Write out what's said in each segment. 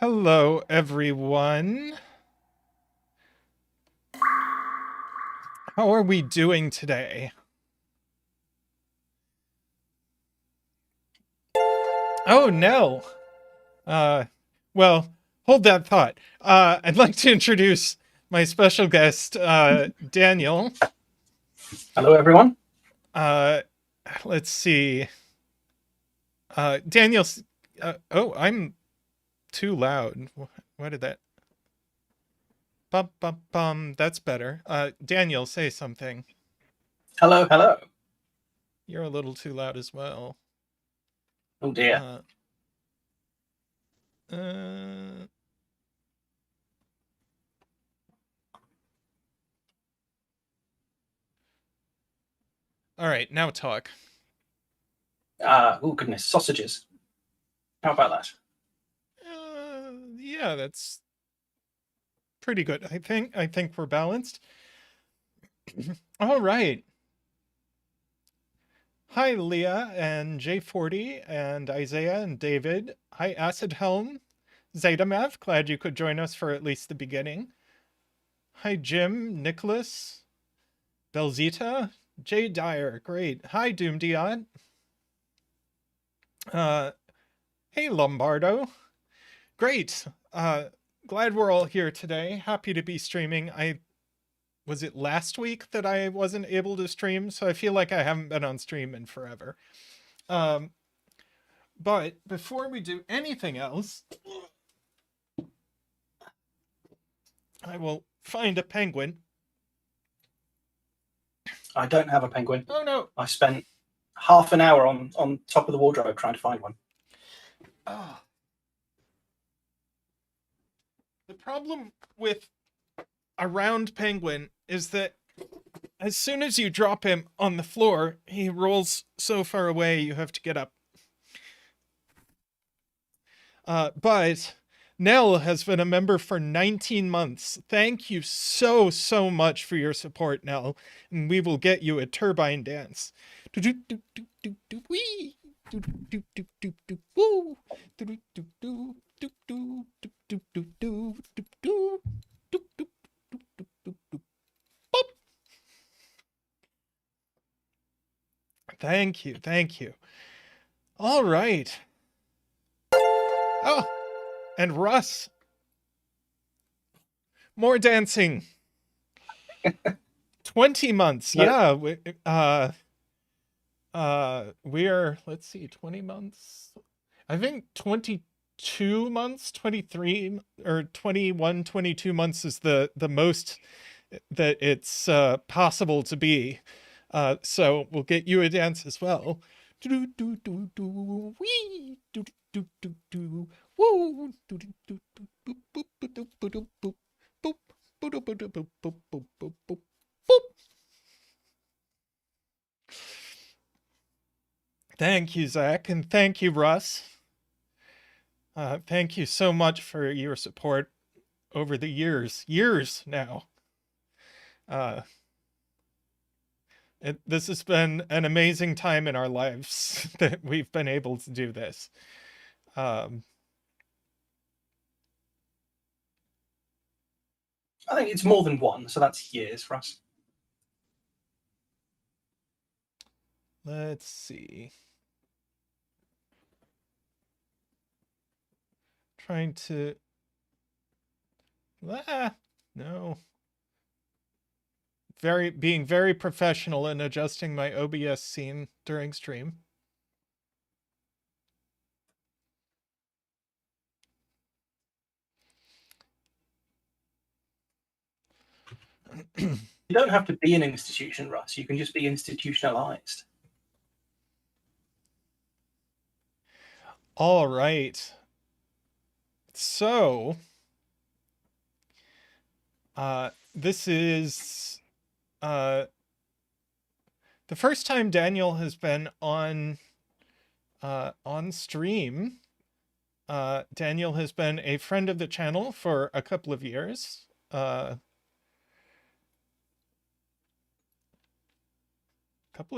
Hello, everyone. How are we doing today? Oh, no. Uh, well, hold that thought. I'd like to introduce my special guest, Daniel. Hello, everyone. Uh, let's see. Daniel's. Oh, I'm too loud. What did that? Bum, bum, bum. That's better. Daniel, say something. Hello, hello. You're a little too loud as well. Oh dear. Uh, uh, all right, now talk. Oh goodness, sausages. How about that? Yeah, that's pretty good. I think we're balanced. All right. Hi, Leah and J40 and Isaiah and David. Hi, Acid Helm. Zetamev, glad you could join us for at least the beginning. Hi, Jim, Nicholas, Belzita, Jay Dyer, great. Hi, Doom Dion. Uh, hey, Lombardo. Great. Glad we're all here today. Happy to be streaming. I was it last week that I wasn't able to stream, so I feel like I haven't been on stream in forever. Um, but before we do anything else, I will find a penguin. I don't have a penguin. Oh no! I spent half an hour on top of the wardrobe trying to find one. Oh. The problem with a round penguin is that as soon as you drop him on the floor, he rolls so far away you have to get up. But Nell has been a member for 19 months. Thank you so, so much for your support, Nell. And we will get you a turbine dance. Thank you, thank you. All right. Oh, and Russ, more dancing. 20 months. No, Yeah. We're, let's see, 20 months. I think 22 months, 23 or 21, 22 months is the most that it's possible to be. So we'll get you a dance as well. Do do do do wee do do do do woo do do do do boop boop boop boop boop boop boop boop boop boop boop boop boop boop boop. Thank you, Zach, and thank you, Russ. Thank you so much for your support over the years now. Uh, this has been an amazing time in our lives that we've been able to do this. Um, I think it's more than one, so that's years for us. let's see. Trying to. No. Being very professional and adjusting my OBS scene during stream. You don't have to be an institution, Russ. You can just be institutionalized. All right. So, this is the first time Daniel has been on stream. Daniel has been a friend of the channel for a couple of years. Couple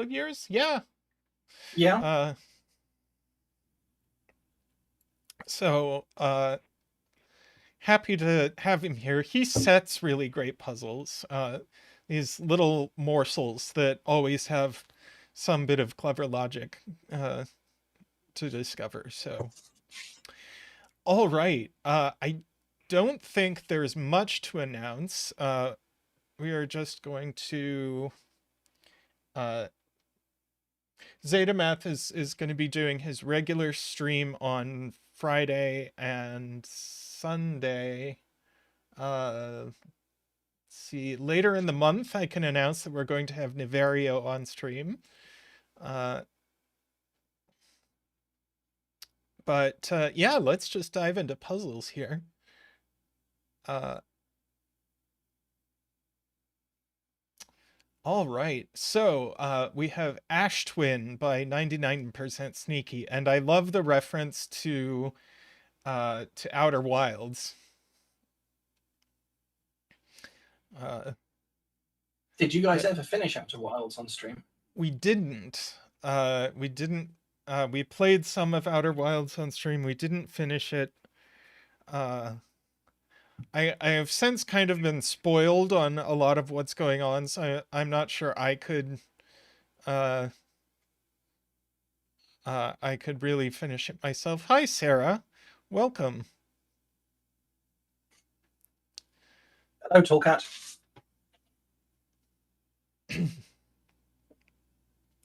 of years? Yeah. Yeah. So happy to have him here. He sets really great puzzles. These little morsels that always have some bit of clever logic to discover. So, all right. I don't think there's much to announce. We are just going to ZetaMath is going to be doing his regular stream on Friday and Sunday. Let's see, later in the month, I can announce that we're going to have Niverio on stream. But yeah, let's just dive into puzzles here. All right, so we have Ash Twin by 99% Sneaky, and I love the reference to Outer Wilds. Did you guys ever finish Outer Wilds on stream? We didn't. We played some of Outer Wilds on stream. We didn't finish it. I have since kind of been spoiled on a lot of what's going on, so I'm not sure I could really finish it myself. Hi, Sarah. Welcome. Hello, Tallcat.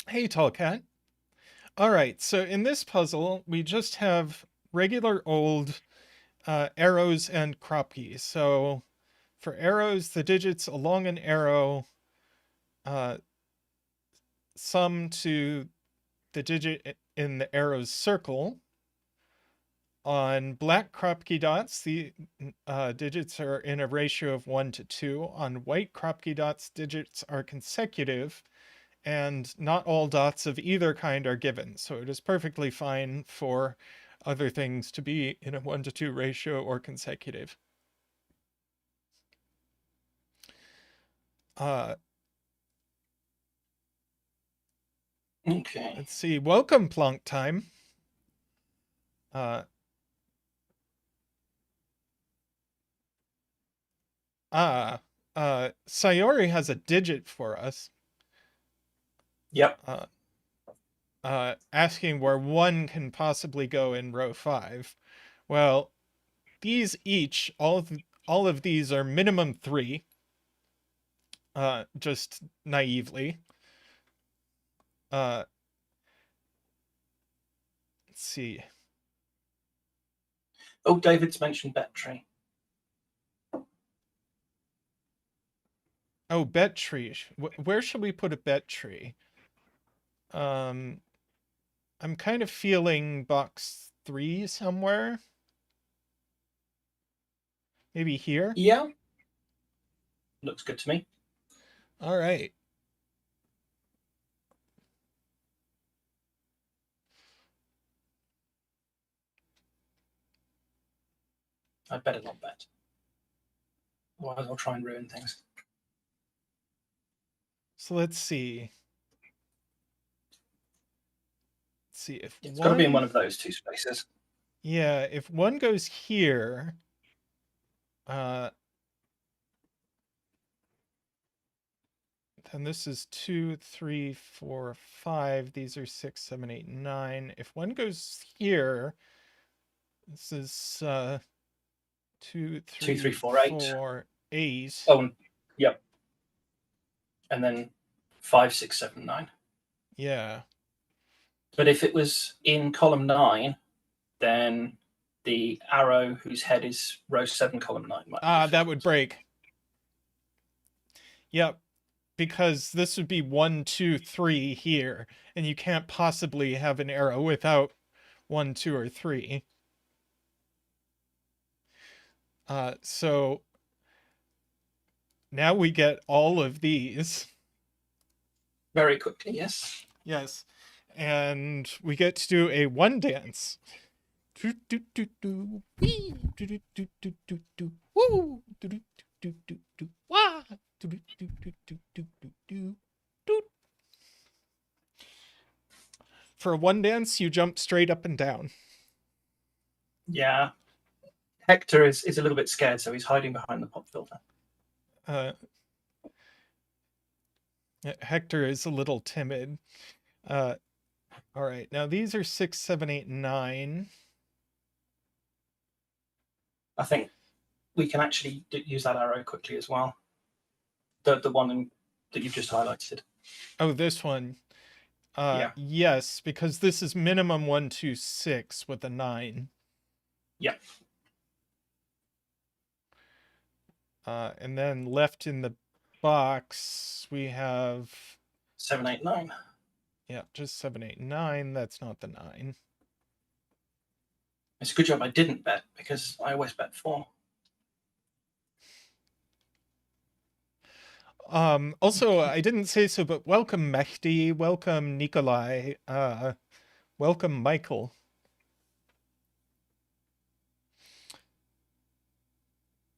Hey, Tallcat. All right, so in this puzzle, we just have regular old arrows and crop keys. So for arrows, the digits along an arrow sum to the digit in the arrow's circle. On black Kropke dots, the digits are in a ratio of 1 to 2. On white Kropke dots, digits are consecutive, and not all dots of either kind are given. So it is perfectly fine for other things to be in a 1 to 2 ratio or consecutive. Okay. Let's see. Welcome, Plonk Time. Sayori has a digit for us. Yep. Asking where 1 can possibly go in row 5. Well, these each, all of these are minimum 3. Just naively. Let's see. Oh, David's mentioned bet tree. Oh, bet tree. Where should we put a bet tree? I'm kind of feeling box 3 somewhere. Maybe here? Yeah. Looks good to me. All right. I'd better not bet. Otherwise, I'll try and ruin things. So let's see. Let's see if it's got to be in one of those 2 spaces. Yeah, if 1 goes here, then this is 2, 3, 4, 5. These are 6, 7, 8, 9. If 1 goes here, this is 2, 3, 4, 8. Oh, yep. And then 5, 6, 7, 9. Yeah. But if it was in column 9, then the arrow whose head is row 7, column 9 might. That would break. Yep. Because this would be 1, 2, 3 here, and you can't possibly have an arrow without 1, 2, or 3. So now we get all of these. Very quickly, yes. Yes. And we get to do a 1 dance. Do do do do wee do do do do do do woo do do do do do wah do do do do do do do do. For a 1 dance, you jump straight up and down. Yeah. Hector is a little bit scared, so he's hiding behind the pop filter. Hector is a little timid. All right, now these are 6, 7, 8, 9. I think we can actually use that arrow quickly as well. The one that you've just highlighted. Oh, this one. Yeah. Yes, because this is minimum 1, 2, 6 with a 9. Yeah. And then left in the box, we have 7, 8, 9. Yeah, just 7, 8, 9. That's not the 9. It's a good job I didn't bet, because I always bet 4. Also, I didn't say so, but welcome Mehdi, welcome Nikolai, welcome Michael.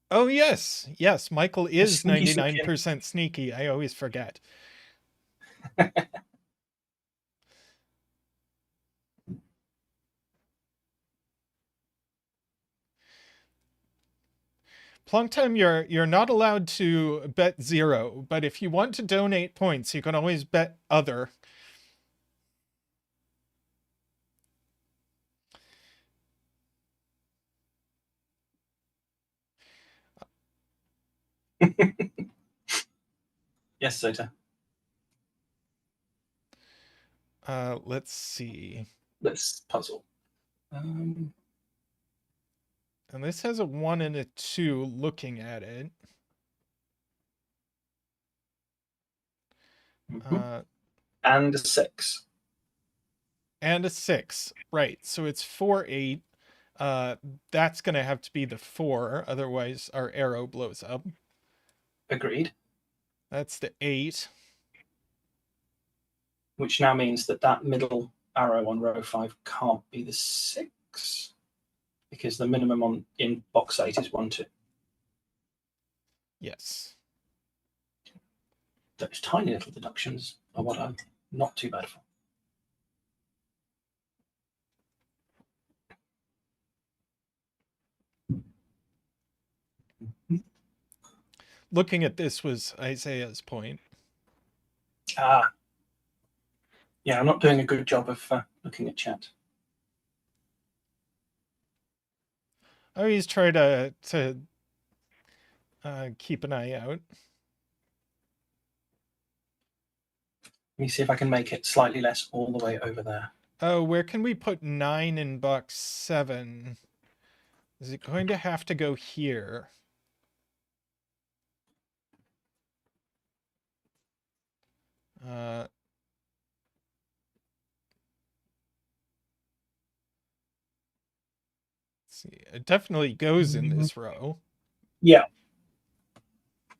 Oh yes, Michael is 99% sneaky. I always forget. Plunktime, you're not allowed to bet 0, but if you want to donate points, you can always bet other. Yes, Sota. Let's see. Let's puzzle. And this has a 1 and a 2 looking at it. And a 6. And a 6. Right. So it's 4, 8. That's going to have to be the 4. Otherwise, our arrow blows up. Agreed. That's the 8. Which now means that middle arrow on row 5 can't be the 6. Because the minimum in box 8 is 1, 2. Yes. Those tiny little deductions are what I'm not too bad for. Looking at this was Isaiah's point. Yeah, I'm not doing a good job of looking at chat. I always try to keep an eye out. Let me see if I can make it slightly less all the way over there. Oh, where can we put 9 in box 7? Is it going to have to go here? Let's see. It definitely goes in this row. Yeah.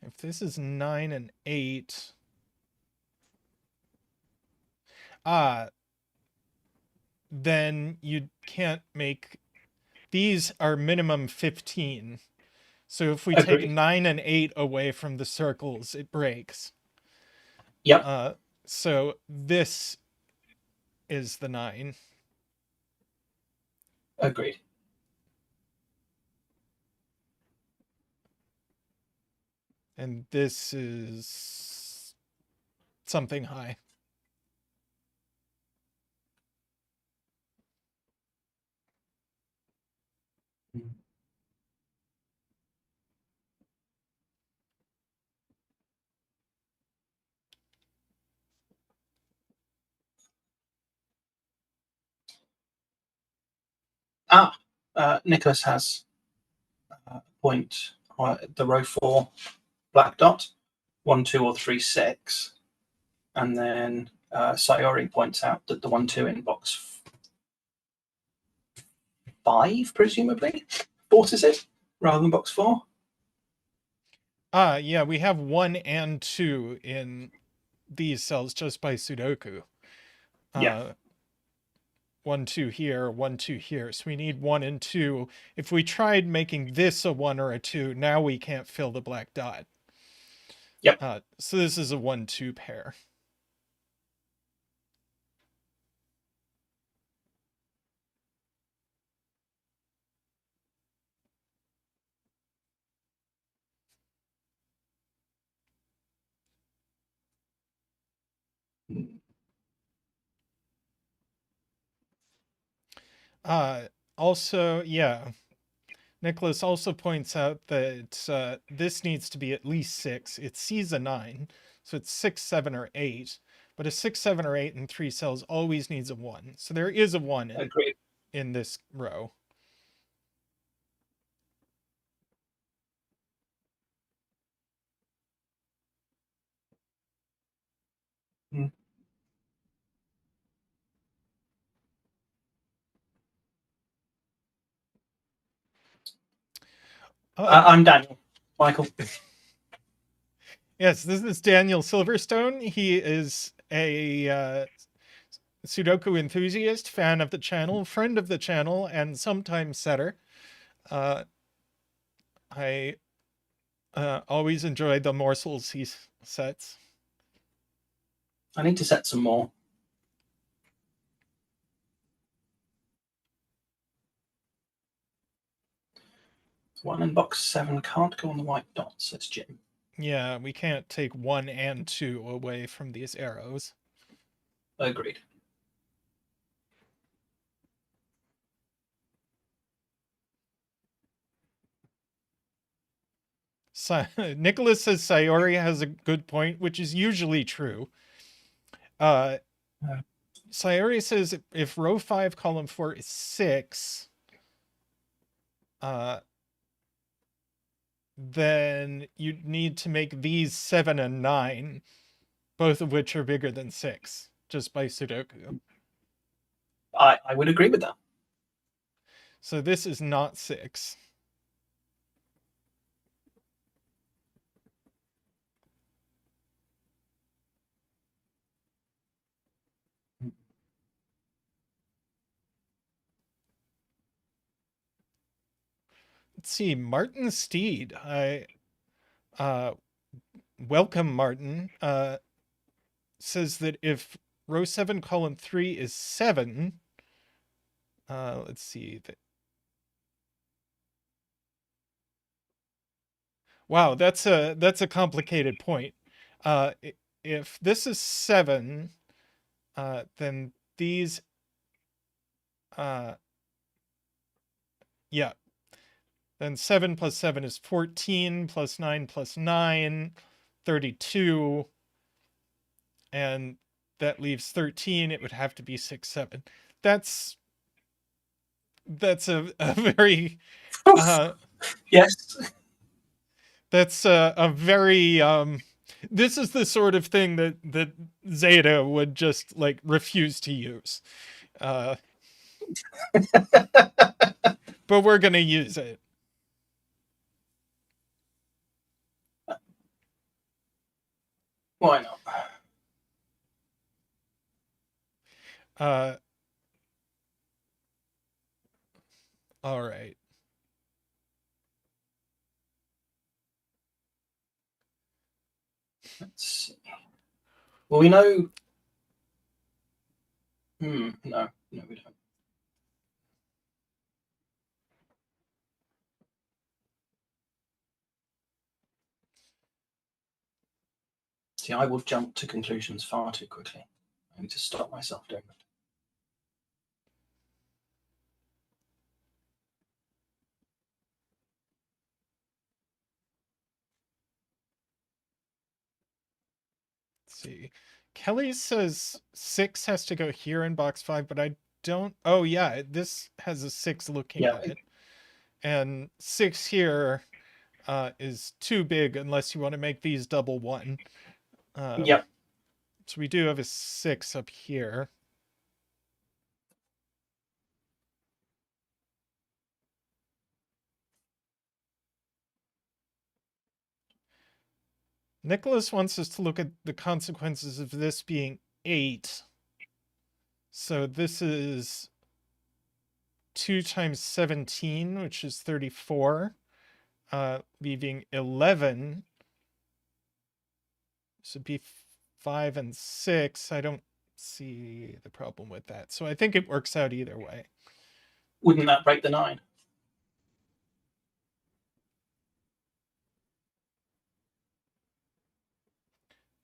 If this is 9 and 8. Then you can't make... These are minimum 15. So if we take 9 and 8 away from the circles, it breaks. Yep. So this is the 9. Agreed. And this is something high. Nicholas has a point on the row 4 black dot, 1, 2, or 3, 6. And then Sayori points out that the 1, 2 in box 5, presumably, forces it rather than box 4. Yeah, we have 1 and 2 in these cells just by Sudoku. Yeah. 1, 2 here, 1, 2 here. So we need 1 and 2. If we tried making this a 1 or a 2, now we can't fill the black dot. Yep. So this is a 1, 2 pair. Also, yeah, Nicholas also points out that this needs to be at least 6. It sees a 9, so it's 6, 7, or 8. But a 6, 7, or 8 in 3 cells always needs a 1. So there is a 1 Agreed. in this row. Mm. I'm Daniel. Michael. Yes, this is Daniel Silverstone. He is a Sudoku enthusiast, fan of the channel, friend of the channel, and sometimes setter. I always enjoy the morsels he sets. I need to set some more. One in box 7 can't go on the white dot, says Jim. Yeah, we can't take 1 and 2 away from these arrows. Agreed. Nicholas says Sayori has a good point, which is usually true. Sayori says if row 5, column 4 is 6, then you'd need to make these 7 and 9, both of which are bigger than 6, just by Sudoku. I would agree with that. So this is not 6. Let's see, Martin Steed. Welcome, Martin. Says that if row 7, column 3 is 7, let's see. Wow, that's a complicated point. If this is 7, then these, yeah, then 7 plus 7 is 14, plus 9 plus 9, 32, and that leaves 13. It would have to be 6, 7. That's a very yes. That's a very this is the sort of thing that Zeta would just like refuse to use. But we're gonna use it. Why not? All right. Let's see. Well, we know. No, we don't. See, I will jump to conclusions far too quickly. I need to stop myself doing that. Let's see. Kelly says 6 has to go here in box 5, but I don't. Oh yeah, this has a 6 looking at it, and 6 here is too big unless you want to make these double 1. Yep. So we do have a 6 up here. Nicholas wants us to look at the consequences of this being 8. So this is 2 times 17, which is 34, leaving 11. This would be 5 and 6. I don't see the problem with that. So I think it works out either way. Wouldn't that break the 9?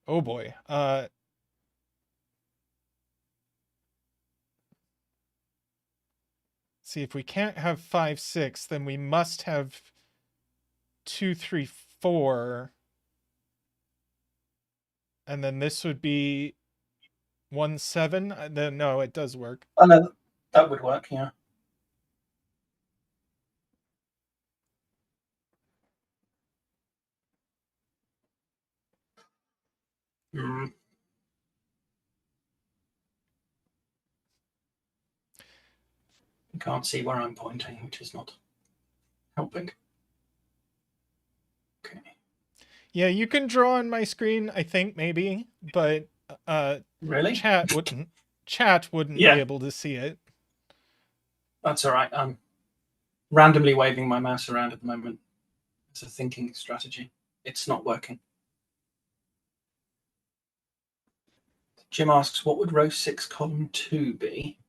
Oh boy. See, if we can't have 5, 6, then we must have 2, 3, 4. And then this would be 1, 7. Then no, it does work. Oh, no, that would work, yeah. Mm. You can't see where I'm pointing, which is not helping. Okay. Yeah, you can draw on my screen, I think, maybe, but Really? chat wouldn't be Yeah. able to see it. That's all right. I'm randomly waving my mouse around at the moment. It's a thinking strategy. It's not working. Jim asks, what would row 6, column 2 be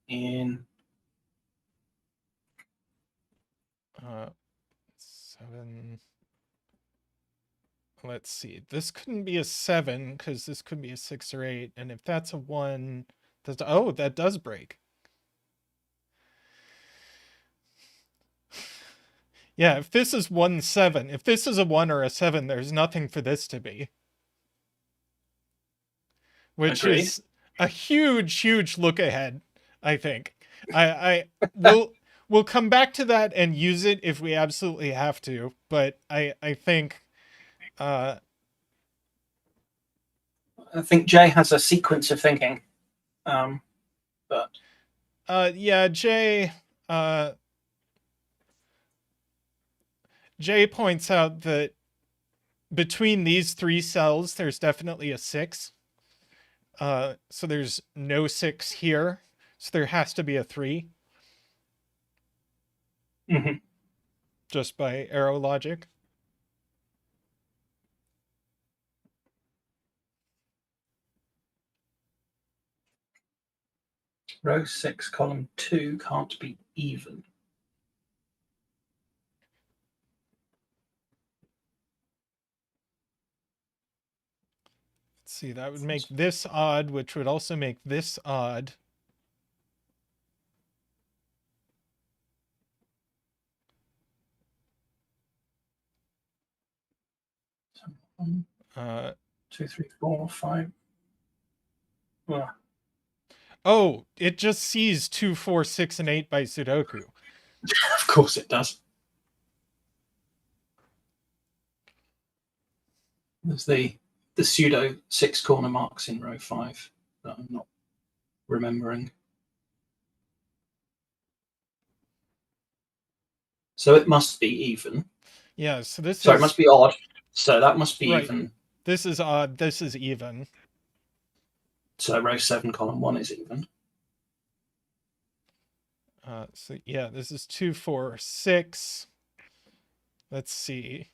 in 7. Let's see. This couldn't be a 7 because this could be a 6 or 8. And if that's a 1, that does break. Yeah, if this is 1, 7, if this is a 1 or a 7, there's nothing for this to be. Which Agreed. is a huge look ahead, I think. We'll come back to that and use it if we absolutely have to, but I think I think Jay has a sequence of thinking. But yeah, Jay points out that between these 3 cells there's definitely a 6. So there's no 6 here. So there has to be a 3. Mm-hmm. Just by arrow logic. Row 6, column 2 can't be even. Let's see, that would make this odd, which would also make this odd. So 1, 2, 3, 4, 5. Well, oh, it just sees 2, 4, 6, and 8 by Sudoku. of course it does. There's the pseudo 6 corner marks in row 5 that I'm not remembering. So it must be even. Yeah, so this So is... it must be odd. So that must be right. even. This is odd. This is even. So row 7, column 1 is even. So yeah, this is 2, 4, 6. Let's see.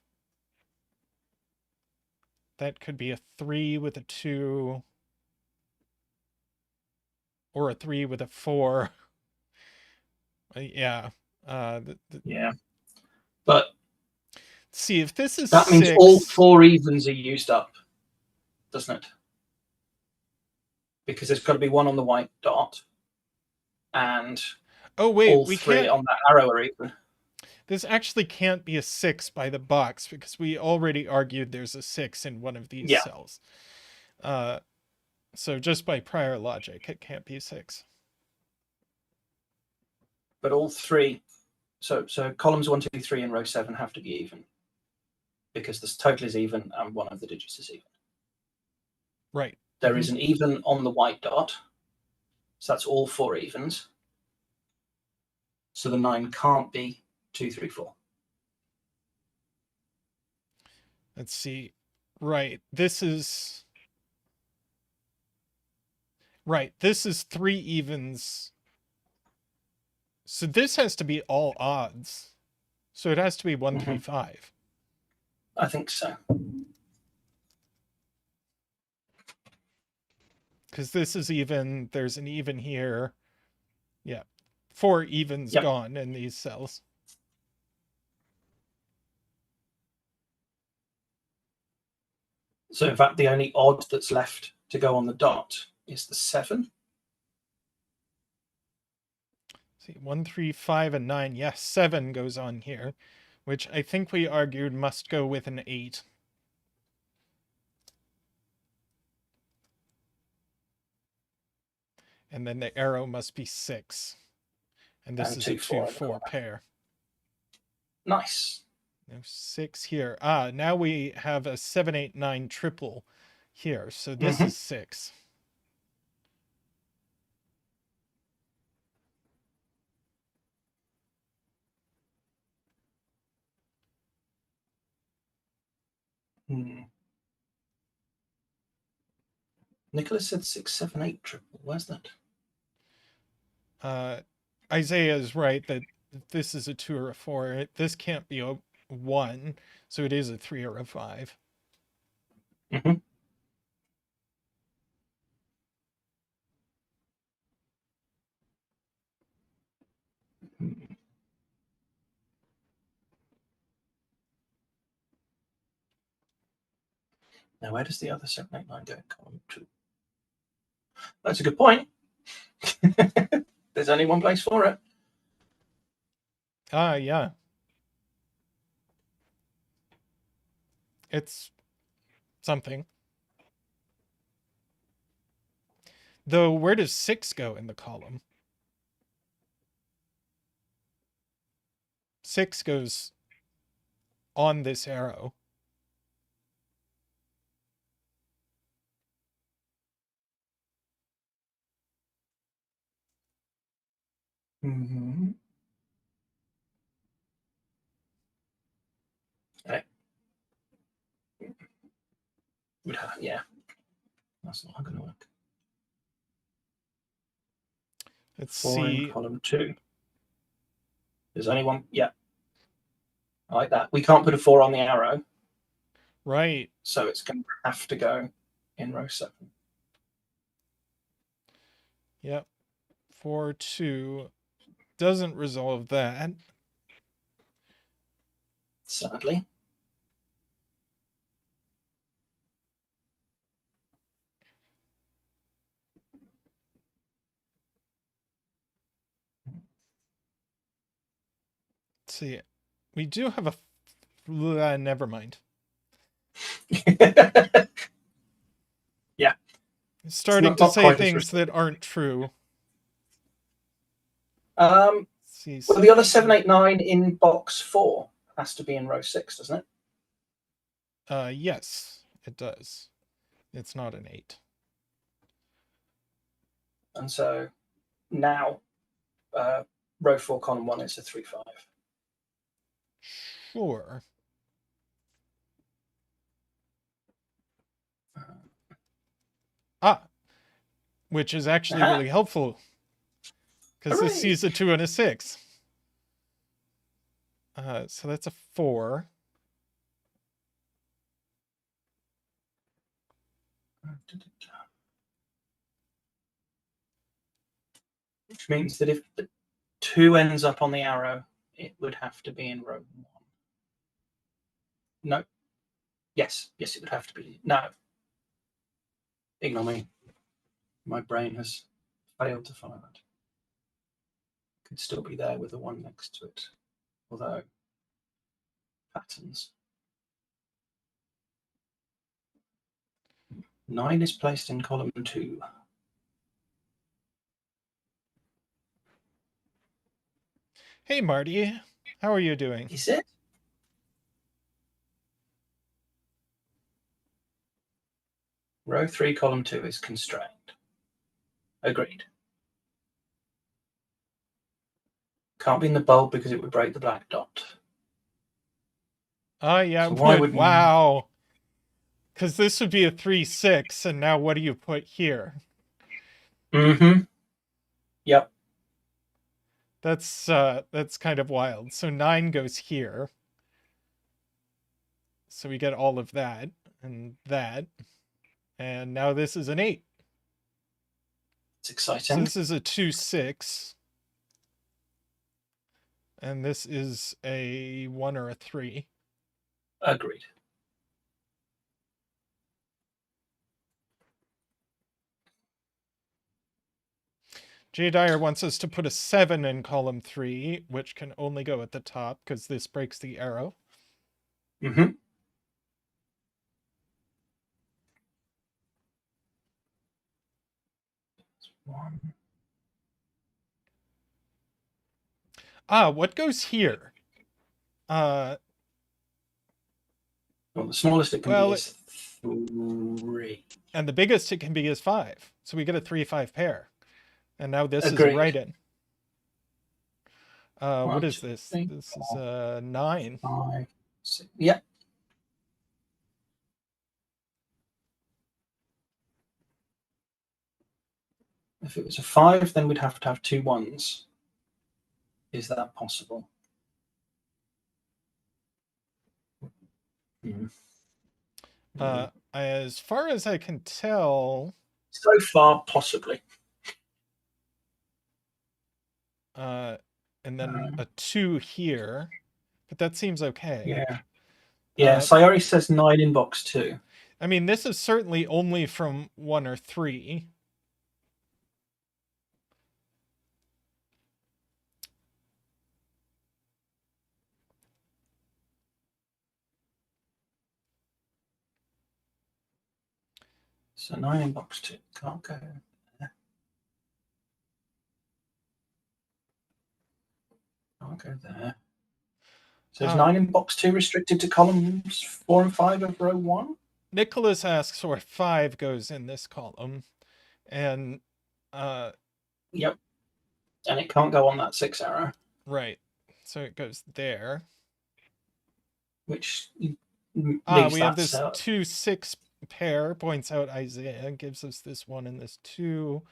That could be a 3 with a 2. Or a 3 with a 4. Yeah. Yeah. But see, if this is that 6, means all 4 evens are used up, doesn't it? Because there's got to be 1 on the white dot, and oh wait, all we 3 can't... on that arrow are even. This actually can't be a 6 by the box because we already argued there's a 6 in one of these cells. So just by prior logic, it can't be 6. But all 3, so columns 1, 2, 3 in row 7 have to be even, because the total is even and one of the digits is even. Right. There is an even on the white dot, so that's all 4 evens. So the 9 can't be 2, 3, 4. Let's see. Right. This is... right. This is 3 evens. So this has to be all odds. So it has to be 1, 3, 5. I think so. Because this is even. There's an even here. Yeah. 4 evens gone in these cells. So in fact, the only odd that's left to go on the dot is the 7. see, 1, 3, 5, and 9. Yes, 7 goes on here, which I think we argued must go with an 8. And then the arrow must be 6. And this is a 2, 4 pair. Nice. No 6 here. Now we have a 7, 8, 9 triple here. So this is 6. Nicholas said 6, 7, 8 triple. Where's that? Isaiah is right that this is a 2 or a 4. This can't be a 1, so it is a 3 or a 5. Now, where does the other 7, 8, 9 go in column 2? That's a good point. There's only one place for it. Yeah. It's something. Though, where does 6 go in the column? 6 goes on this arrow. Okay. Yeah. That's not going to work. Let's 4 see. in column 2. There's only one. Yeah. I like that. We can't put a 4 on the arrow. Right. So it's going to have to go in row 7. Yep. 4, 2 doesn't resolve that. Sadly. Let's see. We do have a... never mind. Yeah. Starting to say things that aren't true. See, well, the other 7, 8, 9 in box 4 has to be in row 6, doesn't it? Yes, it does. It's not an 8. And so now row 4, column 1 is a 3, 5. Sure. Which is actually really helpful. Because this sees a 2 and a 6. So that's a 4. Which means that if the 2 ends up on the arrow, it would have to be in row 1. No. Yes, it would have to be. No. Ignore me. My brain has failed to follow that. Could still be there with a 1 next to it. Although, patterns. 9 is placed in column 2. Hey, Marty. How are you doing? Is it? Row 3, column 2 is constrained. Agreed. Can't be in the bulb because it would break the black dot. Yeah. So why would wow. Because this would be a 3, 6, and now what do you put here? Yep. That's kind of wild. So 9 goes here. So we get all of that and that. And now this is an 8. It's exciting. So this is a 2, 6. And this is a 1 or a 3. Agreed. J. Dyer wants us to put a 7 in column 3, which can only go at the top because this breaks the arrow. Mm-hmm. One. What goes here? Well, the smallest it can Well, be is 3. and the biggest it can be is 5. So we get a 3-5 pair. And now this is a Agreed. write-in. One, what is 2, this? 3, This 4, is 9. 5, 6. Yep. If it was a 5, then we'd have to have 2 1s. Is that possible? As far as I can tell, So far, possibly. and then a 2 here, but that seems okay. Yeah. Yeah, Sayori says 9 in box 2. I mean, this is certainly only from 1 or 3. So 9 in box 2. Can't go there. Can't go there. So is 9 in box 2 restricted to columns 4 and 5 of row 1? Nicholas asks where 5 goes in this column. And yep. And it can't go on that 6 arrow. Right. So it goes there. Which we have this 2-6 pair, points out Isaiah, gives us this 1 and this 2.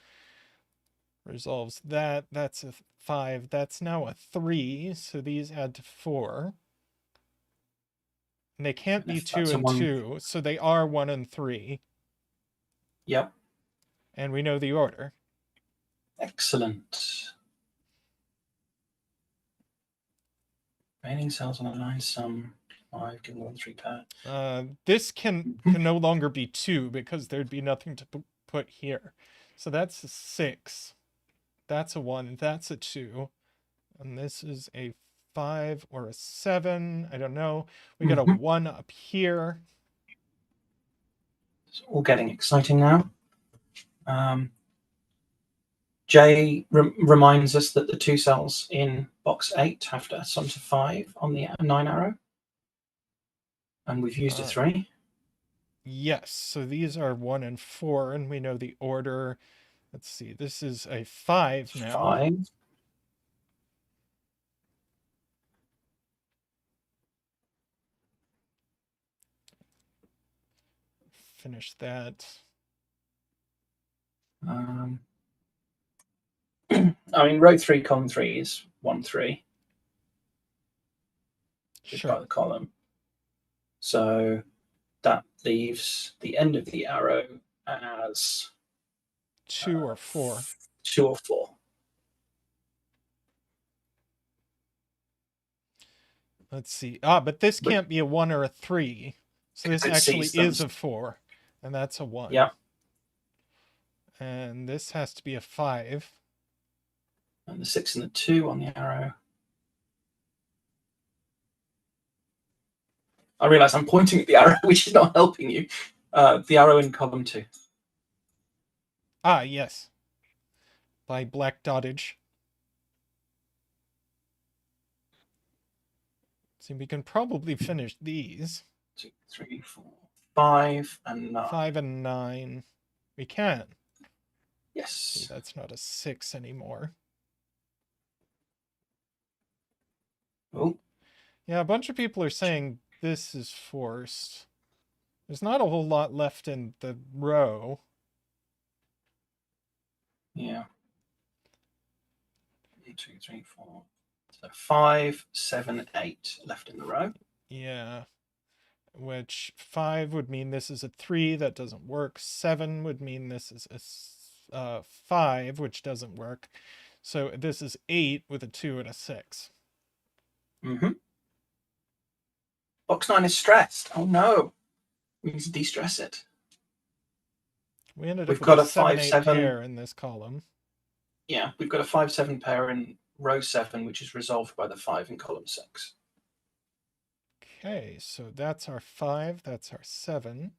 Resolves that. That's a 5. That's now a 3. So these add to 4. And they can't be 2 and 2. So they are 1 and 3. Yep. And we know the order. Excellent. Remaining cells on a 9 sum. 5 given 1 3 pair. This can no longer be 2 because there'd be nothing to put here. So that's a 6. That's a 1. That's a 2. And this is a 5 or a 7. I don't know. We got a 1 up here. It's all getting exciting now. Jay reminds us that the 2 cells in box 8 have to sum to 5 on the 9 arrow. And we've used a 3. Yes. So these are 1 and 4, and we know the order. Let's see. This is a 5 now. 5. Finish that. I mean, row 3, column 3 is 1 3. Sure. By the column. So that leaves the end of the arrow as 2 or 4. 2 or 4. Let's see. But this can't be a 1 or a 3. So this actually is a 4. And that's a 1. Yeah. And this has to be a 5. And the 6 and the 2 on the arrow. I realize I'm pointing at the arrow, which is not helping you. The arrow in column 2. Yes. By black dottage. See, we can probably finish these. 2, 3, 4, 5, and 9. 5 and 9. We can. Yes. See, that's not a 6 anymore. Oh. Yeah, a bunch of people are saying this is forced. There's not a whole lot left in the row. Yeah. 1, 2, 3, 4. So 5, 7, 8 left in the row. Yeah. Which 5 would mean this is a 3. That doesn't work. 7 would mean this is a 5, which doesn't work. So this is 8 with a 2 and a 6. Mm-hmm. Box 9 is stressed. Oh no. We need to de-stress it. We ended We've up got with a 7, 5, 8 7 pair in this column. Yeah, we've got a 5-7 pair in row 7, which is resolved by the 5 in column 6. Okay, so that's our 5, that's our 7.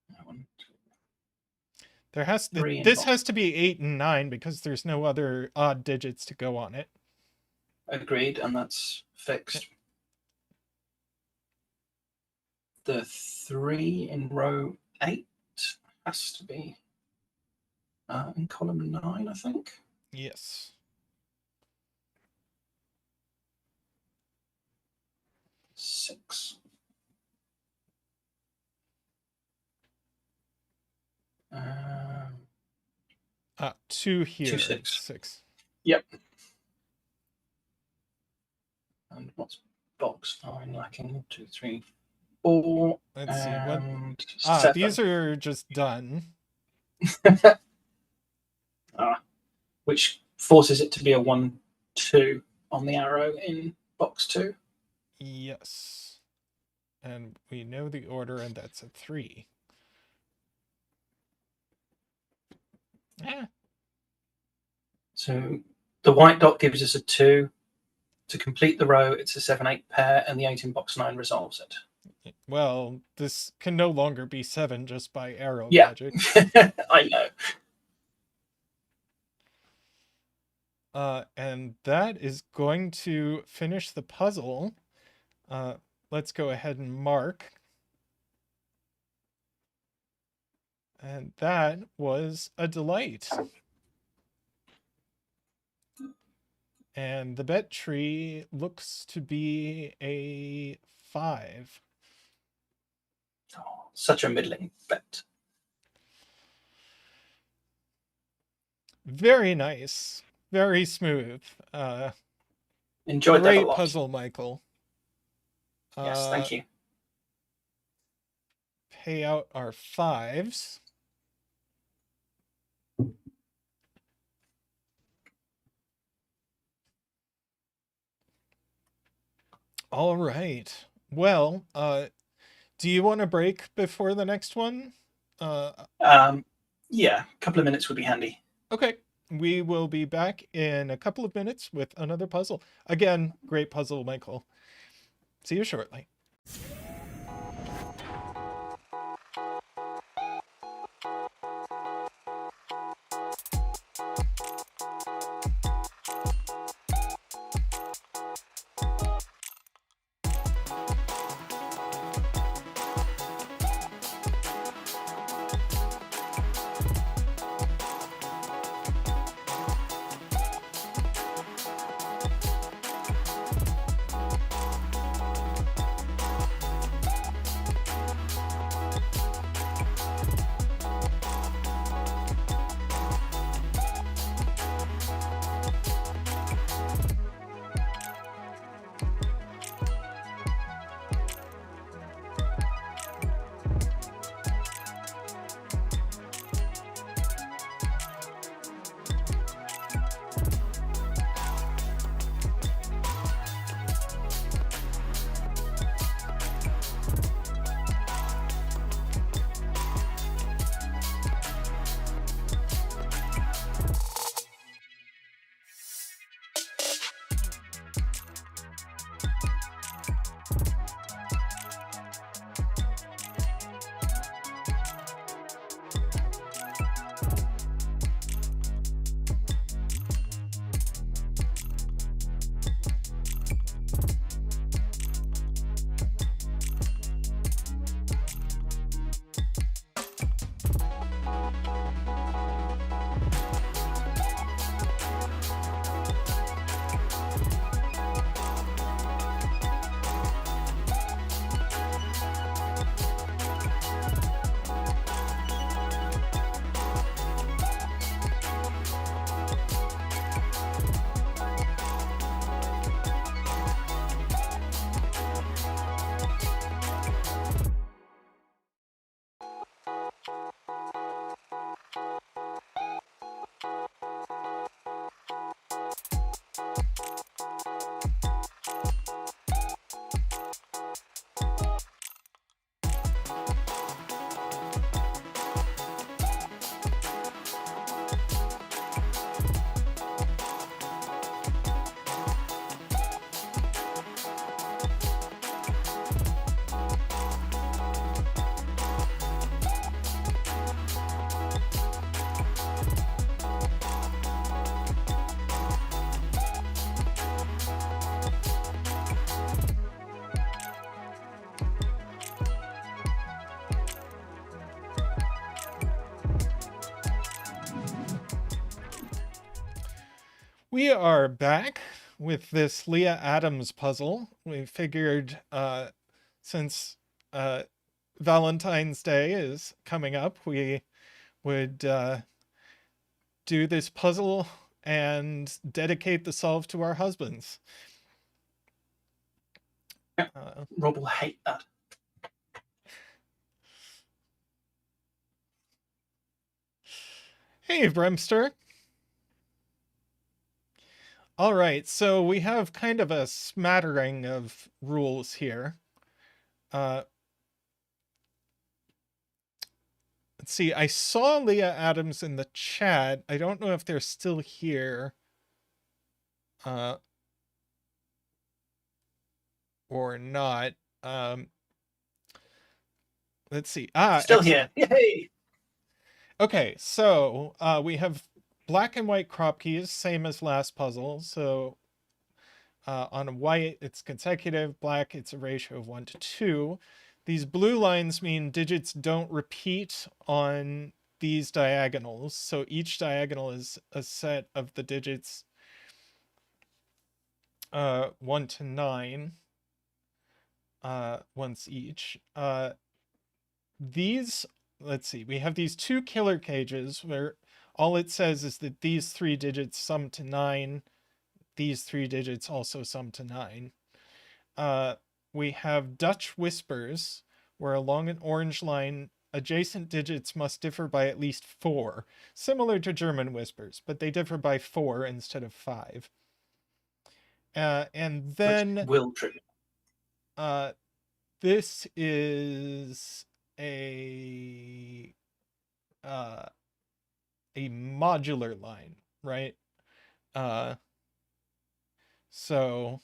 That one. There has Three in this box. has to be 8 and 9 because there's no other odd digits to go on it. Agreed, and that's fixed. The 3 in row 8 has to be in column 9, I think. Yes. 6. 2 here. 2, 6. 6. Yep. And what's box 9 lacking? 1, 2, 3, 4. Let's see. What? And 7. These are just done. Which forces it to be a 1, 2 on the arrow in box 2. Yes. And we know the order, and that's a 3. So the white dot gives us a 2. To complete the row, it's a 7-8 pair, and the 8 in box 9 resolves it. Well, this can no longer be 7 just by arrow Yeah. logic. I know. And that is going to finish the puzzle. Let's go ahead and mark. And that was a delight. And the bet tree looks to be a 5. Oh, such a middling bet. Very nice. Very smooth. Enjoyed that a Great lot. puzzle, Michael. Yes, thank you. Pay out our 5s. All right. Well, do you want a break before the next one? Yeah, a couple of minutes would be handy. Okay. We will be back in a couple of minutes with another puzzle. Again, great puzzle, Michael. See you shortly. We are back with this Leah Addams puzzle. We figured since Valentine's Day is coming up, we would do this puzzle and dedicate the solve to our husbands. Rob will hate that. Hey, Bremster. All right, so we have kind of a smattering of rules here. Let's see, I saw Leah Addams in the chat. I don't know if they're still here. Or not. Let's see. Still excellent. here. Yay! Okay, so we have black and white crop keys, same as last puzzle. So on white, it's consecutive. Black, it's a ratio of 1 to 2. These blue lines mean digits don't repeat on these diagonals. So each diagonal is a set of the digits 1 to 9 once each. These, let's see, we have these two killer cages where all it says is that these 3 digits sum to 9. These 3 digits also sum to 9. We have Dutch whispers, where along an orange line, adjacent digits must differ by at least 4, similar to German whispers, but they differ by 4 instead of 5. And then which will trigger. This is a modular line, right? So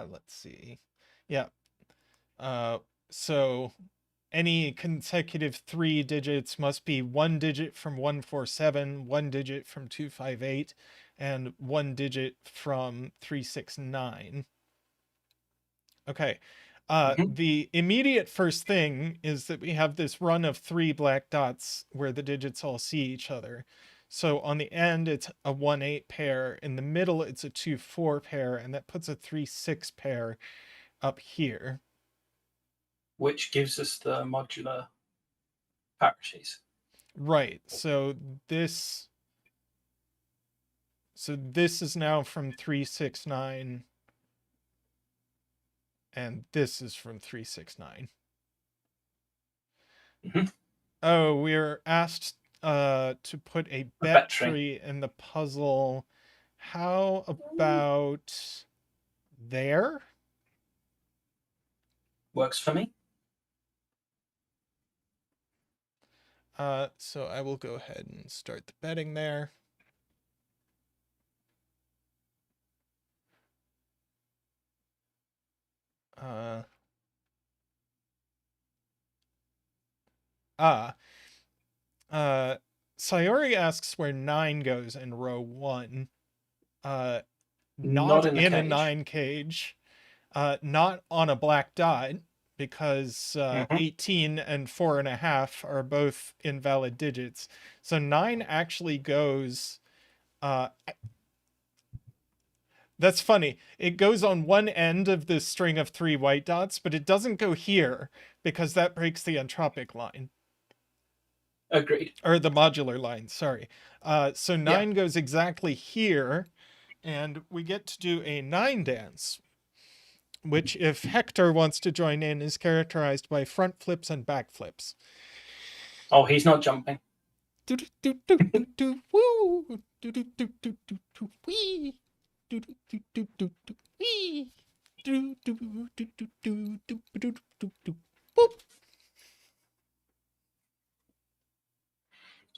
let's see. Yeah. So any consecutive 3 digits must be 1 digit from 147, 1 digit from 258, and 1 digit from 369. Okay. The immediate first thing is that we have this run of 3 black dots where the digits all see each other. So on the end, it's a 1-8 pair. In the middle, it's a 2-4 pair, and that puts a 3-6 pair up here. Which gives us the modular parities. Right. So this is now from 369. And this is from 369. Mm-hmm. Oh, we're asked to put a bet tree in the puzzle. How about there? Works for me. So I will go ahead and start the betting there. Sayori asks where 9 goes in row 1. Not in a 9 cage. Not on a black dot, because 18 and 4.5 are both invalid digits. So 9 actually goes... that's funny. It goes on one end of this string of 3 white dots, but it doesn't go here because that breaks the entropic line. Agreed. Or the modular line, sorry. So 9 goes exactly here, and we get to do a 9 dance, which, if Hector wants to join in, is characterized by front flips and back flips. Oh, he's not jumping. Woo!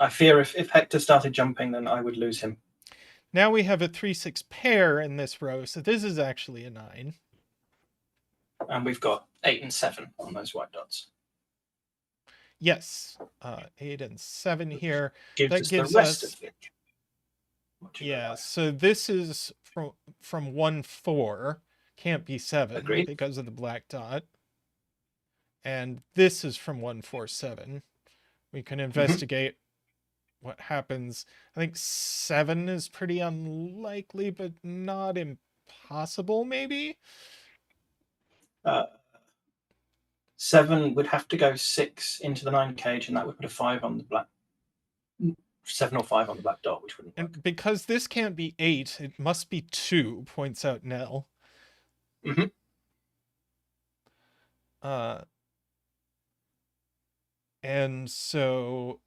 I fear if Hector started jumping, then I would lose him. Now we have a 3-6 pair in this row, so this is actually a 9. And we've got 8 and 7 on those white dots. Yes, 8 and 7 here. That gives us the rest of it. Yeah, so this is from 1-4. Can't be 7. Agreed. Because of the black dot. And this is from 1-4-7. We can investigate what happens. I think 7 is pretty unlikely, but not impossible, maybe? 7 would have to go 6 into the 9 cage, and that would put a 5 on the black. 7 or 5 on the black dot, which wouldn't work. And because this can't be 8, it must be 2, points out Nell. And so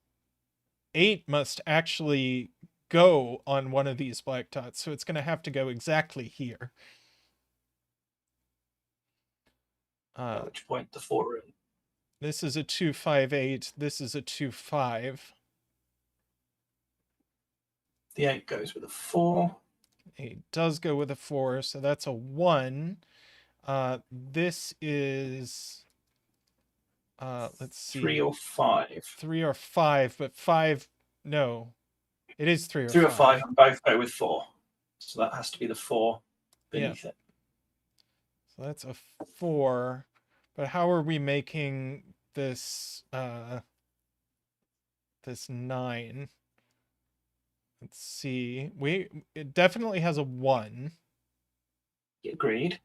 8 must actually go on one of these black dots, so it's going to have to go exactly here. At which point the 4 in. This is a 2, 5, 8. This is a 2, 5. The 8 goes with a 4. 8 does go with a 4, so that's a 1. This is, let's see. 3 or 5. 3 or 5, but 5, no. It is 3 or 5. 3 or 5, and both go with 4. So that has to be the 4 beneath it. So that's a 4. But how are we making this, this 9? Let's see. It definitely has a 1. Agreed.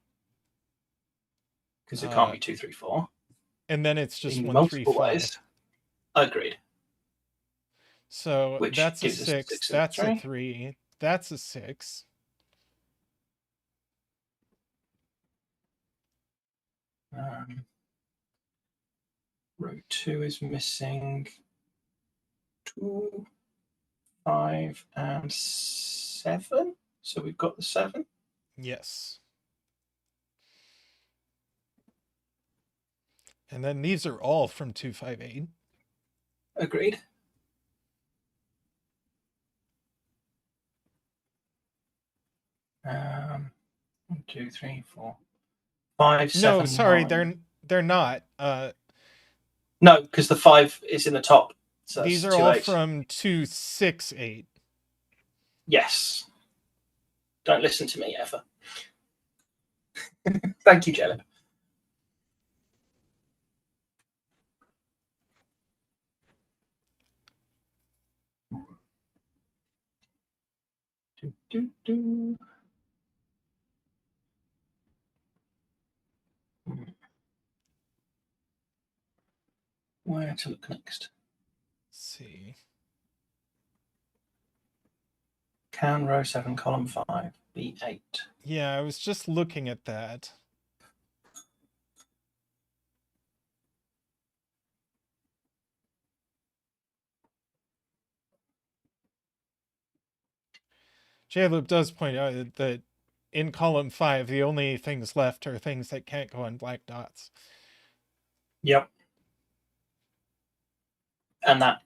Because it can't be 2, 3, 4. And then it's just in 1, 3, 5. ways. Agreed. So Which that's a gives us 6. 6 That's and a 3. That's a 6. Row 2 is missing 2, 5, and 7. So we've got the 7. Yes. And then these are all from 2, 5, 8. Agreed. Um, 1, 2, 3, 4, 5, 7. No, sorry, 9. they're not. No, because the 5 is in the top. So these are 2, all 8. from 2, 6, 8. Yes. Don't listen to me ever. Thank you, Jelly. Where to look next? Let's see. Can row 7, column 5 be 8? Yeah, I was just looking at that. J-Loop does point out that in column 5, the only things left are things that can't go on black dots. Yep. And that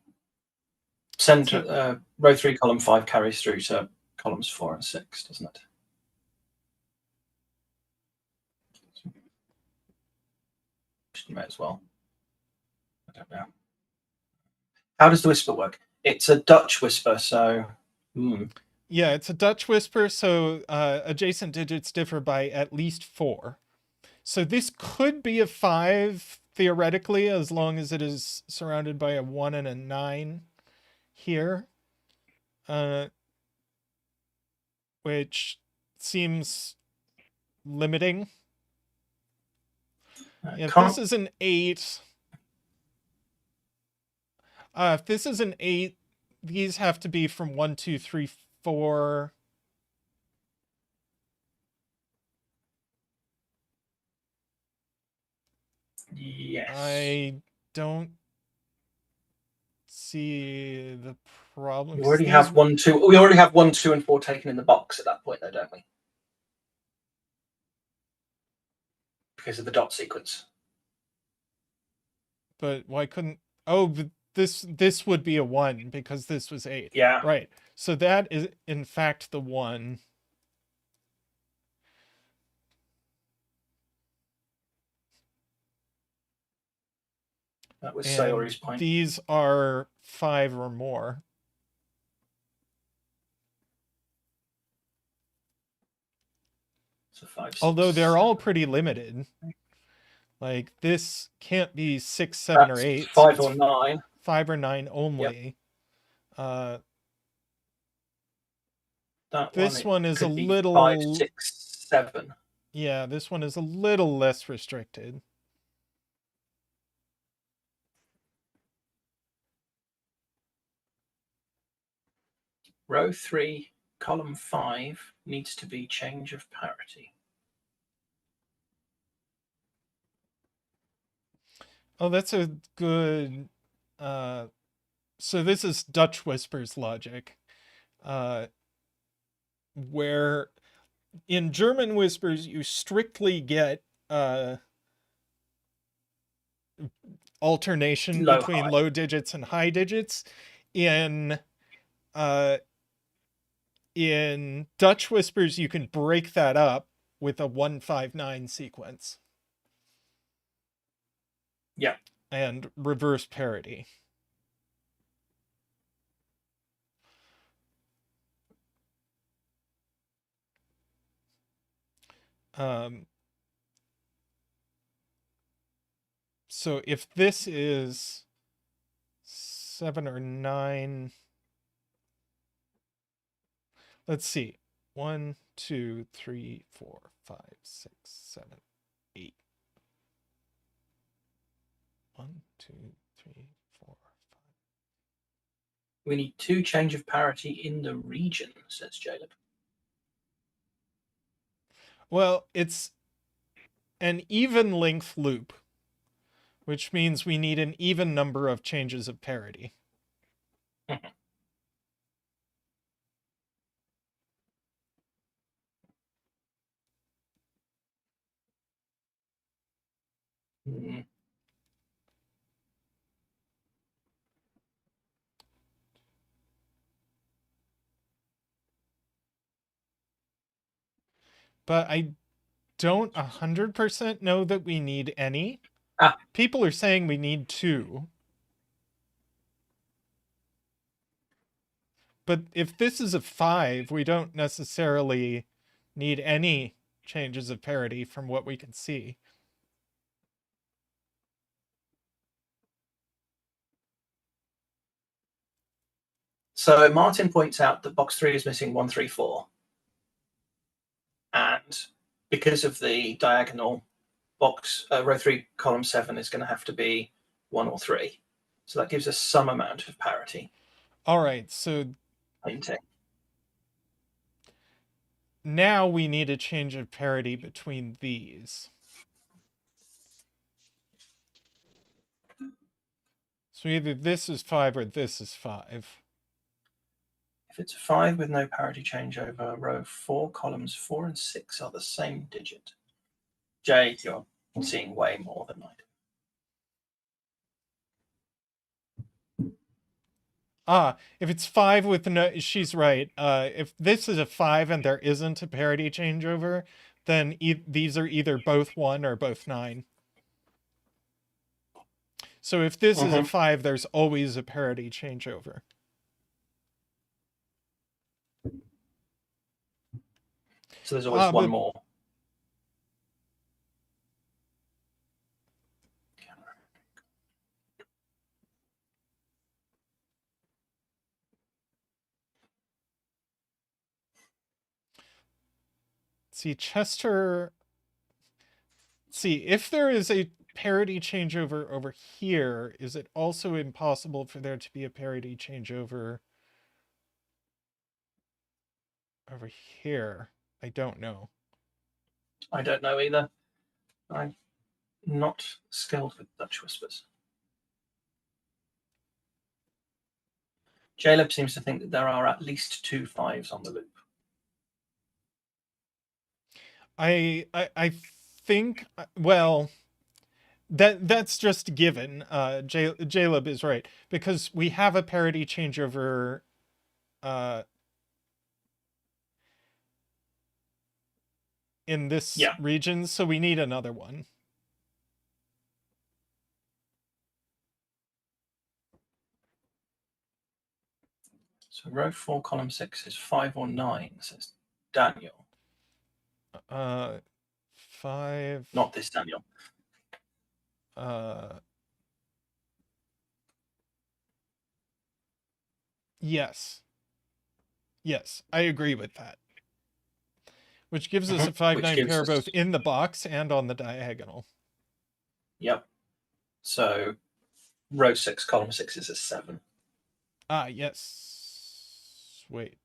center row 3, column 5 carries through to columns 4 and 6, doesn't it? May as well. I don't know. How does the whisper work? It's a Dutch whisper, so. Yeah, it's a Dutch whisper, so adjacent digits differ by at least 4. So this could be a 5, theoretically, as long as it is surrounded by a 1 and a 9 here. Which seems limiting. If this is an 8... if this is an 8, these have to be from 1, 2, 3, 4. Yes. I don't see the problem. We already have 1, 2. We already have 1, 2, and 4 taken in the box at that point, though, don't we? Because of the dot sequence. But why couldn't? Oh, but this would be a 1 because this was 8. Yeah. Right. So that is in fact the 1. That was Sayori's point. These are 5 or more. So 5, 6, although they're 7. all pretty limited. Like this can't be 6, 7, That's or 8. 5 or 9. 5 or 9 only. That This one is a could be little 5, 6, 7. Yeah, this one is a little less restricted. Row 3, column 5 needs to be change of parity. Oh, that's a good. So this is Dutch Whispers logic, where in German Whispers you strictly get alternation Low, between high. low digits and high digits. In Dutch Whispers, you can break that up with a 159 sequence. Yeah. And reverse parity. So if this is 7 or 9, let's see. 1, 2, 3, 4, 5, 6, 7, 8. 1, 2, 3, 4, 5. We need 2 change of parity in the region, says Caleb. Well, it's an even length loop, which means we need an even number of changes of parity. Mm. But I don't 100% know that we need any. People are saying we need 2. But if this is a 5, we don't necessarily need any changes of parity from what we can see. So Martin points out that box 3 is missing 1, 3, 4. And because of the diagonal, box row 3, column 7 is going to have to be 1 or 3. So that gives us some amount of parity. All right, so Painting. now we need a change of parity between these. So either this is 5 or this is 5. If it's 5 with no parity change over row 4, columns 4 and 6 are the same digit. Jay, you're seeing way more than I do. If it's 5 with no, she's right. If this is a 5 and there isn't a parity changeover, then these are either both 1 or both 9. So if this is a 5, there's always a parity changeover. So there's always one more. See, Chester. See, if there is a parity changeover over here, is it also impossible for there to be a parity changeover over here? I don't know. I don't know either. I'm not skilled with Dutch Whispers. Caleb seems to think that there are at least 2 5s on the loop. I think, well, that's just given. Caleb is right, because we have a parity changeover in this region, so we need another one. So row 4, column 6 is 5 or 9, says Daniel. 5. Not this Daniel. Yes. Yes, I agree with that. Which gives us a 5-9 pair both in the box and on the diagonal. Yep. So row 6, column 6 is a 7. Ah, yes. Wait.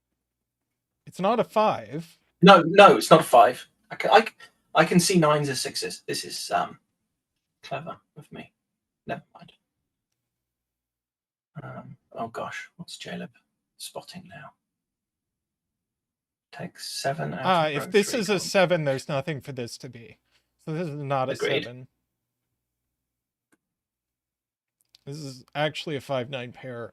It's not a 5. No, it's not a 5. I can see 9s as 6s. This is clever of me. Never mind. Oh gosh, what's JLib spotting now? Take 7 out of row If this 3, is a 7, there's nothing for this to be. So this is not a Agreed. 7. This is actually a 5-9 pair.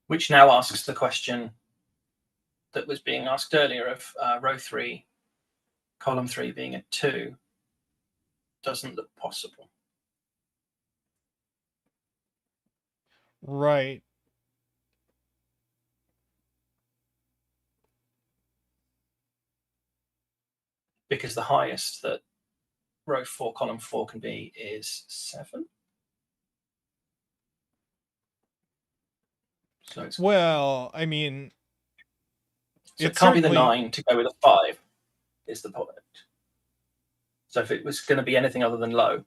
Which now asks the question that was being asked earlier of row 3, column 3 being a 2 doesn't look possible. Right. Because the highest that row 4, column 4 can be is 7. So it's, Well, I mean, it can't be the 9 to go with a 5, is the point. So if it was going to be anything other than low,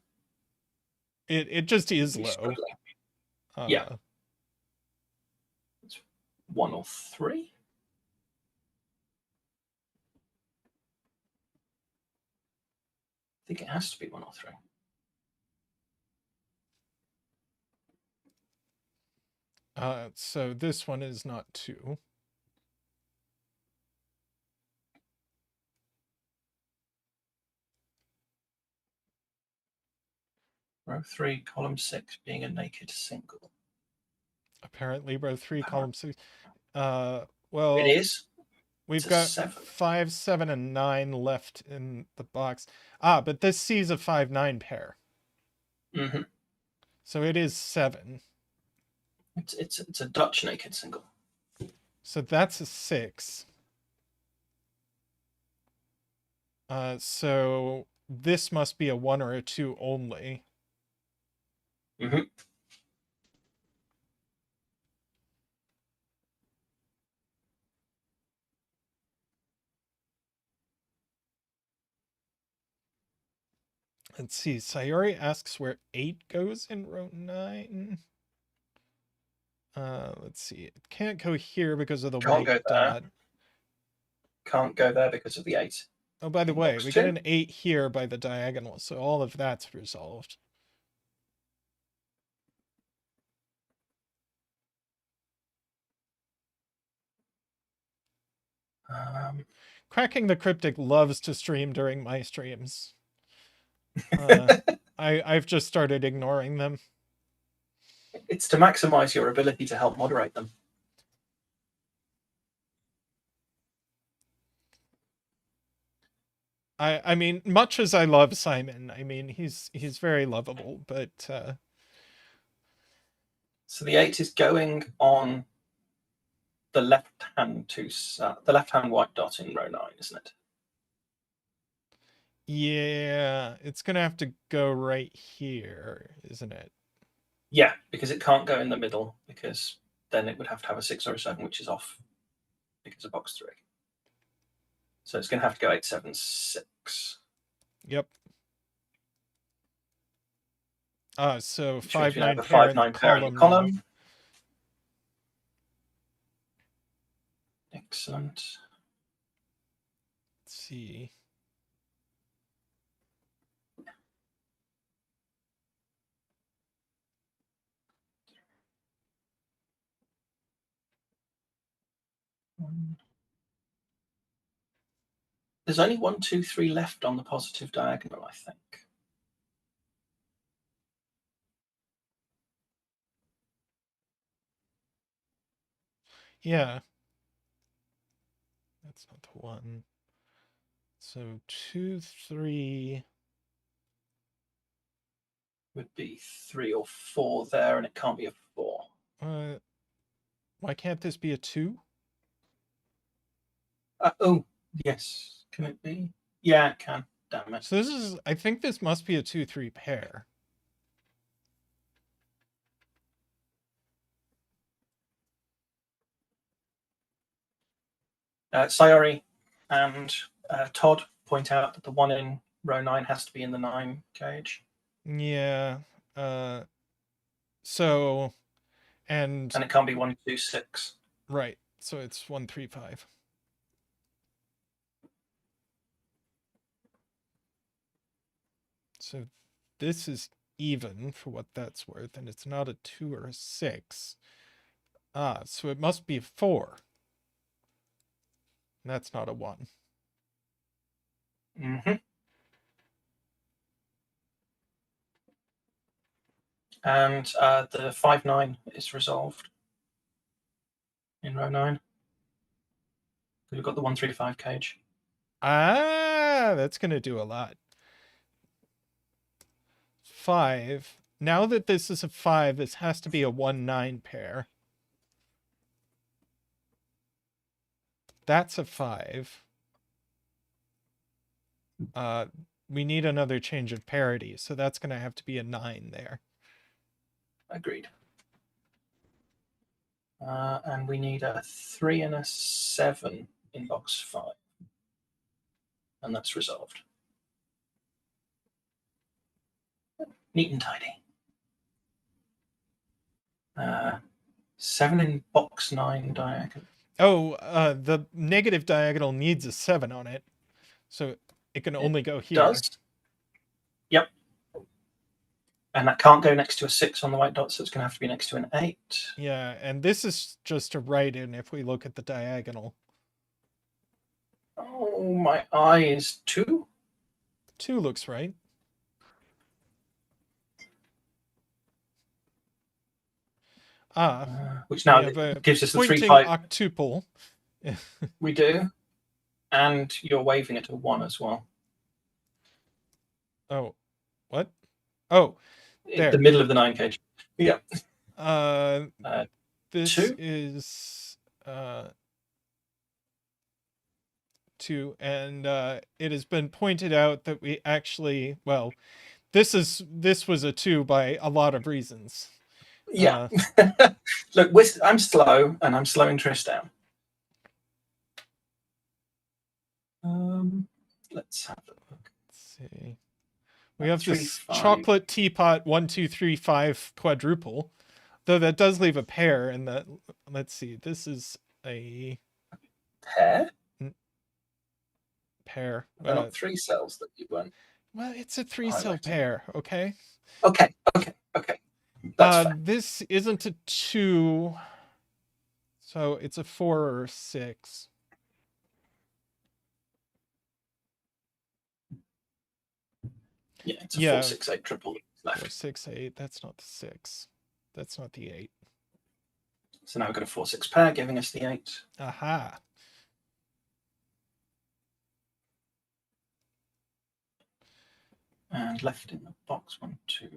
it just is low. Yeah. It's 1 or 3. I think it has to be 1 or 3. So this one is not 2. Row 3, column 6 being a naked single. Apparently, row 3, column 6. Well, it is. We've got 5, 7, and 9 left in the box. But this sees a 5-9 pair. Mm-hmm. So it is 7. It's a Dutch naked single. So that's a 6. So this must be a 1 or a 2 only. Mm-hmm. Let's see. Sayori asks where 8 goes in row 9. Let's see. It can't go here because of the white dot. Can't go there because of the 8. Oh, by the way, we get an 8 here by the diagonal, so all of that's resolved. Cracking the Cryptic loves to stream during my streams. I've just started ignoring them. It's to maximize your ability to help moderate them. I mean, much as I love Simon, I mean, he's very lovable, but so the 8 is going on the left hand white dot in row 9, isn't it? Yeah, it's gonna have to go right here, isn't it? Yeah, because it can't go in the middle, because then it would have to have a 6 or a 7, which is off because of box 3. So it's going to have to go 8, 7, 6. Yep. So 5-9 pair in the column. Excellent. Let's see. There's only 1, 2, 3 left on the positive diagonal, I think. Yeah. That's not the one. So 2, 3 would be 3 or 4 there, and it can't be a 4. Why can't this be a 2? Oh, yes. Can it be? Yeah, it can. Damn it. So this is, I think this must be a 2-3 pair. Sayori and Todd point out that the one in row 9 has to be in the 9 cage. Yeah. So, and it can't be 126. right. So it's 135. So this is even for what that's worth, and it's not a 2 or a 6. So it must be a 4. That's not a 1. Mm-hmm. And the 5-9 is resolved in row 9. We've got the 135 cage. That's going to do a lot. 5. Now that this is a 5, this has to be a 1-9 pair. That's a 5. We need another change of parity, so that's going to have to be a 9 there. Agreed. And we need a 3 and a 7 in box 5. And that's resolved. Neat and tidy. 7 in box 9 diagonal. Oh, the negative diagonal needs a 7 on it. So it can only go here. Does. Yep. And that can't go next to a 6 on the white dot, so it's going to have to be next to an 8. Yeah, and this is just a write-in if we look at the diagonal. Oh, my eye is 2. 2 looks right. Which now gives us the 3-5 octuple. We do, and you're waving it to 1 as well. Oh, what? Oh, there. The middle of the 9 cage. Yeah. This 2 is 2, and it has been pointed out that we actually, well, this was a 2 by a lot of reasons. Yeah. Look, I'm slow, and I'm slowing Tristan. Let's have a look. Let's see. We have this chocolate teapot 1, 2, 3, 5 quadruple, though that does leave a pair. And that, let's see, this is a pair. Pair. They're not 3 cells that you want. Well, it's a 3-cell pair. Okay. Okay. That's fine. This isn't a 2, so it's a 4 or 6. Yeah, it's a 4, 6, 8 triple left. 4, 6, 8. That's not the 6. That's not the 8. So now we've got a 4, 6 pair, giving us the 8. Aha. And left in the box 1, 2.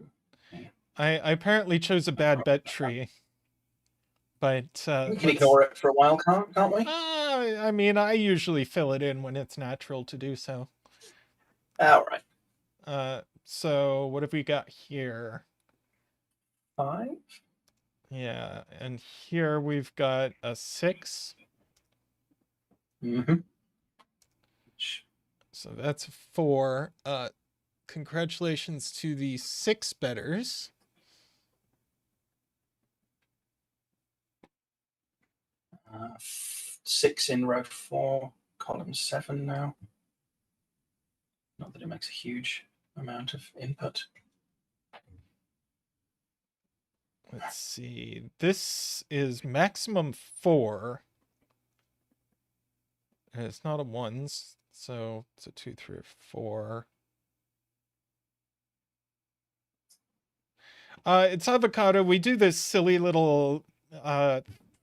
I apparently chose a bad bet tree, but we can ignore it for a while, can't we? I mean, I usually fill it in when it's natural to do so. All right. So what have we got here? 5. Yeah, and here we've got a 6. Mm-hmm. So that's a 4. Congratulations to the 6 betters. Uh, 6 in row 4, column 7 now. Not that it makes a huge amount of input. Let's see. This is maximum 4. And it's not a 1s, so it's a 2, 3, or 4. It's avocado. We do this silly little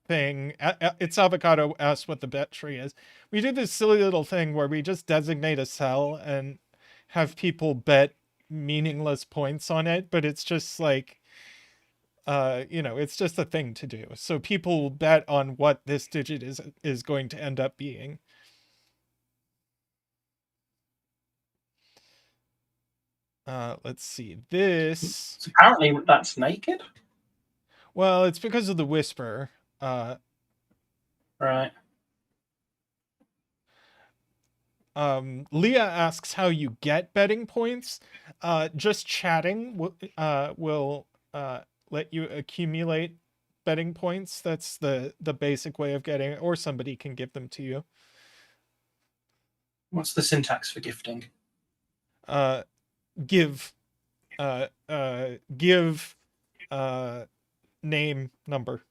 thing. It's avocado asks what the bet tree is. We do this silly little thing where we just designate a cell and have people bet meaningless points on it, but it's just like, it's just a thing to do. So people bet on what this digit is going to end up being. Let's see. This. So apparently that's naked. Well, it's because of the whisper. Right. Leah asks how you get betting points. Just chatting will let you accumulate betting points. That's the basic way of getting it, or somebody can give them to you. What's the syntax for gifting? Give give name number.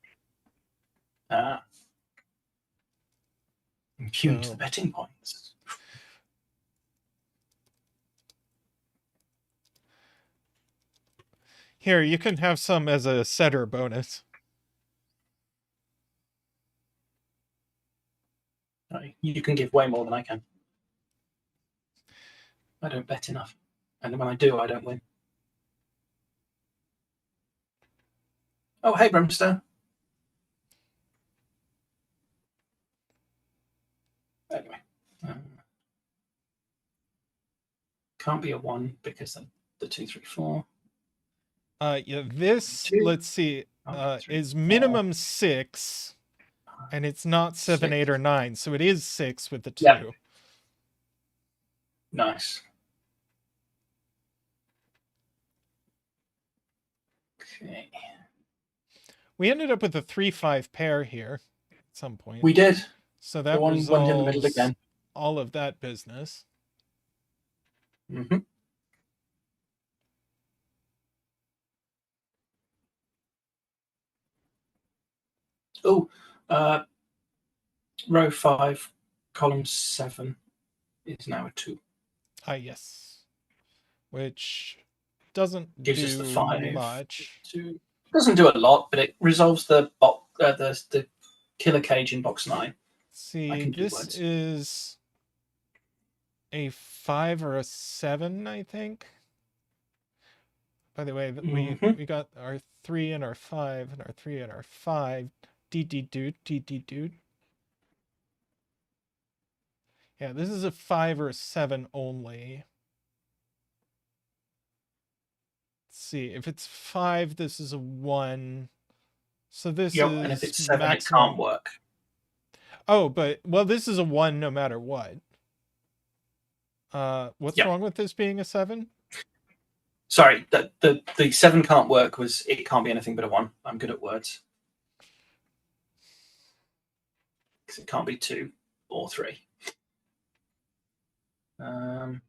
Impute the betting points. Here, you can have some as a setter bonus. You can give way more than I can. I don't bet enough. And when I do, I don't win. Oh, hey, Brimstone. Anyway. Can't be a 1 because the 2, 3, 4. Yeah, this, 2, let's see, 3, is 4, minimum 6, and it's not 7, 6. 8, or 9, so it is 6 with the 2. Yeah. Nice. Okay. We ended up with a 3-5 pair here at some point. We did. So that The one went in the middle resolves again. all of that business. Mm-hmm. Oh, row 5, column 7 is now a 2. Yes. Which doesn't Gives do us the 5. much. 2. Doesn't do a lot, but it resolves the killer cage in box 9. See, this is a 5 or a 7, I think. By the way, we got our 3 and our 5, and our 3 and our 5. Dude. Yeah, this is a 5 or a 7 only. Let's see, if it's 5, this is a 1. So this is and if it's 7, maximum. it can't work. Oh, but, well, this is a 1 no matter what. What's wrong with this being a 7? Sorry, the 7 can't work was it can't be anything but a 1. I'm good at words. Because it can't be 2 or 3. That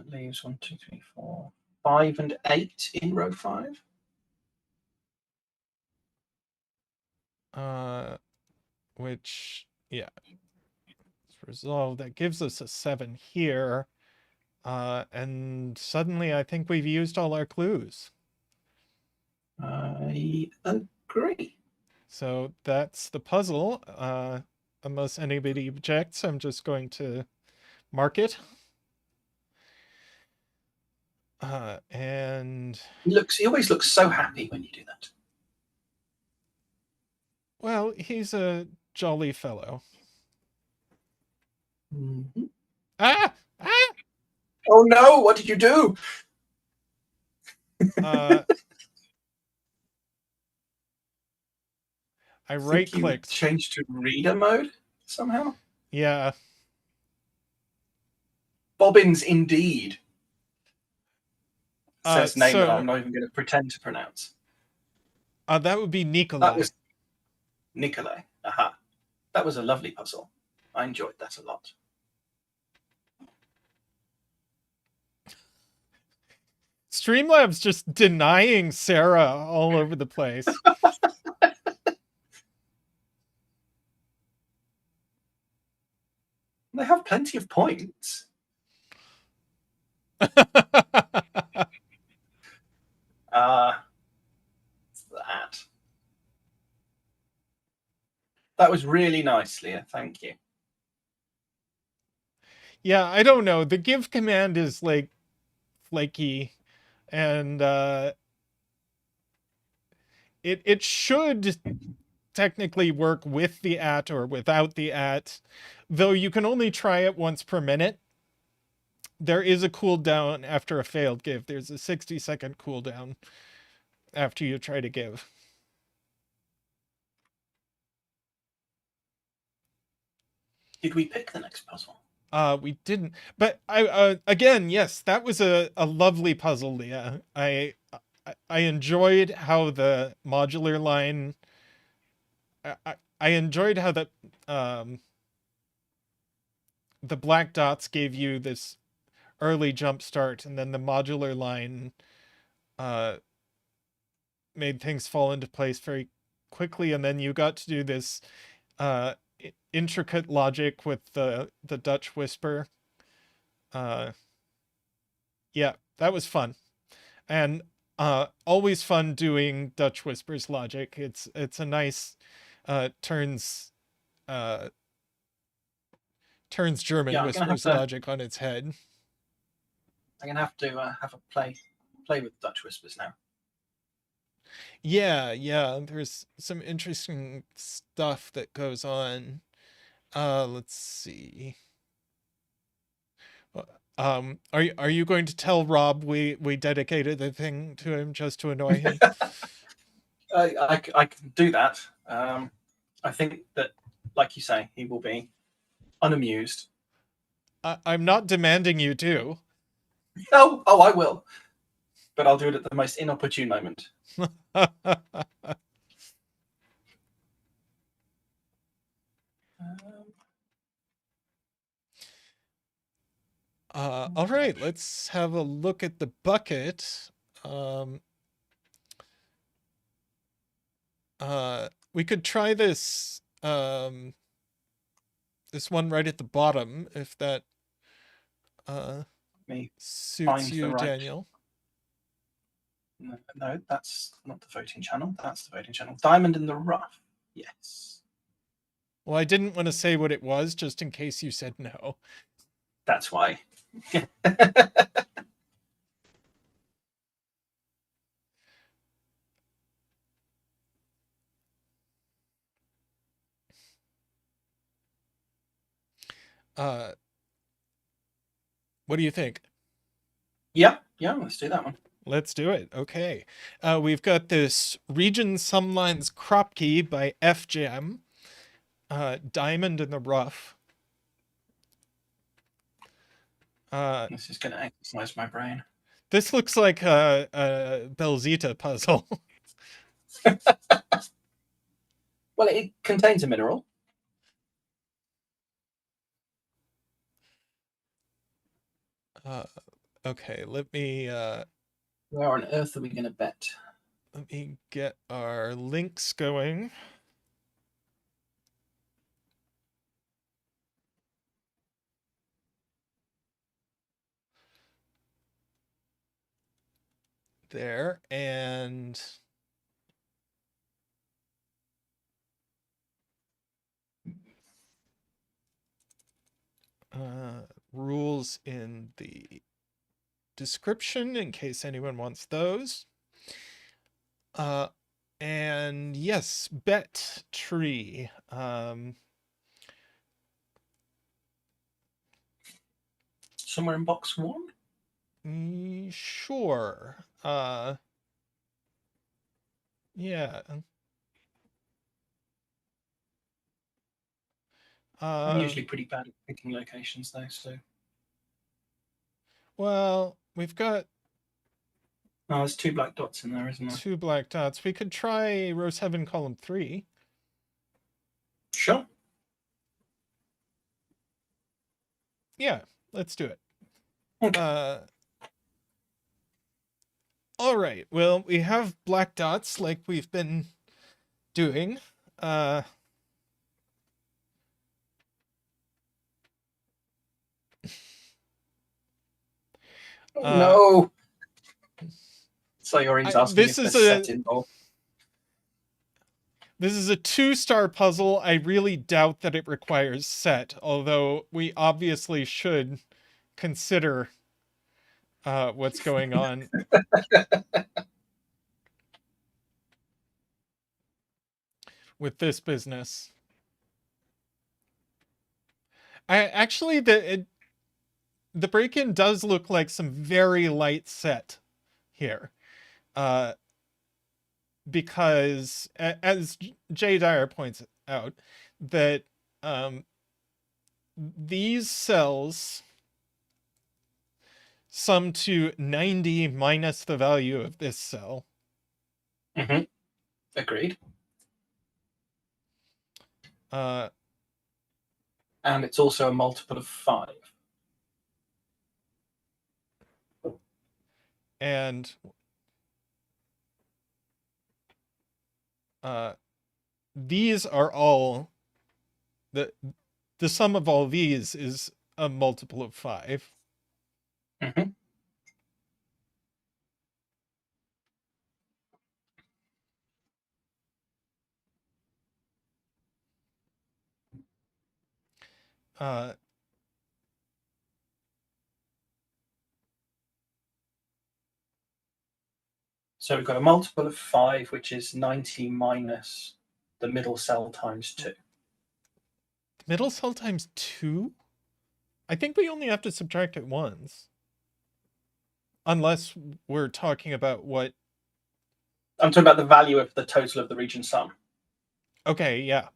leaves 1, 2, 3, 4, 5, and 8 in row 5. Which, yeah, it's resolved. That gives us a 7 here. And suddenly I think we've used all our clues. I agree. So that's the puzzle. Unless anybody objects, I'm just going to mark it. And he always looks so happy when you do that. Well, he's a jolly fellow. Mm-hmm. Ah! Oh no, what did you do? I right-clicked. Changed to reader mode somehow? Yeah. Bobbins indeed. Says name that I'm not even going to pretend to pronounce. That would be Nikolai. That was Nikolai. Aha. That was a lovely puzzle. I enjoyed that a lot. Streamlabs just denying Sarah all over the place. They have plenty of points. That was really nice, Leah. Thank you. Yeah, I don't know. The give command is like flaky, and it should technically work with the @ or without the @ though you can only try it once per minute. There is a cooldown after a failed give. There's a 60-second cooldown after you try to give. Did we pick the next puzzle? We didn't, but I again, yes, that was a lovely puzzle, Leah. I enjoyed how the modular line. I enjoyed how the black dots gave you this early jump start, and then the modular line uh made things fall into place very quickly, and then you got to do this intricate logic with the Dutch whisper. Uh, yeah, that was fun, and always fun doing Dutch whispers logic. It's a nice turns uh turns German Yeah, I'm gonna have whispers to. logic on its head. I'm gonna have to have a play with Dutch whispers now. Yeah, yeah. There's some interesting stuff that goes on. Let's see. Are you going to tell Rob we dedicated the thing to him just to annoy him? I can do that. I think that, like you say, he will be unamused. I'm not demanding you do. Oh, I will, but I'll do it at the most inopportune moment. Um, All right, let's have a look at the bucket. Um, we could try this this one right at the bottom if that me suits find the you, right. Daniel. No, that's not the voting channel. That's the voting channel. Diamond in the rough. Yes, Well, I didn't want to say what it was just in case you said no. that's why. Uh, what do you think? Yeah, let's do that one. Let's do it. Okay. We've got this Region Sumlines Crop Key by F Jam. Diamond in the Rough. This is going to exercise my brain. This looks like a Belzita puzzle. Well, it contains a mineral. Okay, let me Where on earth are we going to bet? get our links going. There, and rules in the description in case anyone wants those. And yes, bet tree. Somewhere in box one? Sure. Yeah. I'm usually pretty bad at picking locations, though. So, well, we've got there's 2 black dots in there, isn't there? 2 black dots. We could try row 7, column 3. Sure. Yeah, let's do it. Okay. All right. Well, we have black dots like we've been doing. No. Sayori's asking this if is there's a set involved. This is a 2-star puzzle. I really doubt that it requires set, although we obviously should consider what's going on. With this business. I actually the break-in does look like some very light set here. Because as Jay Dyer points out, that these cells sum to 90 minus the value of this cell. Mm-hmm. Agreed. And it's also a multiple of 5. And these are all the sum of all these is a multiple of 5. Mm-hmm. So we've got a multiple of 5, which is 90 minus the middle cell times 2. Middle cell times 2? I think we only have to subtract it once. Unless we're talking about what... I'm talking about the value of the total of the region sum. Okay, yeah.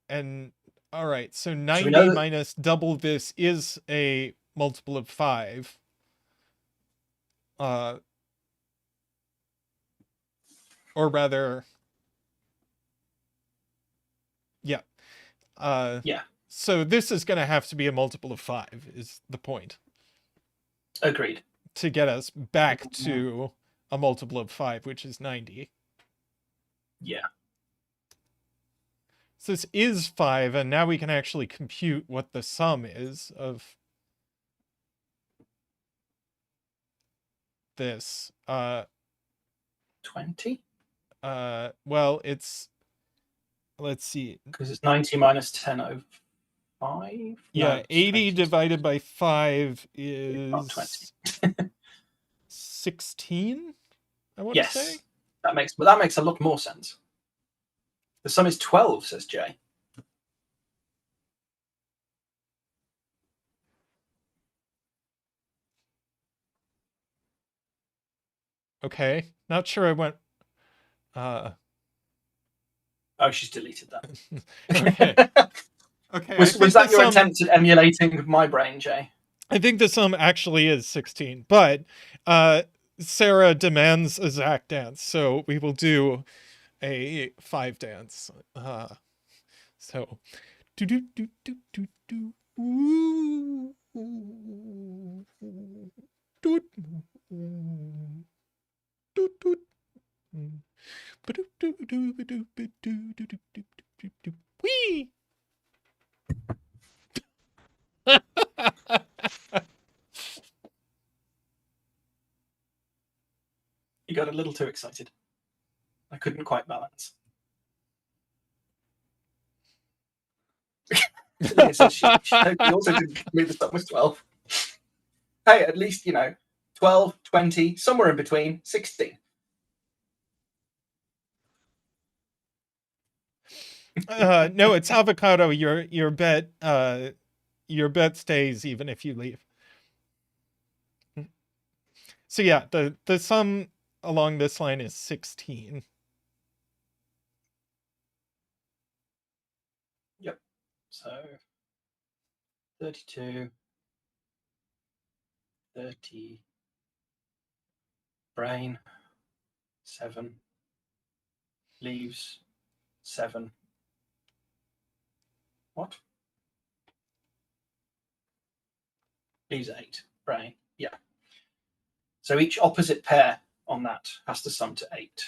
And all right, so 90 minus double this is a multiple of 5. Or rather, yeah. Yeah. So this is going to have to be a multiple of 5 is the point. Agreed. To get us back to a multiple of 5, which is 90. Yeah. So this is 5, and now we can actually compute what the sum is of this. 20? Well, it's... Let's see. Because it's 90 minus 10 over 5? Yeah, no, 80 20. divided by 5 is... Not 20. 16, I want Yes. to say? That makes a lot more sense. The sum is 12, says Jay. Okay. Not sure I went... Oh, she's deleted that. Okay. Okay. Was that your attempt at emulating my brain, Jay? I think the sum actually is 16, but Sarah demands a Zach dance, so we will do a 5 dance. So do do do do do do ooh, doot, doot, doot. Whee! You got a little too excited. I couldn't quite balance. She also didn't give me the sum was 12. Hey, at least, 12, 20, somewhere in between, 16. No, it's avocado. Your bet stays even if you leave. So yeah, the sum along this line is 16. Yep. So 32, 30, brain, 7, leaves, 7. What? Leaves 8, brain, yeah. So each opposite pair on that has to sum to 8.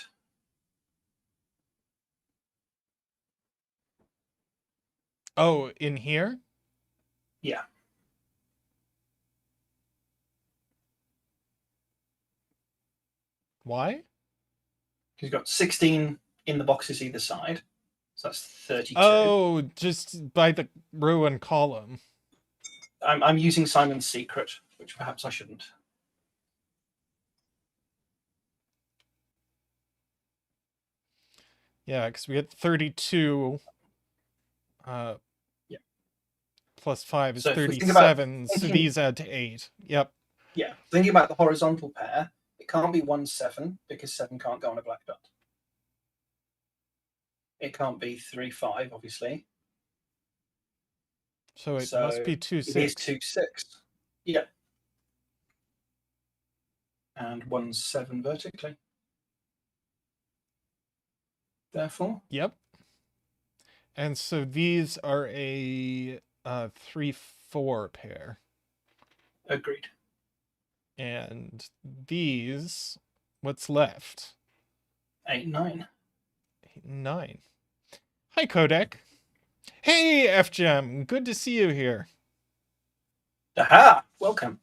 Oh, in here? Yeah. Why? You've got 16 in the boxes either side. So that's 32. Oh, just by the row and column. I'm using Simon's secret, which perhaps I shouldn't. Yeah, because we had 32. Yeah. Plus 5 is So if we think 37, about so these add to 8. Yep. Yeah, thinking about the horizontal pair, it can't be 1, 7, because 7 can't go on a black dot. it can't be 3, 5, obviously. So it must be 2, It 6. is 2, 6. Yeah. And 1, 7 vertically. Therefore. Yep. And so these are a 3, 4 pair. Agreed. And these, what's left? 8, 9. 9. Hi, Kodak. Hey, FGem. Good to see you here. Aha! Welcome.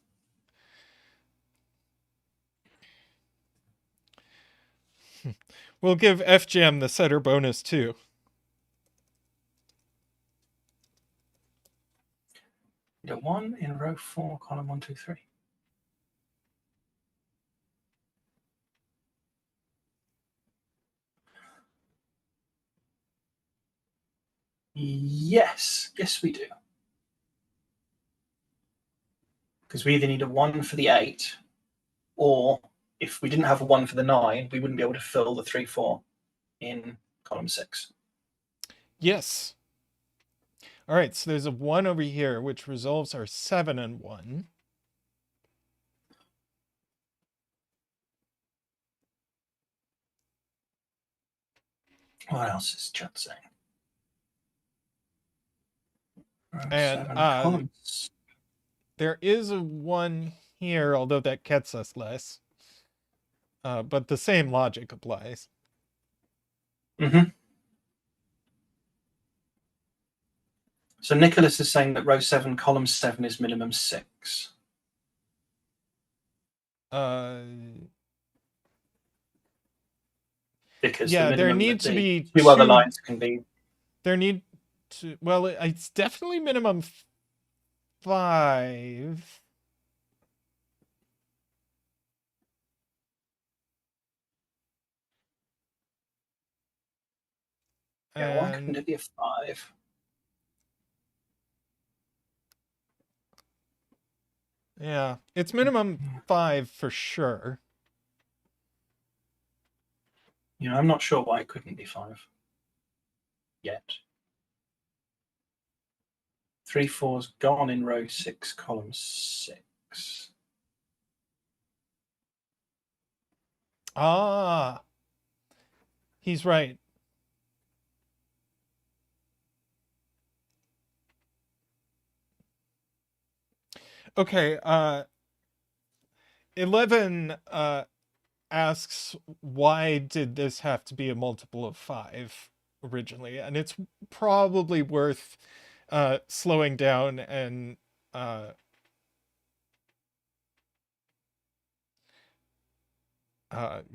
We'll give FGM the setter bonus too. The 1 in row 4, column 1, 2, 3. Yes, we do. Because we either need a 1 for the 8, or if we didn't have a 1 for the 9, we wouldn't be able to fill the 3, 4 in column 6. Yes. All right, so there's a 1 over here, which resolves our 7 and 1. What else is chat saying? And columns. there is a 1 here, although that gets us less. But the same logic applies. Mm-hmm. So Nicholas is saying that row 7, column 7 is minimum 6. Because yeah, the there minimum need to be two other lines can be. There need to, well, it's definitely minimum 5. Yeah, why couldn't it be a 5? Yeah, it's minimum 5 for sure. You know, I'm not sure why it couldn't be 5 yet. 3, 4's gone in row 6, column 6. Ah, he's right. Okay, 11 asks, why did this have to be a multiple of 5 originally? And it's probably worth slowing down and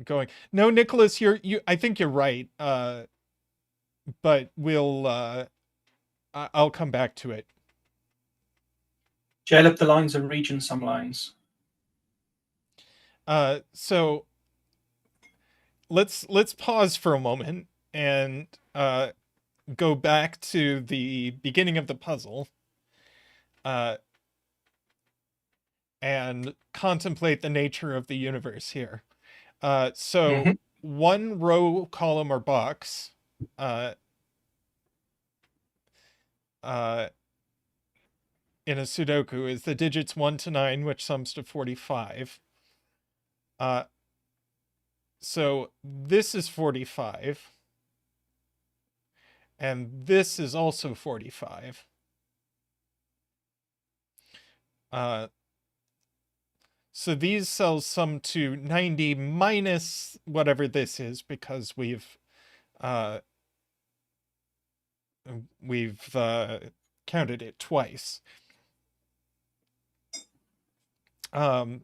going. No, Nicholas, I think you're right. But I'll come back to it. Jaleb, the lines are region sum lines. So let's pause for a moment and go back to the beginning of the puzzle and contemplate the nature of the universe here. So one row, column, or box in a Sudoku is the digits 1 to 9, which sums to 45. So this is 45. And this is also 45. So these cells sum to 90 minus whatever this is, because we've counted it twice. But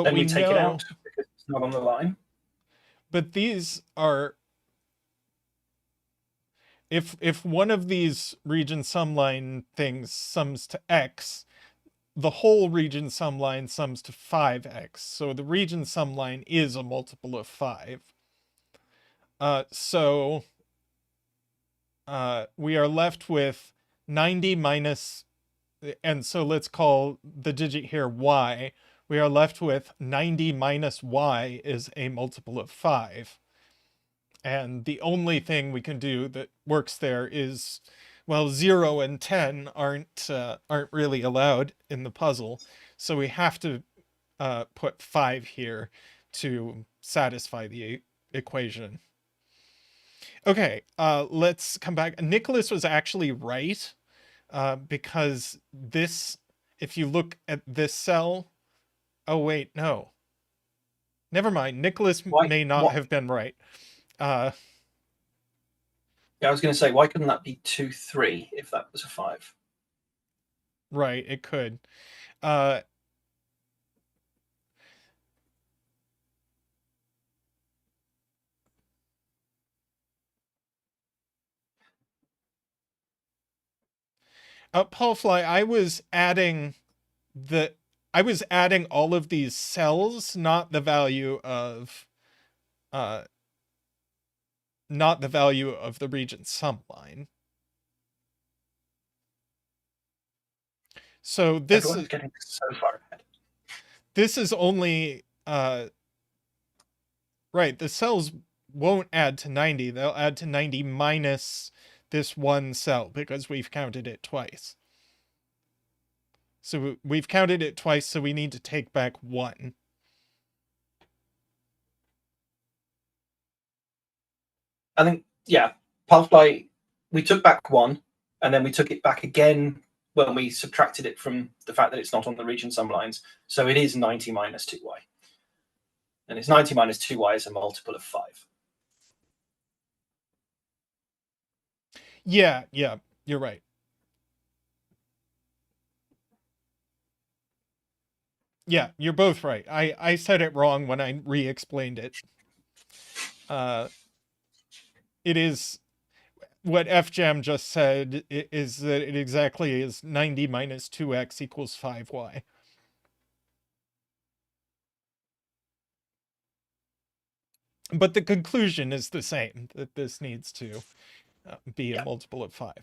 then we you take know it out because it's not on the line. But these are, if one of these region sum line things sums to x, the whole region sum line sums to 5x. So the region sum line is a multiple of 5. So we are left with 90 minus, and so let's call the digit here y, we are left with 90 minus y is a multiple of 5. And the only thing we can do that works there is, well, 0 and 10 aren't really allowed in the puzzle. So we have to put 5 here to satisfy the equation. Okay, let's come back. Nicholas was actually right, because this, if you look at this cell, oh wait, no. Never mind, Nicholas may not have been right. Yeah, I was going to say, why couldn't that be 2, 3 if that was a 5? Right, it could. Paul Fly, I was adding all of these cells, not the value of the region sum line. So this Everyone's getting so far ahead. This is only right, the cells won't add to 90. They'll add to 90 minus this one cell because we've counted it twice. So we've counted it twice, so we need to take back 1. I think, yeah, Pathfly, we took back 1, and then we took it back again when we subtracted it from the fact that it's not on the region sum lines. So it is 90 minus 2y. And it's 90 minus 2y is a multiple of 5. Yeah, you're right. Yeah, you're both right. I said it wrong when I re-explained it. It is what FJam just said is that it exactly is 90 minus 2x equals 5y. But the conclusion is the same, that this needs to be a multiple of 5.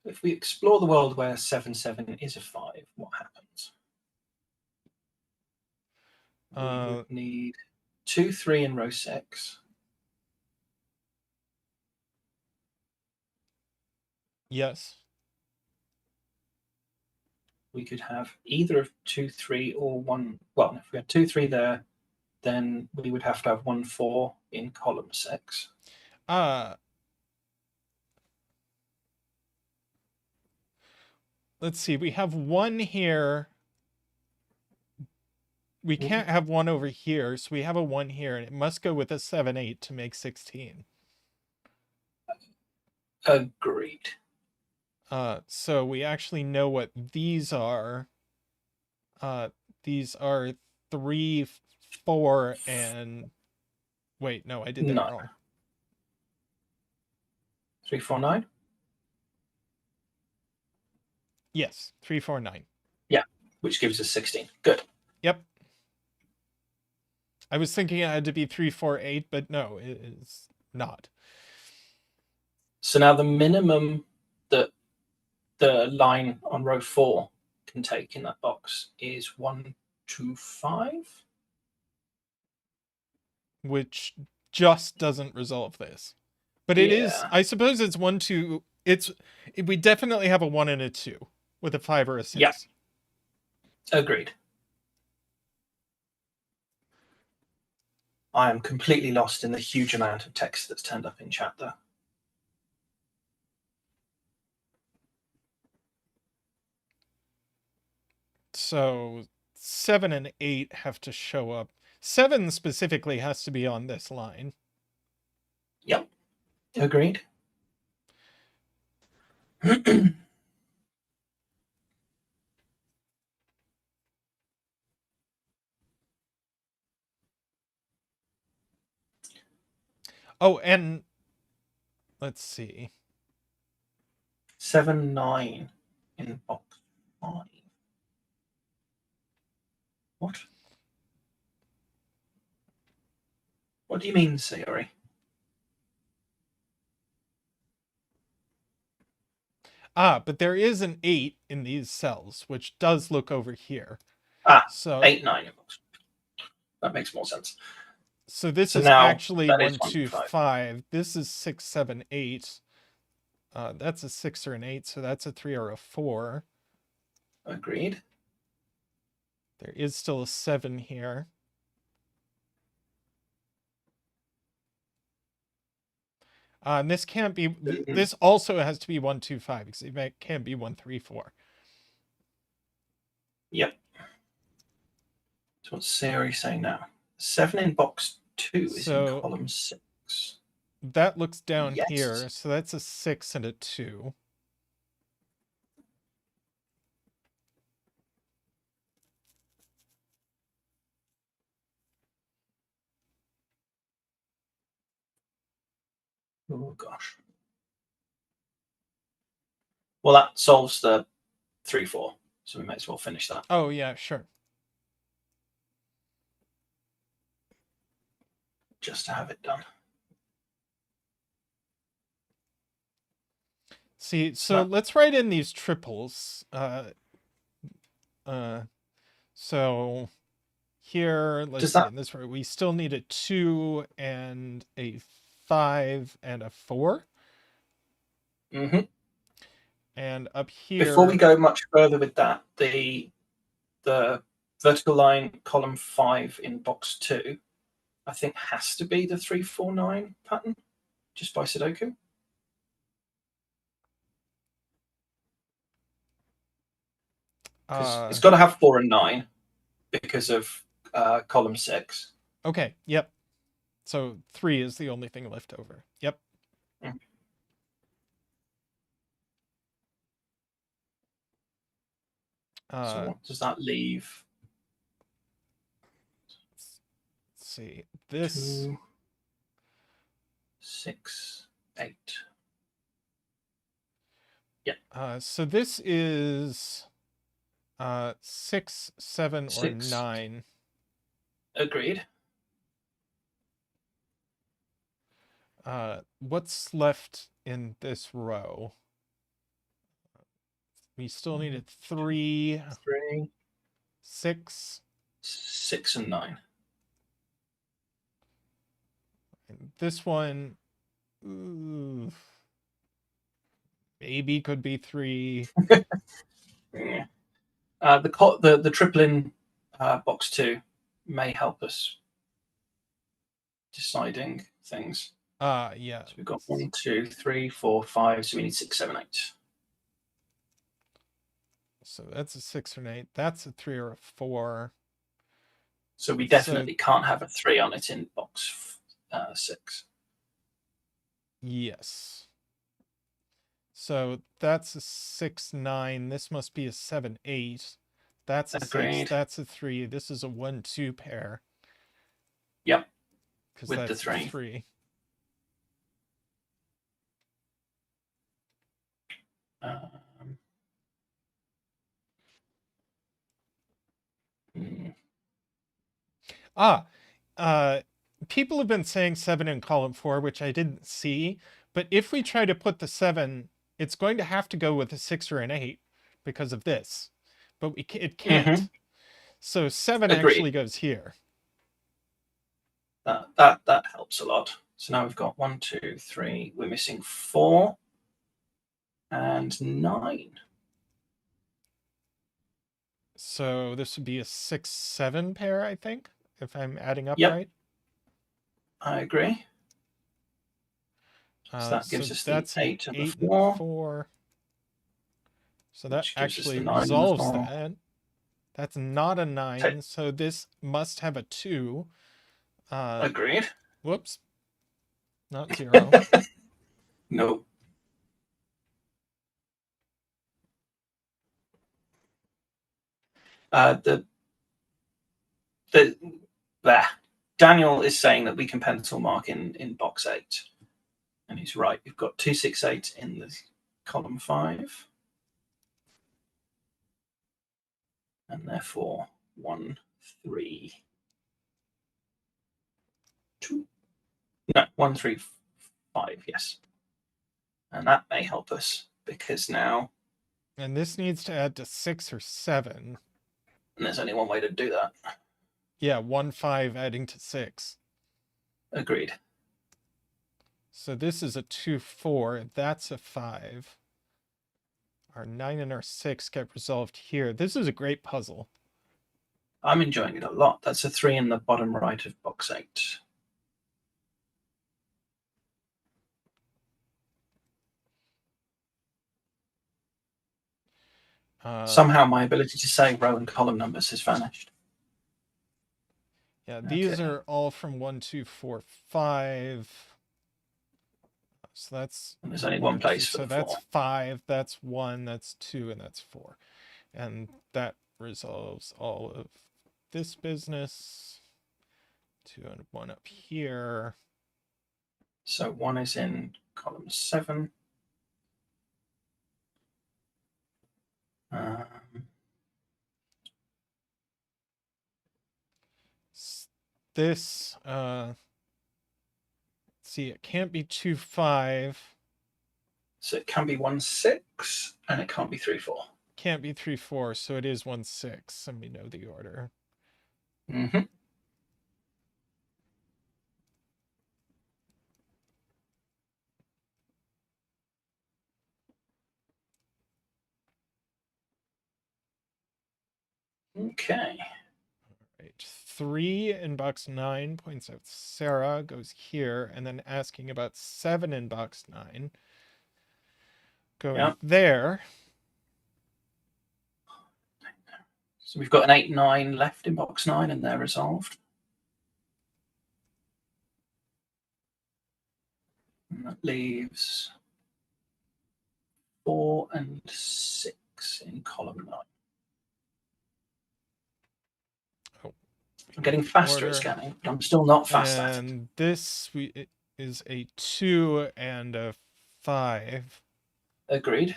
If we explore the world where 7, 7 is a 5, what happens? We would need 2, 3 in row 6. Yes. We could have either of 2, 3 or 1. Well, if we had 2, 3 there, then we would have to have 1, 4 in column 6. Let's see. We have 1 here. We can't have 1 over here, so we have a 1 here, and it must go with a 7, 8 to make 16. Agreed. So we actually know what these are. These are 3, 4, and... Wait, no, I did that wrong. 3, 4, 9? Yes, 3, 4, 9. Yeah, which gives us 16. Good. Yep. I was thinking it had to be 3, 4, 8, but no, it is not. So now the minimum that the line on row 4 can take in that box is 1, 2, 5. Which just doesn't resolve this. But it is, I suppose it's 1, 2, we definitely have a 1 and a 2 with a 5 or a 6. Yeah. Agreed. I am completely lost in the huge amount of text that's turned up in chat there. So 7 and 8 have to show up. 7 specifically has to be on this line. Yep. Agreed. Oh, and let's see. 7, 9 in box 5. What? What do you mean, Sayori? But there is an 8 in these cells, which does look over here. Ah, So 8, 9 in box. That makes more sense. So this So is now actually that is 1, 1, 2, 5. 5. This is 6, 7, 8. That's a 6 or an 8, so that's a 3 or a 4. Agreed. There is still a 7 here. And this can't be. This also has to be 1, 2, 5 because it can't be 1, 3, 4. Yep. So what's Siri saying now? 7 in box 2 is in column 6. That looks down Yes. here, so that's a 6 and a 2. Oh gosh. Well, that solves the 3, 4. So we might as well finish that. Oh yeah, sure. Just to have it done. See, so let's write in these triples. So here, let's see, in this row, we still need a 2 and a 5 and a 4. Mm-hmm. And up here, before we go much further with that, the vertical line column 5 in box 2, I think has to be the 3, 4, 9 pattern, just by Sudoku. Because it's got to have 4 and 9 because of column 6. Okay, yep. So 3 is the only thing left over. Yep. So what does that leave? Let's see. This 2, 6, 8. Yeah. So this is 6, 7, 6. or 9. Agreed. What's left in this row? We still needed 3, 6, 6, and 9. And this one, maybe could be 3. Yeah. The triple in box 2 may help us deciding things. Yeah. So we've got 1, 2, 3, 4, 5. So we need 6, 7, 8. So that's a 6 or an 8. That's a 3 or a 4. So we definitely can't have a 3 on it in box 6. Yes. So that's a 6, 9. This must be a 7, 8. That's a Agreed. 6. That's a 3. This is a 1, 2 pair. Yep. With that's the 3. 3. People have been saying 7 in column 4, which I didn't see. But if we try to put the 7, it's going to have to go with a 6 or an 8 because of this. But it can't. Mm-hmm. So 7 Agreed. Actually goes here. That helps a lot. So now we've got 1, 2, 3. We're missing 4 and 9. So this would be a 6, 7 pair, I think, if I'm adding up right. I agree. So that gives us the 8 and the 4. So that actually resolves that. That's not a 9, so this must have a 2. Agreed. Whoops. Not 0. Nope. Daniel is saying that we can pencil mark in box 8. And he's right. We've got 2, 6, 8 in the column 5. And therefore 1, 3, 2. No, 1, 3, 5, yes. And that may help us because now, And this needs to add to 6 or 7. and there's only one way to do that. Yeah, 1, 5 adding to 6. Agreed. So this is a 2, 4. That's a 5. Our 9 and our 6 get resolved here. This is a great puzzle. I'm enjoying it a lot. That's a 3 in the bottom right of box 8. Somehow my ability to say row and column numbers has vanished. Yeah, these Okay. are all from 1, 2, 4, 5. So that's And there's only one place for so the that's 4. 5, that's 1, that's 2, and that's 4. And that resolves all of this business. 2 and 1 up here. So 1 is in column 7. This see, it can't be 2, 5. So it can be 1, 6, and it can't be 3, 4. Can't be 3, 4, so it is 1, 6, and we know the order. Mm-hmm. Okay. Right. 3 in box 9 points out Sarah, goes here, and then asking about 7 in box 9. Going there. So we've got an 8, 9 left in box 9, and they're resolved. And that leaves 4 and 6 in column 9. Oh, I'm getting faster at scanning, but I'm still not fast at it. And this is a 2 and a 5. Agreed.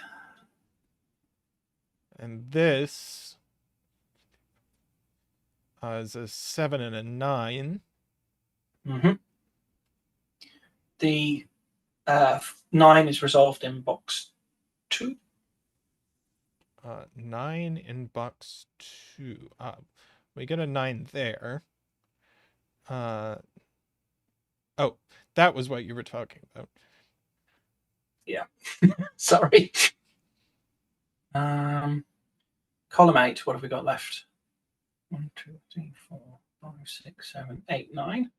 And this is a 7 and a 9. Mm-hmm. The 9 is resolved in box 2. 9 in box 2. We get a 9 there. Oh, that was what you were talking about. Yeah. Sorry. Column 8, what have we got left? 1, 2, 3, 4, 5, 6, 7, 8, 9.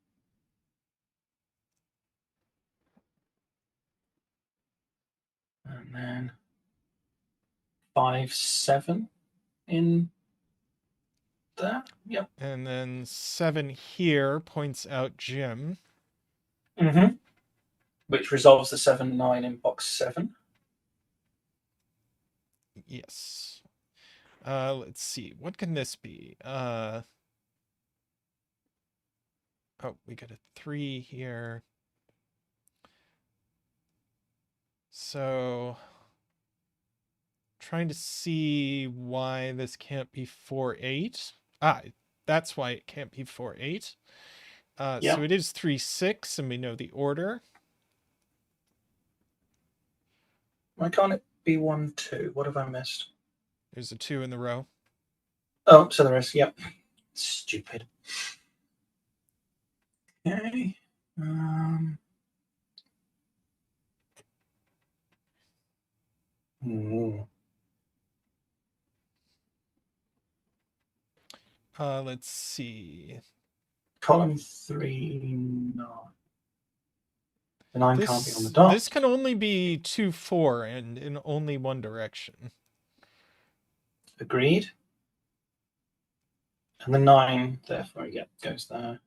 And then 5, 7 in there. Yep. And then 7 here points out Jim. Mm-hmm. Which resolves the 7, 9 in box 7. Yes. Let's see. What can this be? Oh, we got a 3 here. So trying to see why this can't be 4, 8. That's why it can't be 4, 8. So it is 3, 6, and we know the order. Why can't it be 1, 2? What have I missed? There's a 2 in the row. Oh, so there is. Yep. Stupid. Okay. Let's see. Column 3, 9. The 9 can't be on the dot. This can only be 2, 4, and in only one direction. Agreed. And the 9, therefore, goes there.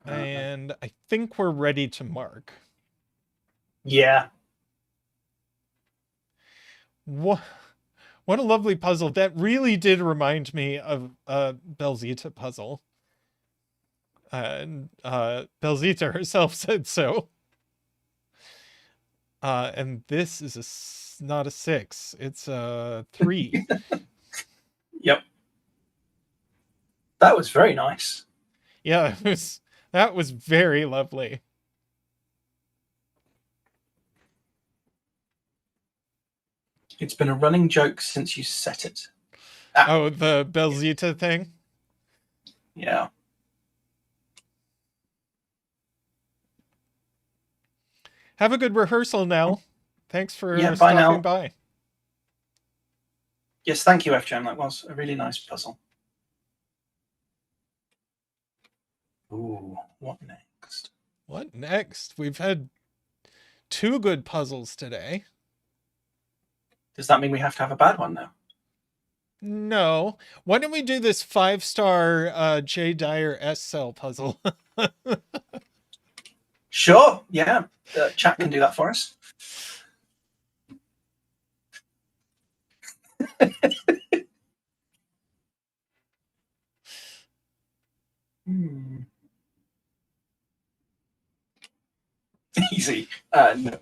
And I think we're ready to mark. Yeah. What a lovely puzzle. That really did remind me of a Belzita puzzle. And Belzita herself said so. And this is not a 6. It's a 3. Yep. That was very nice. Yeah, that was very lovely. It's been a running joke since you set it. Oh, the Belzita thing? Yeah. Have a good rehearsal now. Thanks Yeah, for bye stopping now. by. Yes, thank you, FJM. That was a really nice puzzle. Ooh, what next? What next? We've had 2 good puzzles today. Does that mean we have to have a bad one now? No. Why don't we do this 5-star J. Dyer S cell puzzle? Sure. Yeah. Chat can do that for us. Easy. No.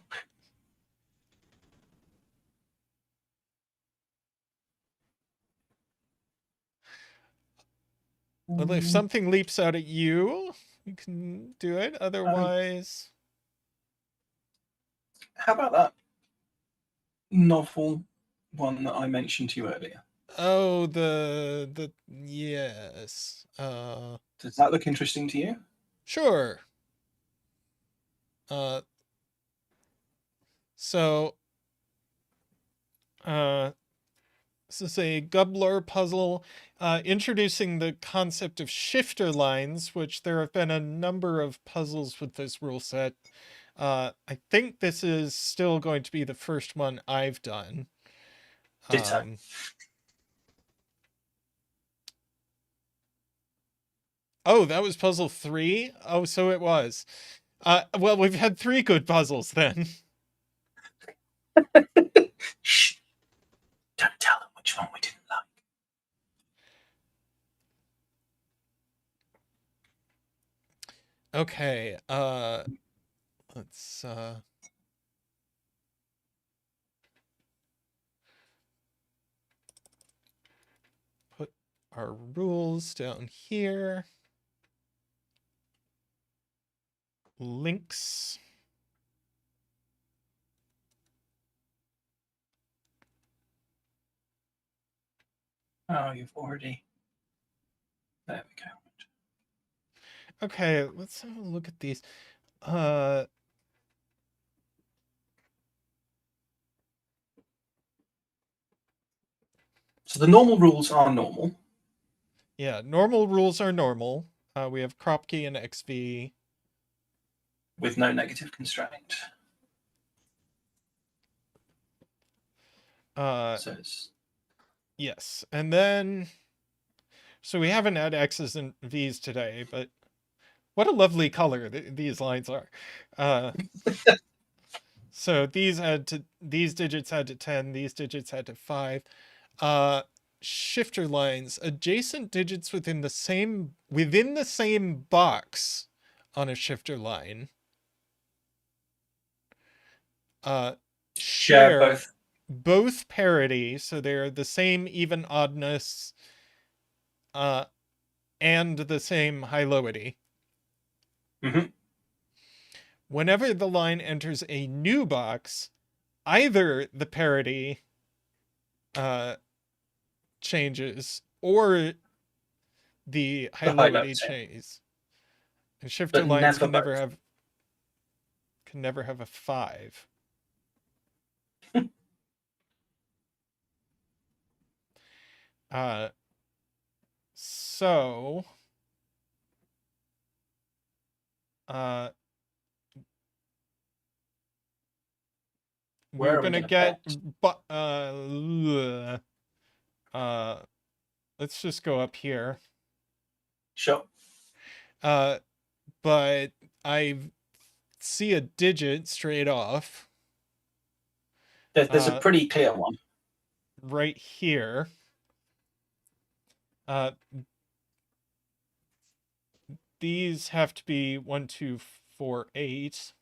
Well, if something leaps out at you, you can do it. Otherwise, how about that novel one that I mentioned to you earlier? oh, the yes. Does that look interesting to you? Sure. So this is a Gubler puzzle introducing the concept of shifter lines, which there have been a number of puzzles with this rule set. I think this is still going to be the first one I've done. Ditto. Oh, that was puzzle 3? Oh, so it was. Well, we've had 3 good puzzles then. Shh. Don't tell them which one we didn't like. Okay, let's put our rules down here. Links. Oh, you've already. There we go. Okay, let's have a look at these. So the normal rules are normal. Yeah, normal rules are normal. We have Kropke and XV. With no negative constraint. So it's... Yes, and then... So we haven't had X's and V's today, but what a lovely color these lines are. So these digits had to 10, these digits had to 5. Shifter lines, adjacent digits within the same box on a shifter line. Share both parity, so they're the same even oddness, and the same high-lowity. Mm-hmm. Whenever the line enters a new box, either the parity changes or the high-lowity changes. And shifter lines can never have a 5. So we're gonna get let's just go up here. Sure. But I see a digit straight off. There's a pretty clear one right here. These have to be 1, 2, 4, 8.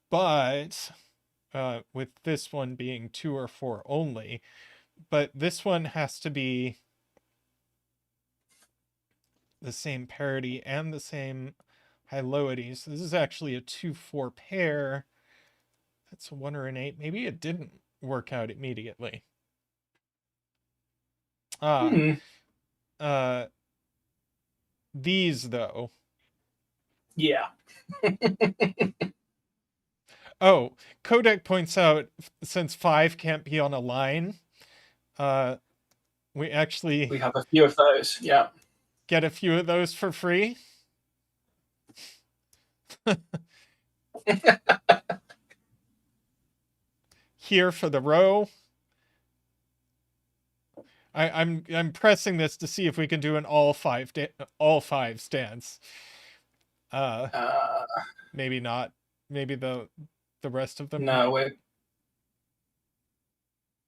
But with this one being 2 or 4 only, but this one has to be the same parity and the same high-lowity. So this is actually a 2-4 pair. That's a 1 or an 8. Maybe it didn't work out immediately. These though. Yeah. Oh, Kodak points out since 5 can't be on a line, we actually have a few of those. Yeah. get a few of those for free. Here for the row. I'm pressing this to see if we can do an all five stance. Maybe not. Maybe the rest of them. No,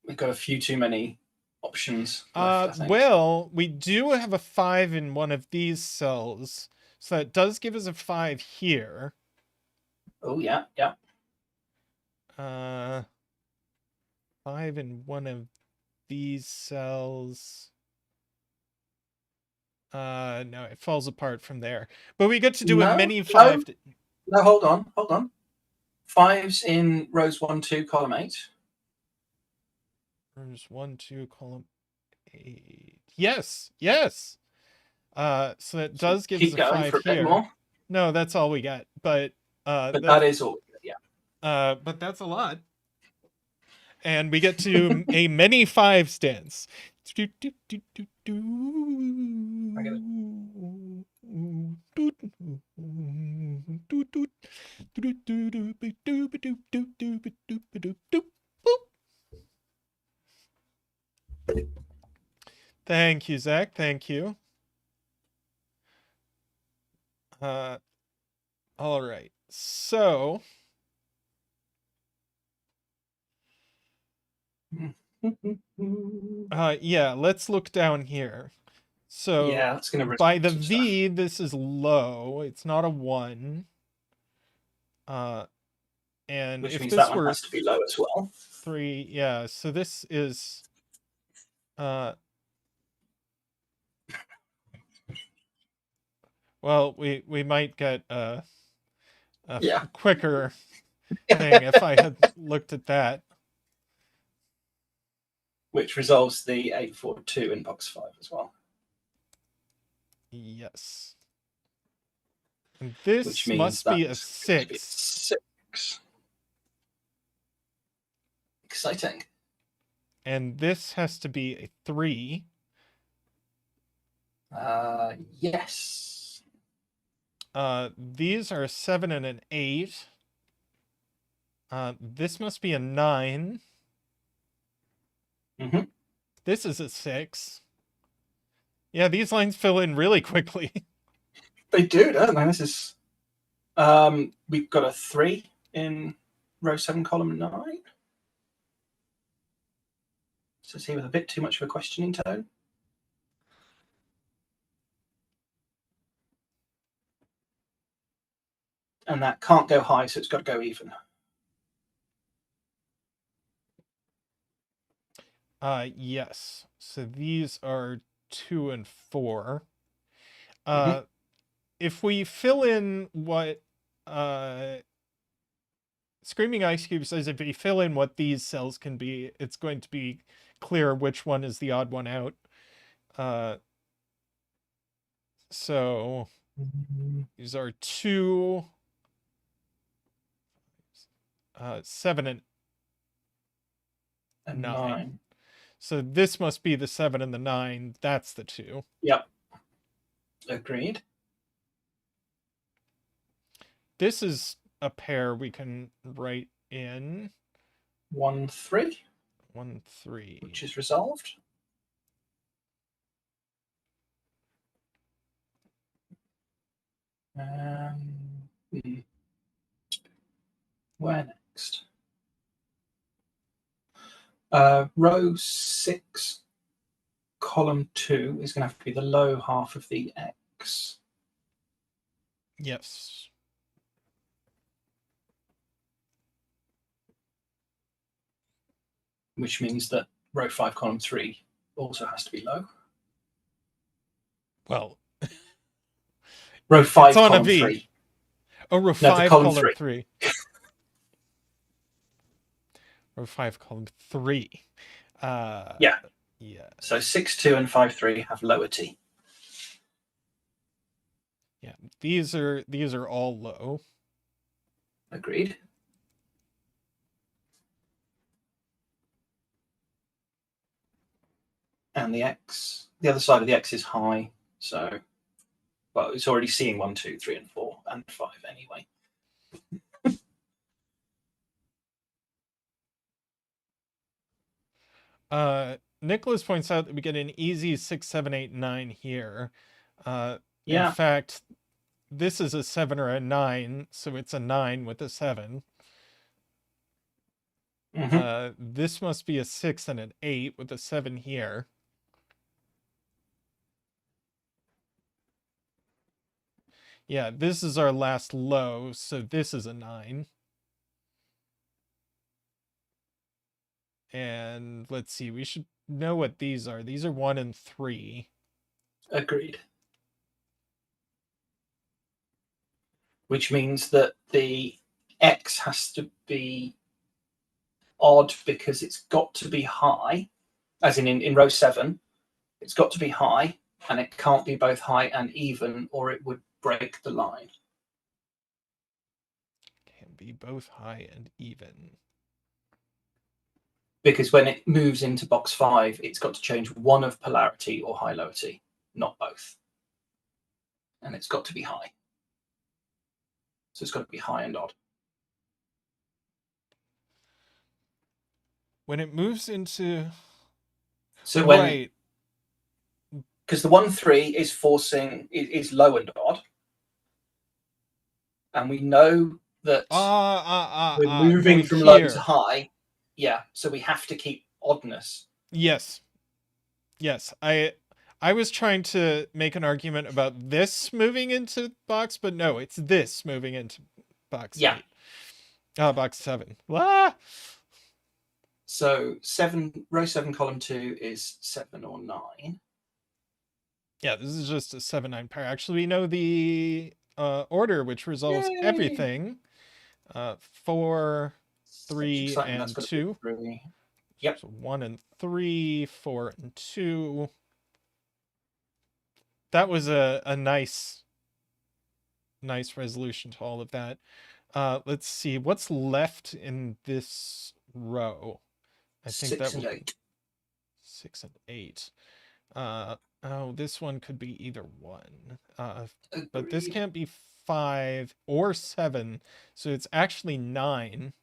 we've got a few too many options left, I think. Well, we do have a 5 in one of these cells, so that does give us a 5 here. Oh yeah, yeah. 5 in one of these cells. No, it falls apart from there. But we get to do a many 5. No, hold on. 5's in rows 1, 2, column 8. Rows 1, 2, column 8. Yes. So that does give us a 5 for a here. bit more. No, that's all we get. But that is all. Yeah. But that's a lot. And we get to a many 5 stance. I get it. Thank you, Zach. Thank you. All right. So yeah, let's look down here. So yeah, it's gonna by the V, this is low. It's not a 1. And which if means this that one were has to be low as well. 3, yeah. So this is well, we might get a quicker thing if I had looked at that. Which resolves the 842 in box 5 as well. Yes. And this must be a 6. Exciting. And this has to be a 3. Yes. These are a 7 and an 8. This must be a 9. Mm-hmm. This is a 6. Yeah, these lines fill in really quickly. They do, don't they? This is we've got a 3 in row 7, column 9. So see, with a bit too much of a questioning tone. And that can't go high, so it's got to go even. Yes. So these are 2 and 4. If we fill in what Screaming Ice Cube says, if we fill in what these cells can be, it's going to be clear which one is the odd one out. So these are 2, 7 and 9. So this must be the 7 and the 9. That's the 2. Yep. Agreed. This is a pair we can write in. 1, 3. 1, 3. Which is resolved. Where next? Row 6, column 2 is going to have to be the low half of the X. Yes. Which means that row 5, column 3 also has to be low. Well, row 5, it's on column a V. 3. Oh, row 5, column 3. Row 5, column 3. Yeah. Yeah. So 6-2 and 5-3 have lower T. Yeah. These are all low. Agreed. And the other side of the X is high. So, well, it's already seeing 1, 2, 3, and 4, and 5 anyway. Nicholas points out that we get an easy 6, 7, 8, 9 here. In Yeah. fact, this is a 7 or a 9, so it's a 9 with a 7. This must be a 6 and an 8 with a 7 here. Yeah, this is our last low, so this is a 9. And let's see, we should know what these are. These are 1 and 3. Agreed. Which means that the X has to be odd because it's got to be high, as in row 7, it's got to be high, and it can't be both high and even, or it would break the line. Can be both high and even. Because when it moves into box 5, it's got to change one of polarity or high low T, not both. And it's got to be high. So it's got to be high and odd. When it moves into... So when... Right. Because the 1, 3 is forcing... is low and odd. And we know that we're moving from here. low to high. Yeah, so we have to keep oddness. Yes. Yes, I was trying to make an argument about this moving into box, but no, it's this moving into box 8. Box 7. Ah! So row 7, column 2 is 7 or 9. Yeah, this is just a 7-9 pair. Actually, we know the order, which resolves everything. 4, 3, and 2. 3. Yep. So 1 and 3, 4 and 2. That was a nice resolution to all of that. Let's see what's left in this row. I think 6 and 8. 6 and 8. Oh, this one could be either one. But this can't be 5 or 7, so it's actually 9.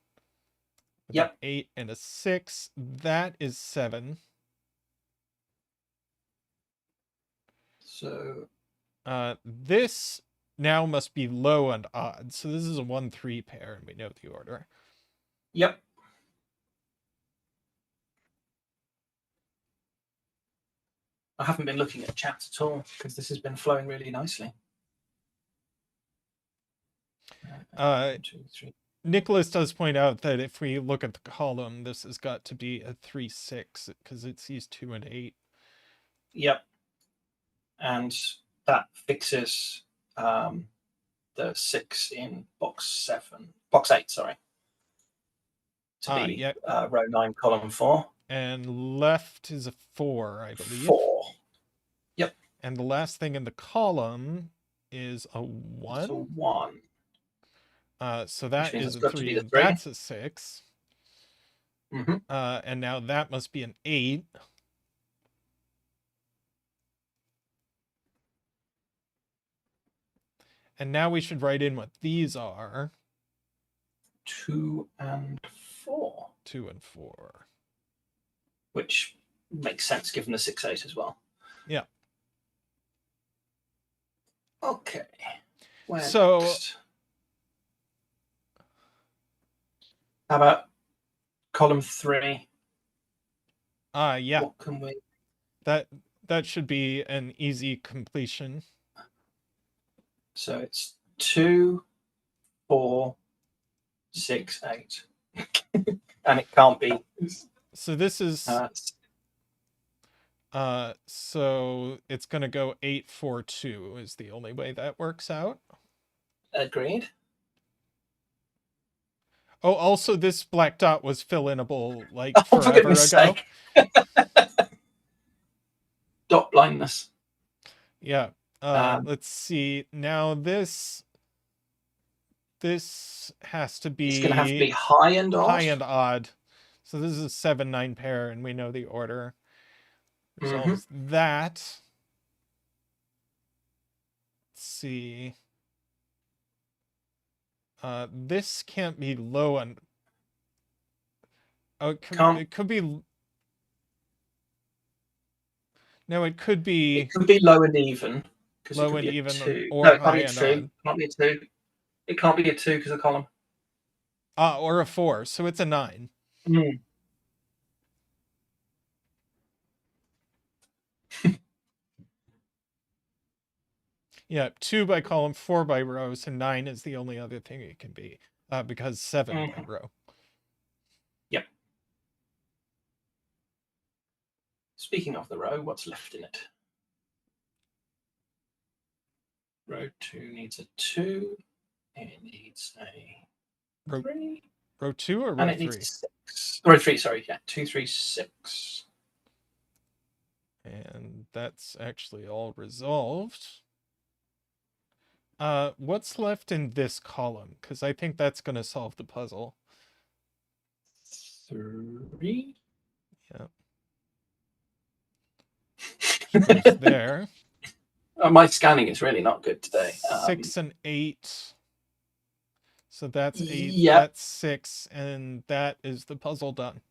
With an 8 and a 6. That is 7. So this now must be low and odd. So this is a 1-3 pair, and we know the order. Yep. I haven't been looking at chat at all because this has been flowing really nicely. 1, 2, 3. Nicholas does point out that if we look at the column, this has got to be a 3, 6 because it sees 2 and 8. Yep. And that fixes the 6 in box 8, sorry. To be row 9, column 4. And left is a 4, I believe. 4. Yep. And the last thing in the column is a 1. It's a 1. So that is a 3, and 3. that's a 6. Mm-hmm. And now that must be an 8. And now we should write in what these are. 2 and 4. 2 and 4. Which makes sense given the 6, 8 as well. Yeah. Okay. So next? How about column 3? Yeah. What can we... That should be an easy completion. So it's 2, 4, 6, 8. And it can't be. So this is so it's going to go 8, 4, 2 is the only way that works out. Agreed. Oh, also this black dot was fill-inable like Oh, for forever goodness ago. sake. Dot blindness. Yeah. Um, Let's see. Now this has to it's going to have to be be high and odd. high and odd. So this is a 7-9 pair, and we know the order resolves that. Let's see. This can't be low on. Oh, it could be. No, it could be. It could be low and even because it Low could and be a even 2. or No, it can't high be a and 2. odd. It can't be a 2. It can't be a 2 because of column. Or a 4, so it's a 9. Mm. Yeah, 2 by column, 4 by row, so 9 is the only other thing it can be, because 7 by row. Yep. Speaking of the row, what's left in it? Row 2 needs a 2. It needs a 3. Row 2 or row 3? And it needs a 6. Row 3, sorry. Yeah, 2, 3, 6. And that's actually all resolved. What's left in this column? Because I think that's going to solve the puzzle. 3. Yeah. There's there. My scanning is really not good today. 6 and 8. So that's 8. Yep. That's 6, and that is the puzzle done.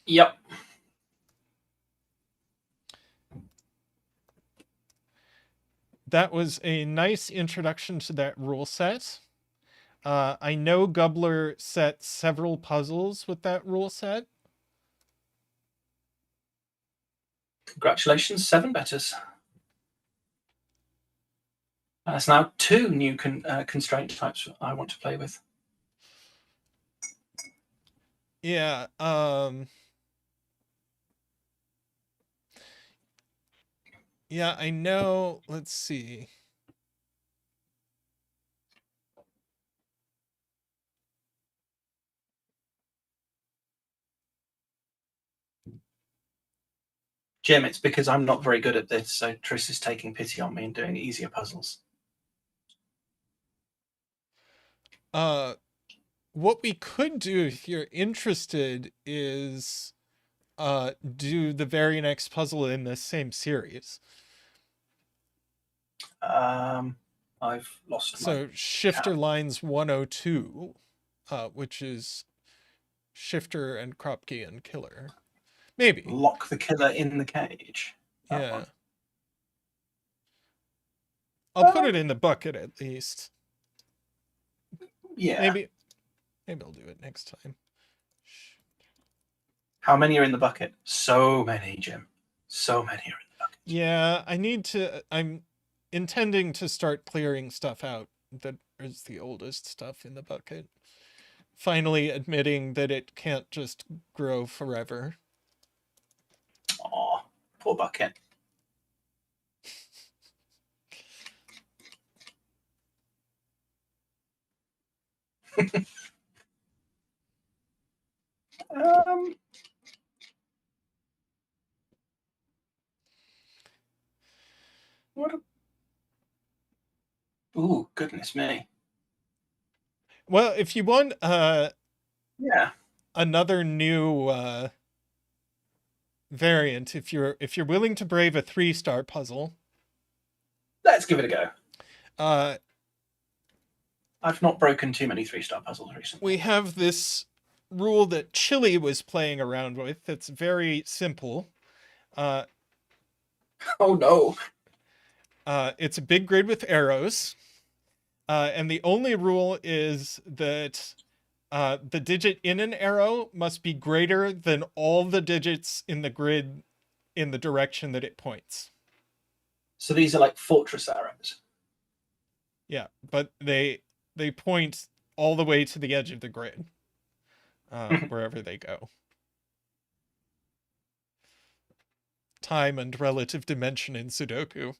Yep. That was a nice introduction to that rule set. I know Gubler set several puzzles with that rule set. Congratulations, 7 betters. That's now 2 new constraint types I want to play with. Yeah. Yeah, I know. Let's see. Jim, it's because I'm not very good at this, so Tris is taking pity on me and doing easier puzzles. What we could do if you're interested is do the very next puzzle in this same series. I've lost so Shifter Lines 102, which is Shifter and Kropke and Killer. Maybe. Lock the killer in the cage. Yeah. I'll put it in the bucket at least. Yeah. Maybe I'll do it next time. How many are in the bucket? So many, Jim. So many are in the bucket. Yeah, I'm intending to start clearing stuff out that is the oldest stuff in the bucket. Finally admitting that it can't just grow forever. Aw, poor bucket. What a... Ooh, goodness me. Well, if you want yeah, another new variant, if you're willing to brave a 3-star puzzle, let's give it a go. I've not broken too many 3-star puzzles recently. We have this rule that Chili was playing around with that's very simple. Oh no. It's a big grid with arrows. And the only rule is that the digit in an arrow must be greater than all the digits in the grid in the direction that it points. So these are like fortress arrows. Yeah, but they point all the way to the edge of the grid, wherever they go. Time and relative dimension in Sudoku.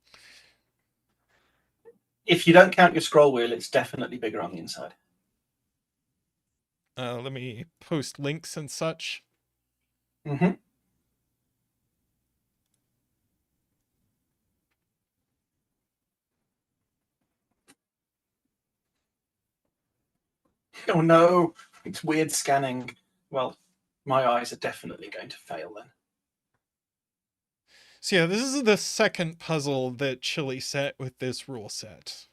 If you don't count your scroll wheel, it's definitely bigger on the inside. Let me post links and such. Mm-hmm. Oh no, it's weird scanning. Well, my eyes are definitely going to fail then. So yeah, this is the second puzzle that Chili set with this rule set.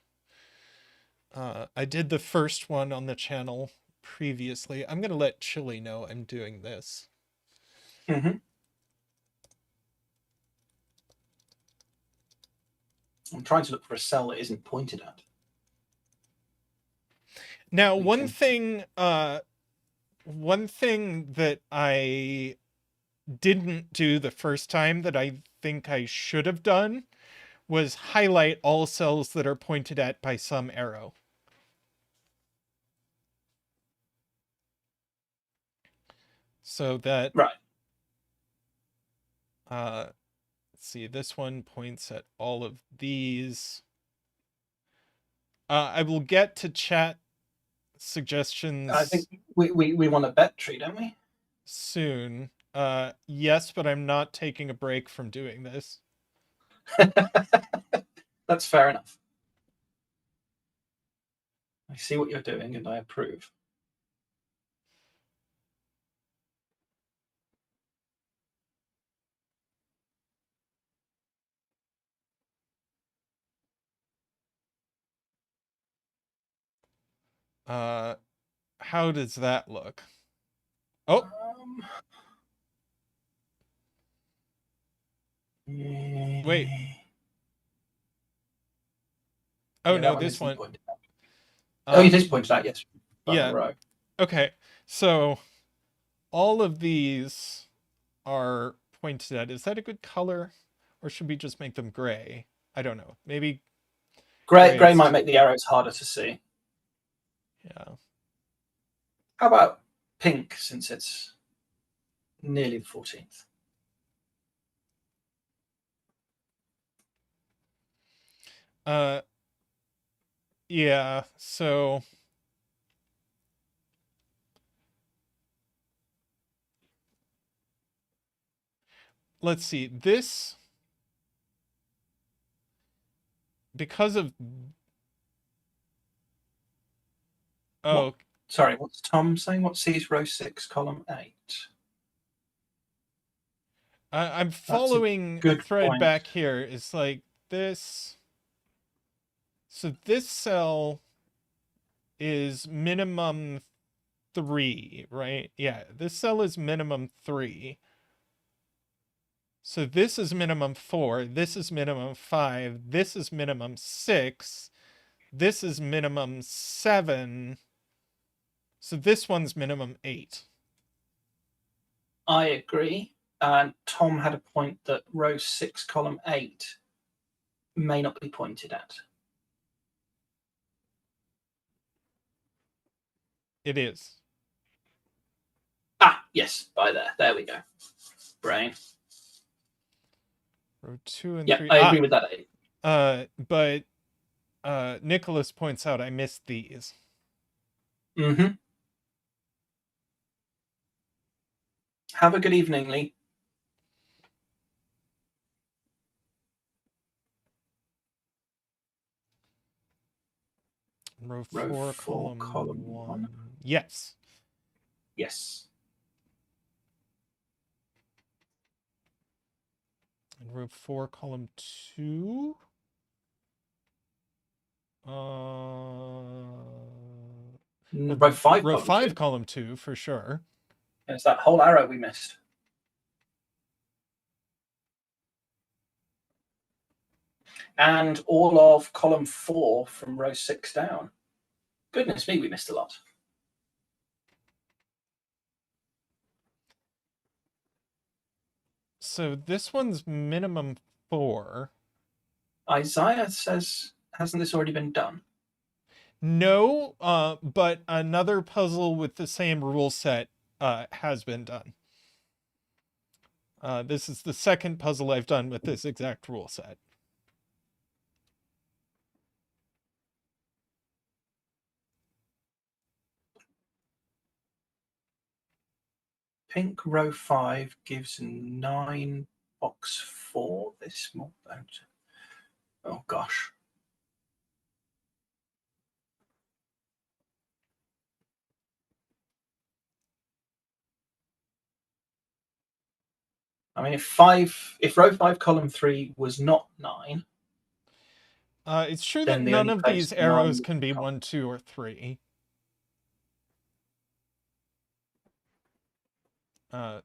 I did the first one on the channel previously. I'm gonna let Chili know I'm doing this. Mm-hmm. I'm trying to look for a cell that isn't pointed at. Now, We one can- thing that I didn't do the first time that I think I should have done was highlight all cells that are pointed at by some arrow. So that, Right. let's see, this one points at all of these. I will get to chat suggestions I think we want a bet tree, don't we? soon. Yes, but I'm not taking a break from doing this. That's fair enough. I see what you're doing and I approve. How does that look? Oh, wait. Oh Yeah, no, that this isn't one. pointed out. Oh, it is pointed out, yes. Yeah. Row. Okay. So all of these are pointed at. Is that a good color? Or should we just make them gray? I don't know. Maybe Grey is- might make the arrows harder to see. Yeah. How about pink, since it's nearly the 14th? Yeah, so let's see. This, because of What? Sorry, what's Tom saying? What sees row 6, column 8? I'm following a good thread point. back here. It's like this. So this cell is minimum 3, right? Yeah, this cell is minimum 3. So this is minimum 4, this is minimum 5, this is minimum 6, this is minimum 7. So this one's minimum 8. I agree. And Tom had a point that row 6, column 8 may not be pointed at. It is. Ah, yes, by there. There we go. Brain. Row 2 and Yeah, 3. I agree with that. But Nicholas points out I missed these. Mm-hmm. Have a good evening, Lee. Row Row 4, 4, column 1. Yes. Yes. And row 4, column 2. Row 5, row column 5, 2. column 2 for sure. It's that whole arrow we missed. And all of column 4 from row 6 down. Goodness me, we missed a lot. So this one's minimum 4. Isaiah says, hasn't this already been done? No, but another puzzle with the same rule set has been done. This is the second puzzle I've done with this exact rule set. pink row 5 gives 9 box 4. This more. Oh gosh. I mean, if row 5 column 3 was not 9, it's true that then the none only of place these 9 arrows would can be come. 1, 2, or 3.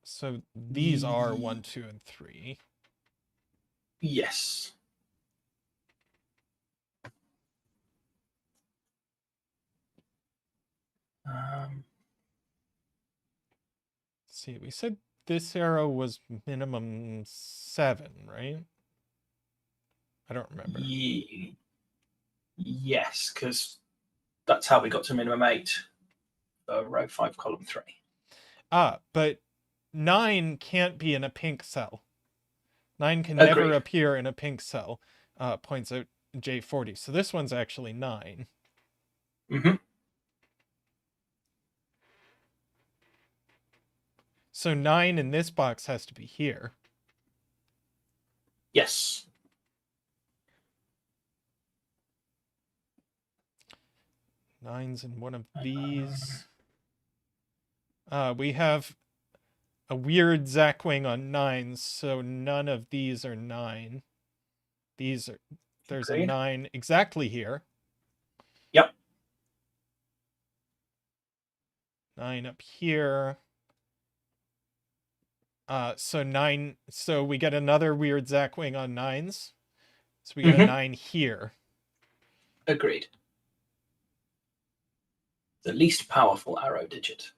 So these are 1, 2, and 3. Yes. Let's see, we said this arrow was minimum 7, right? I don't remember. Yes, because that's how we got to minimum 8 for row 5 column 3. But 9 can't be in a pink cell. 9 can never Agreed. appear in a pink cell, points out J40. So this one's actually 9. Mm-hmm. So 9 in this box has to be here. Yes. Nine's in one of these. We have a weird Zackwing on 9s, so none of these are 9. There's Agreed. a 9 exactly here. Yep. 9 up here. So 9. So we get another weird Zackwing on 9s. So we get a 9 here. Agreed. The least powerful arrow digit.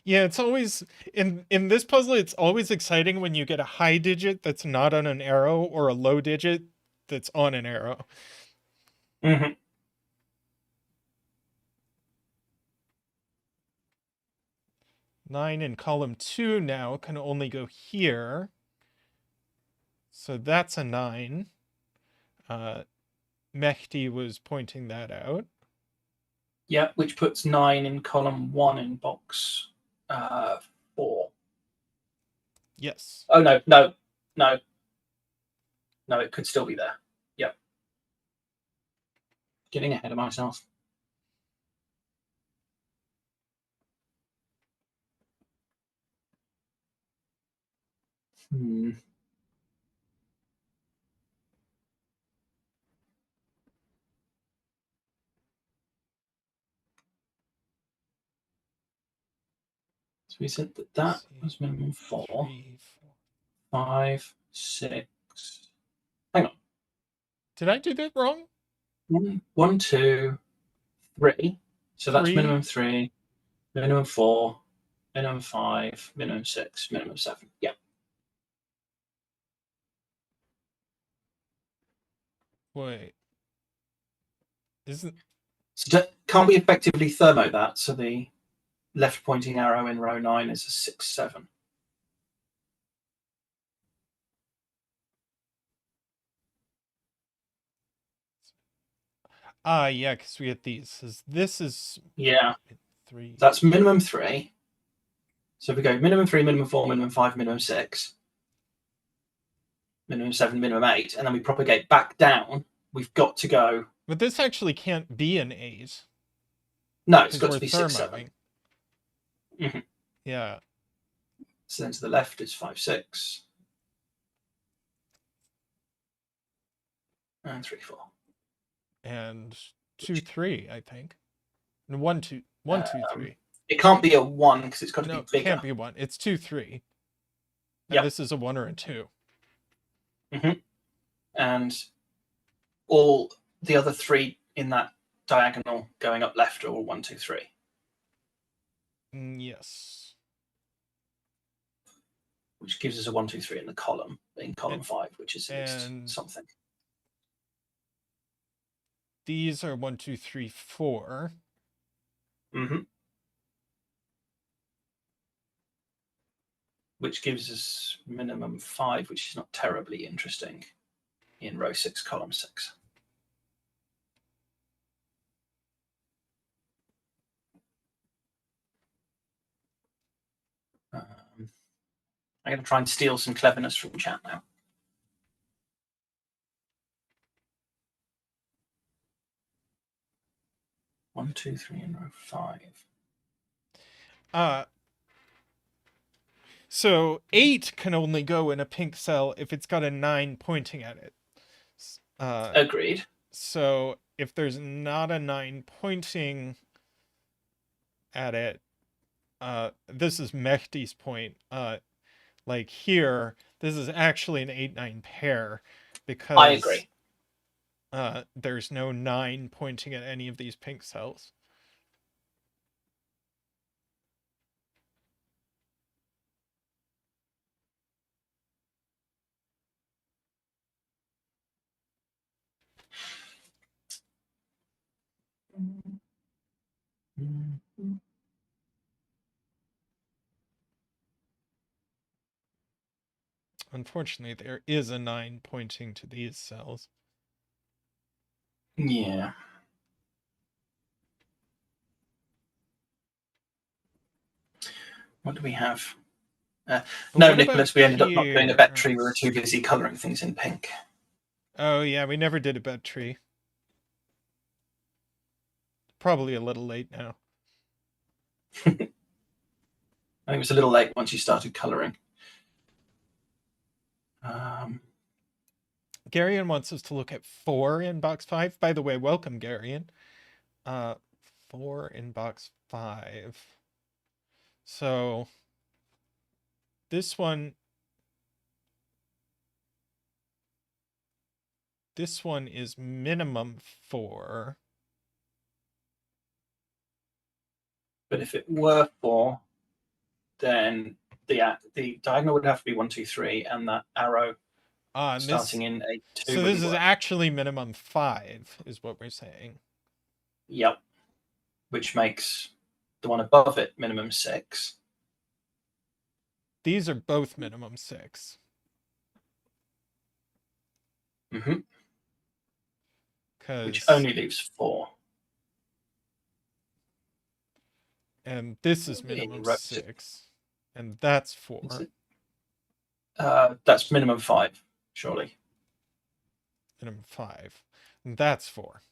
Yeah, it's always in this puzzle. It's always exciting when you get a high digit that's not on an arrow, or a low digit that's on an arrow. Mm-hmm. Nine in column 2 now can only go here. So that's a 9. Mehdi was pointing that out. Yeah, which puts 9 in column 1 in box 4. Yes. Oh, no. No, it could still be there. Yep. Getting ahead of myself. So we said that was minimum 4. 3, 5, 6. Hang on. Did I do that wrong? 1, 2, 3. So that's 3? minimum 3, minimum 4, minimum 5, minimum 6, minimum 7. Yeah. Wait. Isn't... So can't we effectively thermo that? So the left pointing arrow in row 9 is a 6, 7. Yeah, because we had these. This is... Yeah. 3. That's minimum 3. So if we go minimum 3, minimum 4, minimum 5, minimum 6, minimum 7, minimum 8, and then we propagate back down, we've got to go... But this actually can't be an 8. No, it's got to be 6, 7. Mm-hmm. Yeah. So then to the left is 5, 6. And 3, 4. And 2, 3, I think. And 1, 2, 1, 2, 3. It can't be a 1 because it's got to be bigger. It can't be 1. It's 2, 3. And yep. This is a 1 or a 2. Mm-hmm. And all the other 3 in that diagonal going up left are all 1, 2, 3. Yes. Which gives us a 1, 2, 3 in the column, in column 5, which is at least something. These are 1, 2, 3, 4. Mm-hmm. Which gives us minimum 5, which is not terribly interesting in row 6, column 6. I'm going to try and steal some cleverness from chat now. One, two, three in row 5. So 8 can only go in a pink cell if it's got a 9 pointing at it. Agreed. So if there's not a 9 pointing at it, this is Mehdi's point. Like here, this is actually an 8-9 pair because I agree. There's no 9 pointing at any of these pink cells. Unfortunately, there is a 9 pointing to these cells. Yeah. What do we have? No, Nicholas, we ended up not doing a bet tree. We were too busy colouring things in pink. Oh, yeah, we never did a bet tree. Probably a little late now. I think it was a little late once you started colouring. Garion wants us to look at 4 in box 5. By the way, welcome, Garion. 4 in box 5. So this one is minimum 4. But if it were 4, then the diagonal would have to be 1, 2, 3, and that arrow starting in a 2. So this is actually minimum 5, is what we're saying. Yep. Which makes the one above it minimum 6. These are both minimum 6. Mm-hmm. Which only leaves 4. And this is minimum 6. And that's 4. That's minimum 5, surely. Minimum 5. And that's 4.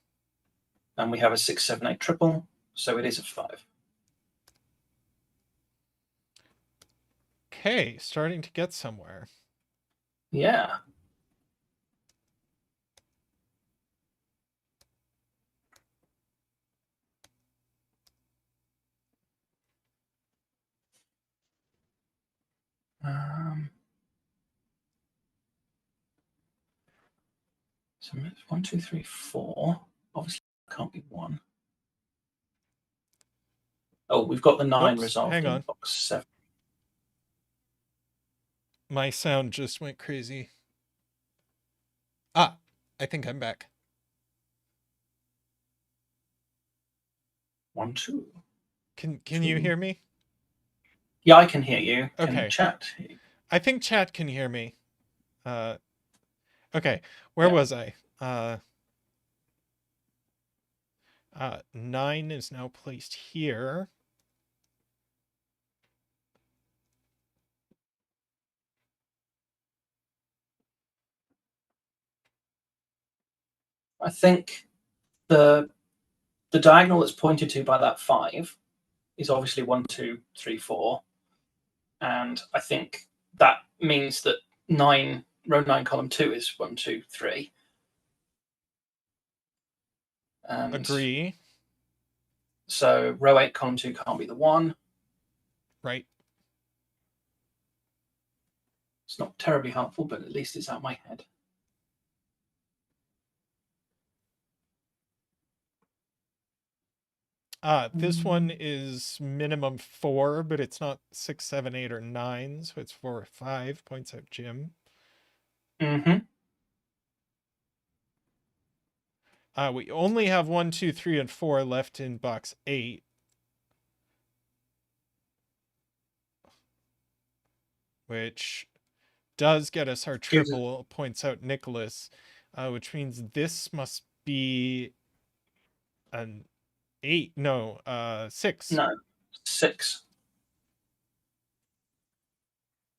And we have a 6, 7, 8 triple, so it is a 5. Okay, starting to get somewhere. Yeah. So it's 1, 2, 3, 4. Obviously, it can't be 1. Oh, we've got the 9 resolved in box 7. My sound just went crazy. I think I'm back. 1, 2. Can you hear me? Yeah, I can hear you. Okay. Can chat hear you? I think chat can hear me. Okay, where was I? 9 is now placed here. I think the diagonal that's pointed to by that 5 is obviously 1, 2, 3, 4. And I think that means that row 9, column 2 is 1, 2, 3. And agree. So row 8, column 2 can't be the 1. Right. It's not terribly helpful, but at least it's out of my head. This one is minimum 4, but it's not 6, 7, 8, or 9, so it's 4 or 5, points out Jim. Mm-hmm. We only have 1, 2, 3, and 4 left in box 8. Which does get us our triple, points out Nicholas, which means this must be an 8. No, 6. No, 6.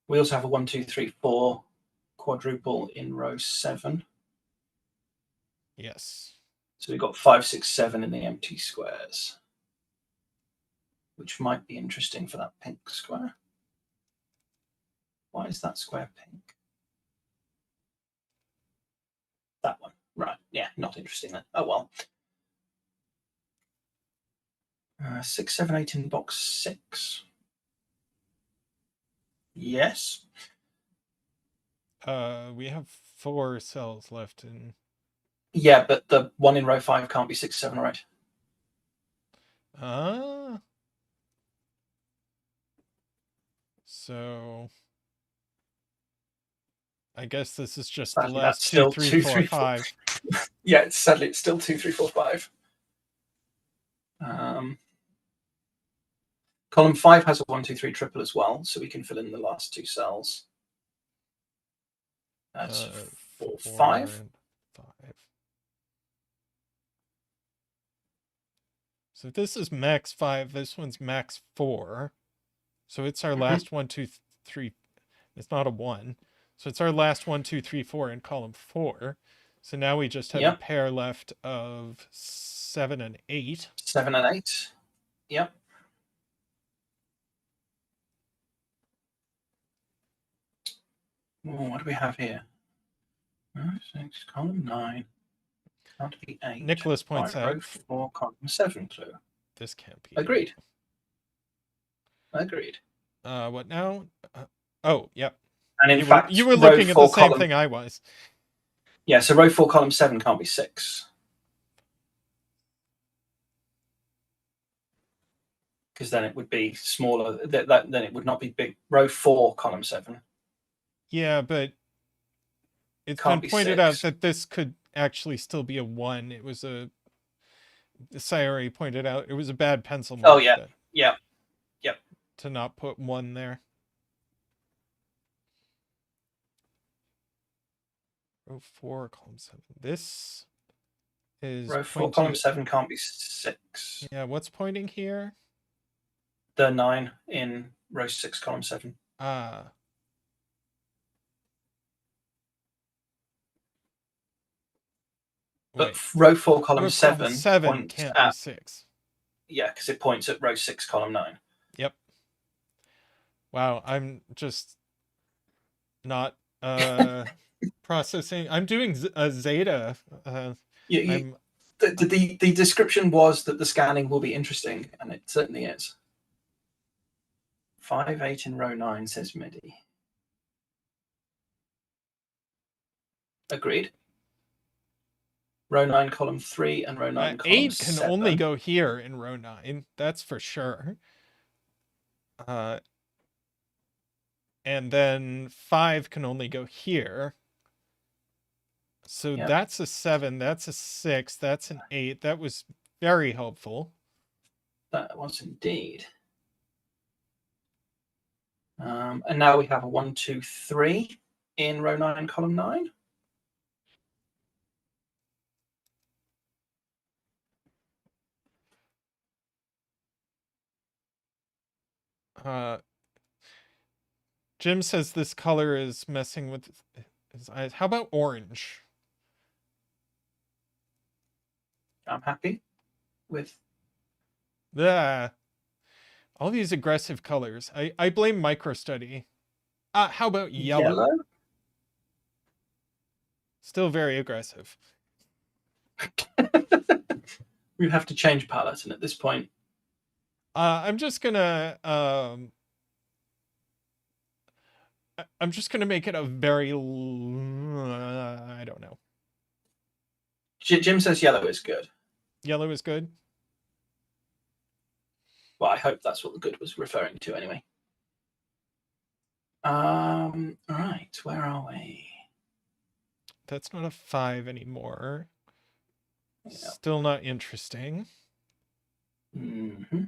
We also have a 1, 2, 3, 4 quadruple in row 7. Yes. So we've got 5, 6, 7 in the empty squares, which might be interesting for that pink square. Why is that square pink? That one. Right. Yeah, not interesting then. Oh, well. 6, 7, 8 in box 6. Yes. We have 4 cells left in. Yeah, but the one in row 5 can't be 6, 7, or 8. So I guess this is just Sadly, the last that's 2, still 3, 2, 4, 3, 5. Yeah, sadly, it's still 2, 3, 4, 5. Column 5 has a 1, 2, 3 triple as well, so we can fill in the last 2 cells. That's 4, 5. And 5. So this is max 5. This one's max 4. So it's our last 1, 2, 3. It's not a 1. So it's our last 1, 2, 3, 4 in column 4. So now we just have a pair left of 7 and 8. 7 and 8. Yep. Oh, what do we have here? 6, column 9. Can't be 8. Nicholas points out. Row 4, column 7 clue. This can't be. Agreed. Agreed. What now? Oh, yep. And in fact, you were looking at the same thing I was. Yeah, so row 4, column 7 can't be 6. Because then it would be smaller. Then it would not be big. Row 4, column 7. Yeah, but it's been pointed out that this could actually still be a 1. It was a. Sayori pointed out it was a bad pencil mark. Oh, yeah. Yeah. Yep. To not put 1 there. Row 4, column 7. This is. Row 4, column 7 can't be 6. Yeah, what's pointing here? The 9 in row 6, column 7. Ah. But row 4, column 7 points can't be 6. Yeah, because it points at row 6, column 9. Yep. Wow, I'm just not processing. I'm doing a zeta. The description was that the scanning will be interesting, and it certainly is. 5, 8 in row 9, says Midi. Agreed. Row 9, column 3, and row 9, column 8 7. can only go here in row 9. That's for sure. And then 5 can only go here. So that's a 7. That's a 6. That's an 8. That was very helpful. That was indeed. And now we have a 1, 2, 3 in row 9, column 9. Jim says this color is messing with his eyes. How about orange? I'm happy with. All these aggressive colors. I blame microstudy. How about yellow? Still very aggressive. We'd have to change palette, and at this point, I'm just gonna make it a very I don't know. Jim says yellow is good. Yellow is good. Well, I hope that's what the good was referring to anyway. Right, where are we? That's not a 5 anymore. Yep. Still not interesting. Mm-hmm.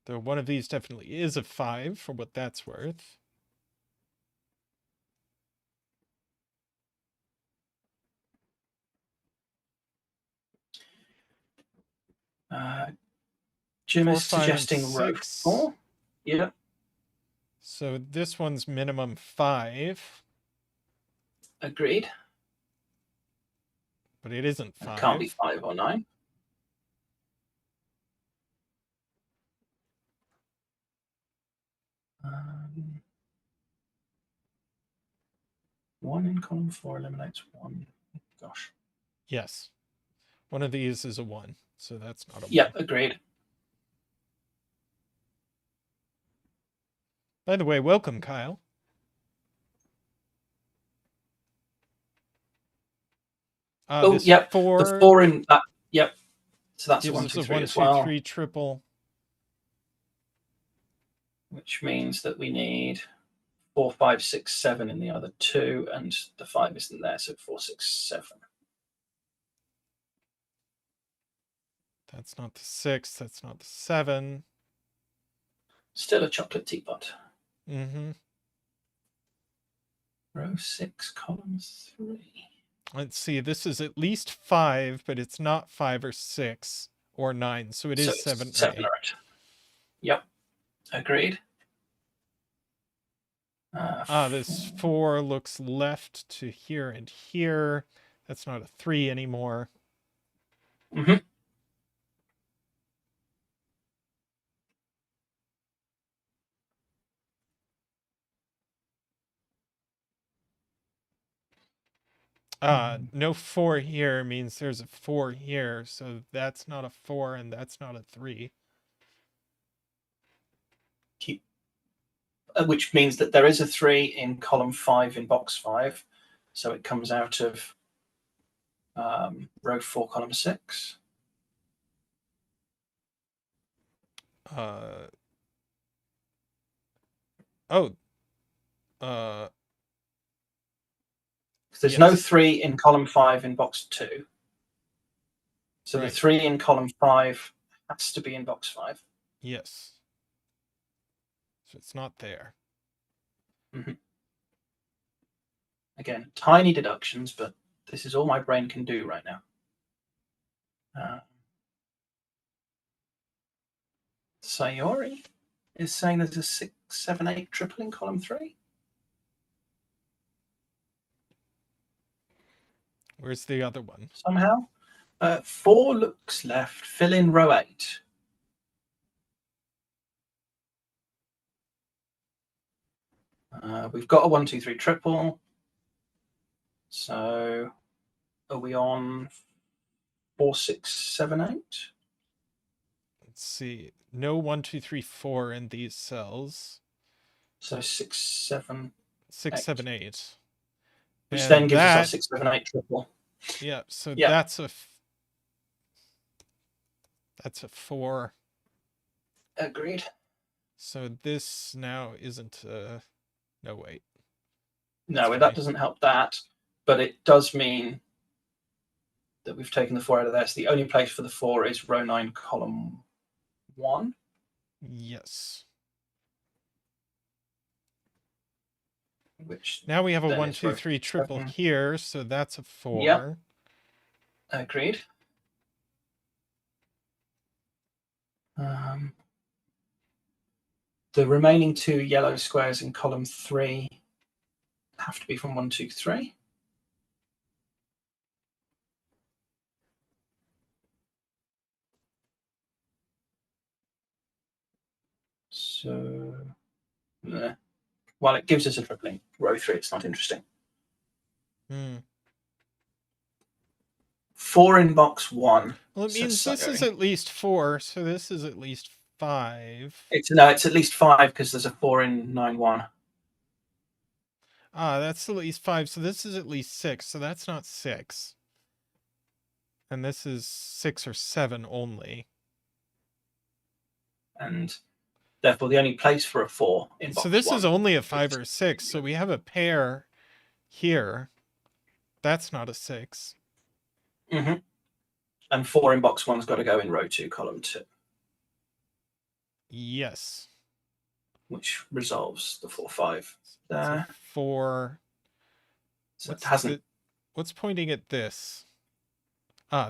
Though one of these definitely is a 5 for what that's worth. Jim 4, is 5, suggesting row 4. Yep. So this one's minimum 5, Agreed. but it isn't It can't be 5. 5 or 9. One in column 4 eliminates 1. Gosh. Yes. One of these is a 1, so that's not a 1. Yep, agreed. By the way, welcome, Kyle. Oh, this yep. 4 The 4 in that. Yep. So that's a gives 1, us 2, a 3 1, as 2, well. 3 triple. Which means that we need 4, 5, 6, 7 in the other 2, and the 5 isn't there, so 4, 6, 7. That's not the 6. That's not the 7. Still a chocolate teapot. Mm-hmm. Row 6, column 3. Let's see. This is at least 5, but it's not 5 or 6 or 9, so it is 7 or 7 8. or 8. Yep, agreed. This 4 looks left to here and here. That's not a 3 anymore. Mm-hmm. No 4 here means there's a 4 here, so that's not a 4 and that's not a 3. Which means that there is a 3 in column 5 in box 5. So it comes out of row 4, column 6. Because there's yes. no 3 in column 5 in box 2. So Right. the 3 in column 5 has to be in box 5. Yes. So it's not there. Mm-hmm. Again, tiny deductions, but this is all my brain can do right now. Sayori is saying there's a 6, 7, 8 triple in column 3. Where's the other one? Somehow. 4 looks left. Fill in row 8. We've got a 1, 2, 3 triple. So are we on 4, 6, 7, 8? Let's see. No 1, 2, 3, 4 in these cells. So 6, 7, 6, 8. 7, 8. Which And then gives us our 6, 7, 8 triple. Yeah, so Yeah. that's a 4. Agreed. So this now isn't no, wait. No, that doesn't help that, but it does mean that we've taken the 4 out of there. So the only place for the 4 is row 9, column 1. Yes. Which now we have a then 1, is 2, row 3 triple 7. here, so that's a 4. Yep. Agreed. The remaining 2 yellow squares in column 3 have to be from 1, 2, 3. So, well, it gives us a tripling. Row 3, it's not interesting. 4 in box 1. Well, it means this is at least 4, so this is at least 5. It's at least 5 because there's a 4 in 9, 1. That's at least 5, so this is at least 6, so that's not 6. And this is 6 or 7 only. And therefore the only place for a 4 in box 1. So this is only a 5 or 6, so we have a pair here. That's not a 6. Mm-hmm. And 4 in box 1's got to go in row 2, column 2. Yes. Which resolves the 4, 5 there. 4. So it hasn't. What's pointing at this?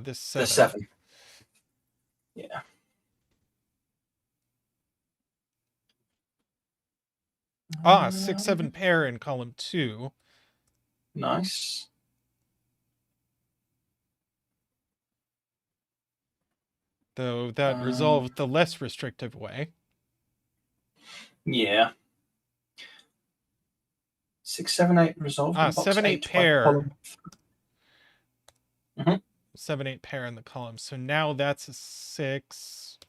This 7. The 7. Yeah. Ah, 6-7 pair in column 2. Nice. Though that resolved the less restrictive way. Yeah. 6, 7, 8 resolved in box 7-8 H by pair. column. 7-8 pair in the column. So now that's a 6.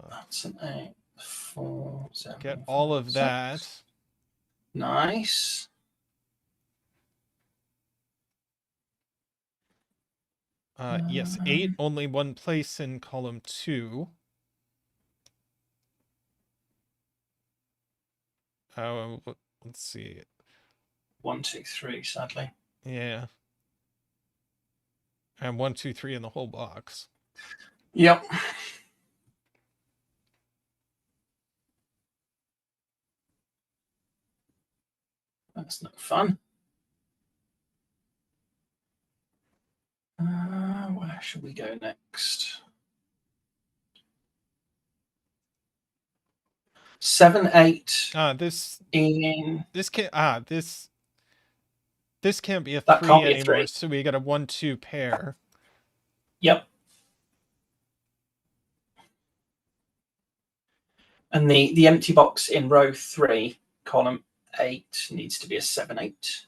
That's an 8, 4, 7. Get all of 6. that. Nice. Yes, 8, only one place in column 2. Let's see. 1, 2, 3, sadly. Yeah. And 1, 2, 3 in the whole box. Yep. That's no fun. Where should we go next? 7, 8. This In can't this can't be a That 3 can't be a anymore, 3. so we got a 1, 2 pair. Yep. And the empty box in row 3, column 8, needs to be a 7, 8.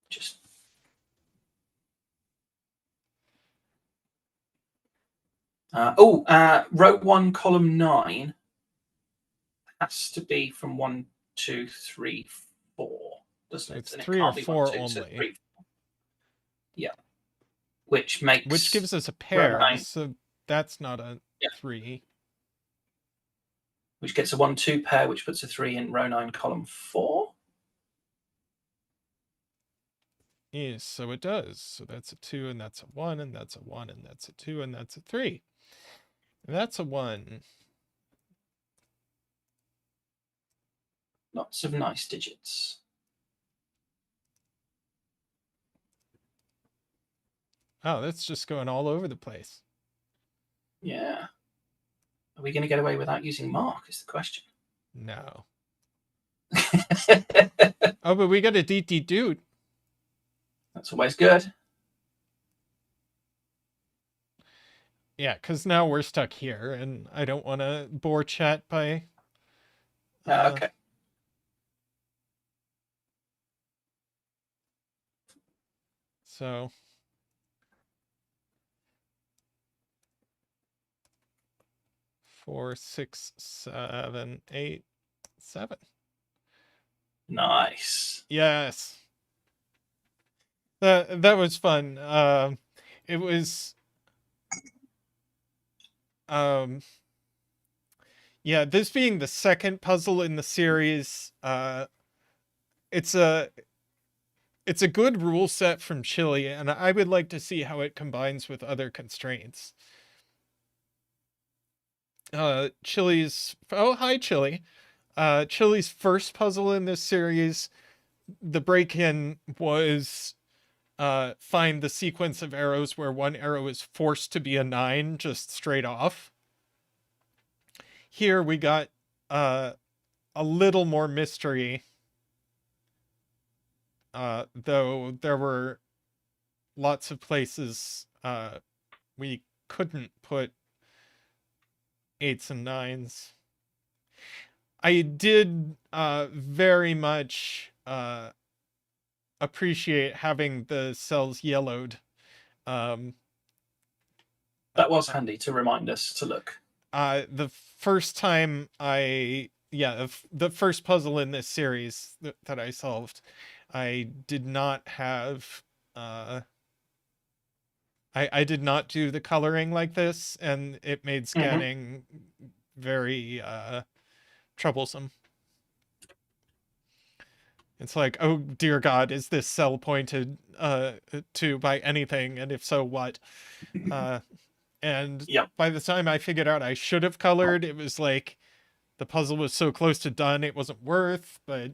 Just row 1, column 9 has to be from 1, 2, 3, 4. Doesn't So it? it's And 3 it or can't be 4 1, 2, only. so 3, 4. Yeah. Which gives us a pair, 9. so that's not a 3. Which gets a 1, 2 pair, which puts a 3 in row 9, column 4. Yes, so it does. So that's a 2, and that's a 1, and that's a 1, and that's a 2, and that's a 3. And that's a 1. Lots of nice digits. Oh, that's just going all over the place. Yeah. Are we going to get away without using mark, is the question. No. Oh, but we got a DT dude. That's always good. Yeah, because now we're stuck here, and I don't want to bore chat by... Okay. So... 4, 6, 7, 8, 7. Nice. Yes. That was fun. It was... Yeah, this being the second puzzle in the series, it's a good rule set from Chile, and I would like to see how it combines with other constraints. Chile's... Oh, hi, Chile. Chile's first puzzle in this series, the break-in was find the sequence of arrows where one arrow is forced to be a 9 just straight off. Here we got a little more mystery, though there were lots of places we couldn't put 8s and 9s. I did very much appreciate having the cells yellowed. That was handy to remind us to look. The first time the first puzzle in this series that I solved, I did not have I did not do the coloring like this, and it made scanning very troublesome. It's like, oh dear God, is this cell pointed to by anything, and if so, what? And by the time I figured out I should have colored, it was like the puzzle was so close to done it wasn't worth, but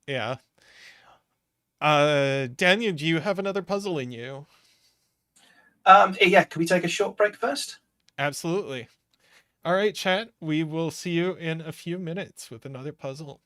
yeah. Daniel, do you have another puzzle in you? Yeah, can we take a short break first? Absolutely. All right, chat. We will see you in a few minutes with another puzzle.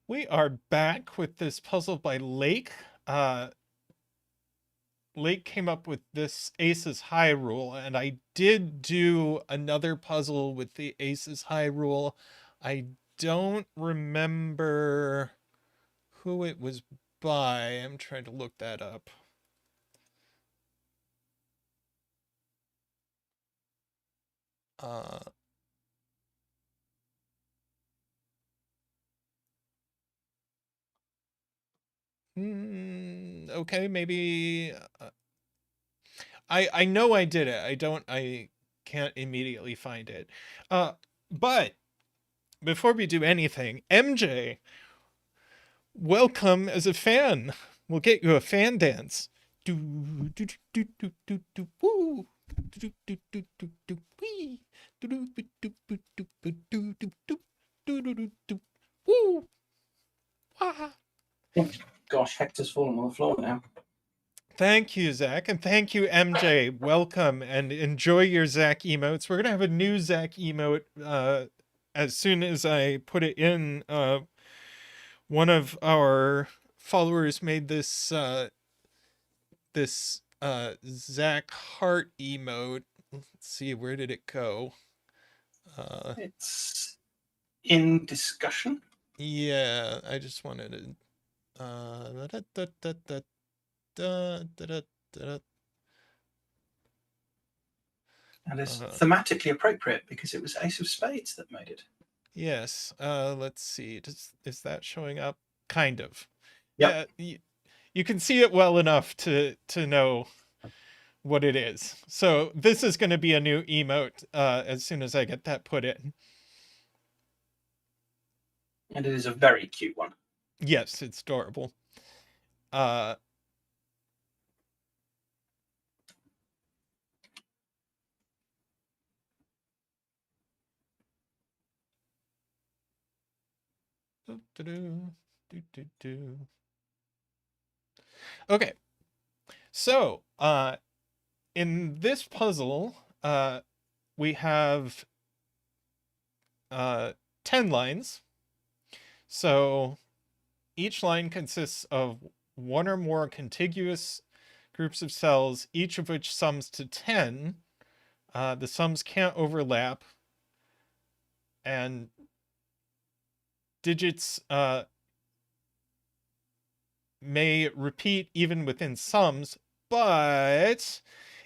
We are back with this puzzle by Lake. Lake came up with this Aces High rule, and I did do another puzzle with the Aces High rule. I don't remember who it was by. I'm trying to look that up. Okay, maybe I know I did it. I can't immediately find it. But before we do anything, MJ, welcome as a fan. We'll get you a fan dance. Do do do do do do woo. Do do do do do wee. Do do do do do do do do do do do do woo. Wah. Gosh, Hector's falling on the floor now. Thank you, Zach, and thank you, MJ. Welcome and enjoy your Zach emotes. We're gonna have a new Zach emote as soon as I put it in. One of our followers made this Zach Heart emote. Let's see, where did it go? It's in discussion. Yeah, I just wanted to. And it's thematically appropriate because it was Ace of Spades that made it. Yes. Let's see. Is that showing up? Kind of. Yep. Yeah. You can see it well enough to know what it is. So this is going to be a new emote as soon as I get that put in. And it is a very cute one. Yes, it's adorable. Okay. So, in this puzzle, we have 10 lines. So each line consists of one or more contiguous groups of cells, each of which sums to 10. The sums can't overlap, and digits may repeat even within sums, but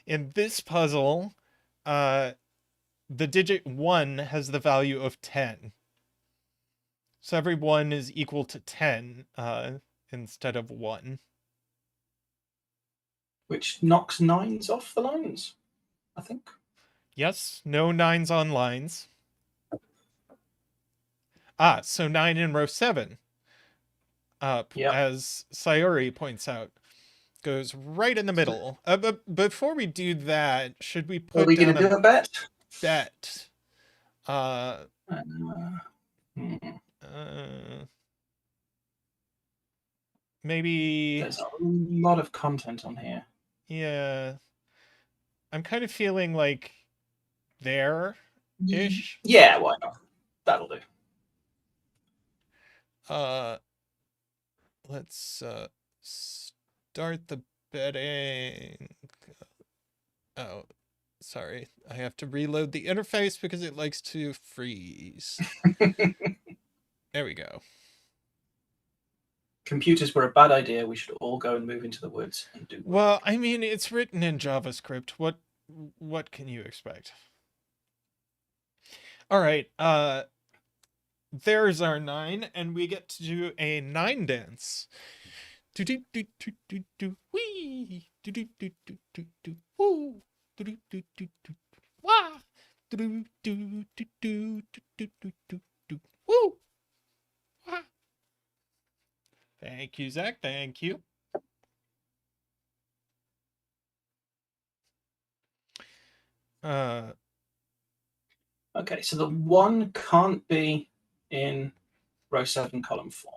in this puzzle, the digit 1 has the value of 10. So every 1 is equal to 10 instead of 1. Which knocks 9s off the lines, I think. Yes, no 9s on lines. So 9 in row 7. Yep. As Sayori points out, goes right in the middle. But before we do that, should we put Are we going to do a bet? Bet. Maybe. There's a lot of content on here. Yeah. I'm kind of feeling like there-ish. Yeah, why not? That'll do. Let's start the betting. Oh, sorry. I have to reload the interface because it likes to freeze. There we go. Computers were a bad idea. We should all go and move into the woods and do work. Well, I mean, it's written in JavaScript. What can you expect? All right. There's our 9, and we get to do a 9 dance. Do do do do do do wee. Do do do do do do woo. Do do do do do wah. Do do do do do do do do do woo. Wah. Thank you, Zach. Thank you. Okay, so the 1 can't be in row 7, column 4,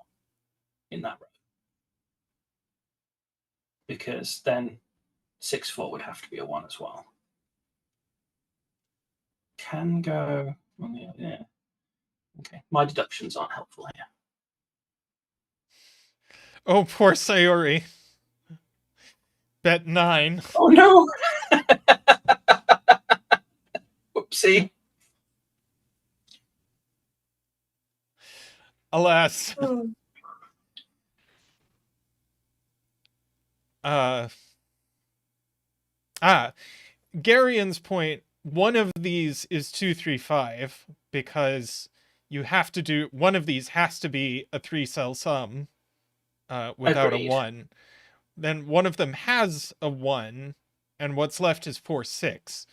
in that row. because then 6-4 would have to be a 1 as well. Can go on the yeah. Okay, my deductions aren't helpful here. Oh, poor Sayori. Bet 9. Oh no! Whoopsie. Alas. Garian's point, one of these is 235 because you have to do one of these has to be a 3-cell sum without Agreed. a 1. Then one of them has a 1 and what's left is 4-6.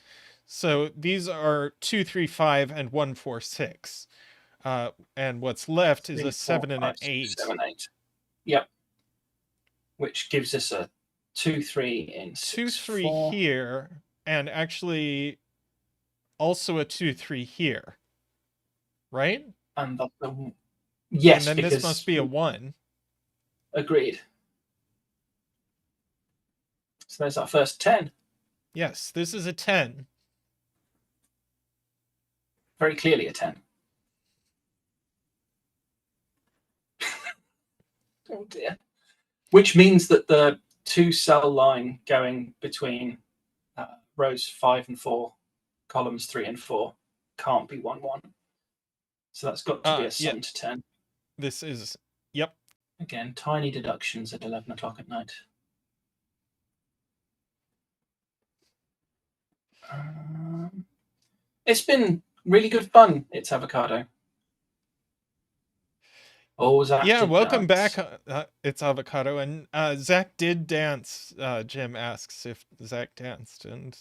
So these are 235 and 146. And what's left is 3, a 4, 7 and 5, an 6, 8. 7, 8. Yep. Which gives us a 2, 3 in 6, 2, 3 4. here, and actually also a 2, 3 here. Right? And yes, and then because this must be a 1. Agreed. So there's our first 10. Yes, this is a 10. Very clearly a 10. Oh dear. Which means that the 2-cell line going between rows 5 and 4, columns 3 and 4, can't be 1, 1. So that's got to be a sum to 10. This is, yep. Again, tiny deductions at 11 o'clock at night. It's been really good fun. It's avocado. Oh, Zach. Yeah, welcome dance. back. It's avocado, and Zach did dance. Jim asks if Zach danced, and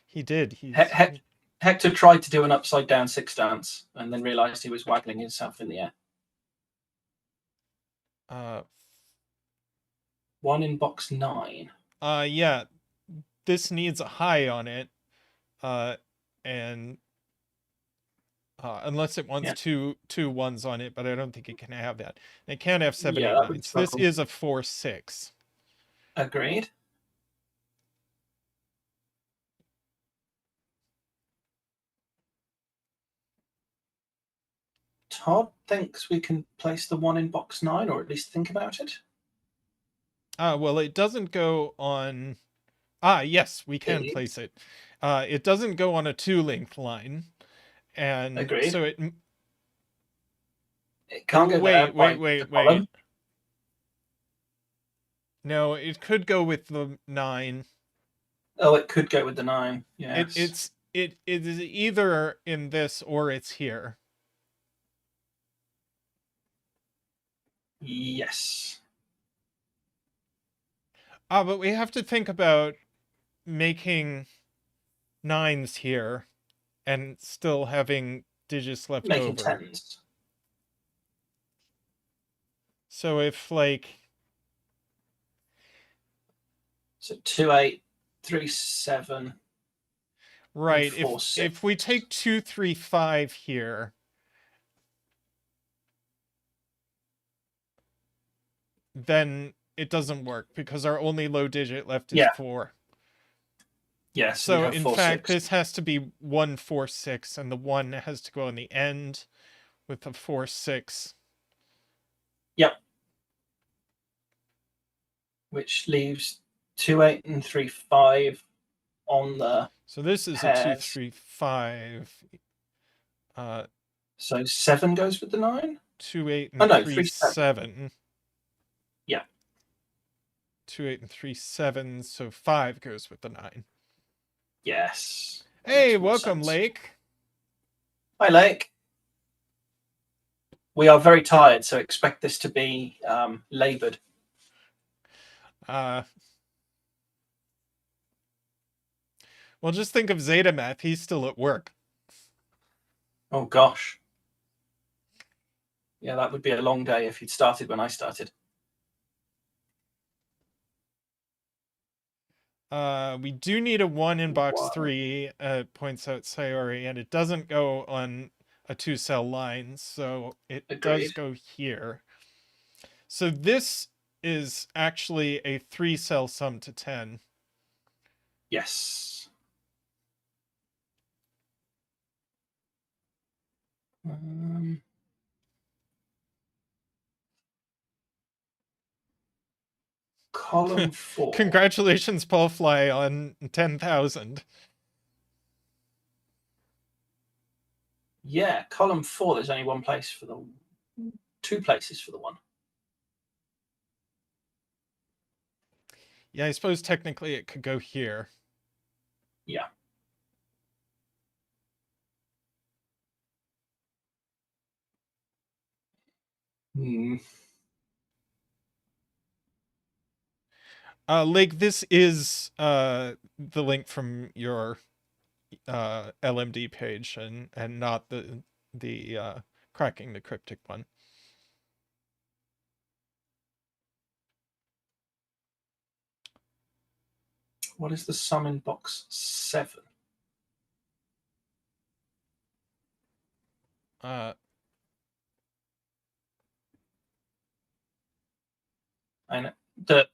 he did. Hector tried to do an upside down 6 dance, and then realized he was waggling himself in the air. 1 in box 9. Yeah, this needs a high on it, and unless it wants two 1s on it, but I don't think it can have that. It can have 7, 8, 9. So this is a 4, 6. Agreed. Todd thinks we can place the 1 in box 9, or at least think about it. Well, it doesn't go on. Yes, we can place it. It doesn't go on a 2-link line, and Agreed. so it can't go there. Wait. No, it could go with the 9. Oh, it could go with the 9. Yes. It is either in this or it's here. Yes. But we have to think about making 9s here and still having digits left over. Making 10s. So if like... So 2, 8, 3, 7. Right. 4, 6. If we take 2, 3, 5 here, then it doesn't work because our only low digit left is 4. Yes. So in fact, this has to be 1, 4, 6, and the 1 has to go on the end with the 4, 6. Yep. Which leaves 2, 8, and 3, 5 on the. So this is pairs. a 2, 3, 5. So 7 goes with the 9. 2, 8, and 3, 7. Yeah. 2, 8, and 3, 7. So 5 goes with the 9. Yes. Hey, welcome, sense. Lake. Hi, Lake. We are very tired, so expect this to be laboured. Well, just think of Zeta Math. He's still at work. Oh, gosh. Yeah, that would be a long day if he'd started when I started. We do need a 1 in box 3, points out Sayori, and it doesn't go on a 2-cell line, so it does go here. So this is actually a 3-cell sum to 10. Yes. Column 4. Congratulations, Paul Fly, on 10,000. Yeah, column 4. There's only one place for the 2 places for the 1. Yeah, I suppose technically it could go here. Yeah. Lake, this is the link from your LMD page and not the cracking the cryptic one. What is the sum in box 7? And the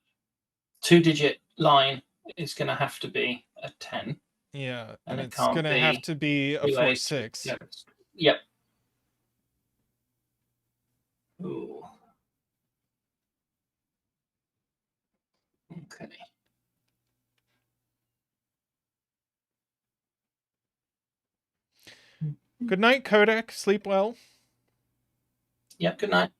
2-digit line is going to have to be a 10. Yeah, and it it's can't gonna be have to be a 4-6. Yep. Ooh. Okay. Good night, Kodak. Sleep well. Yep, good night.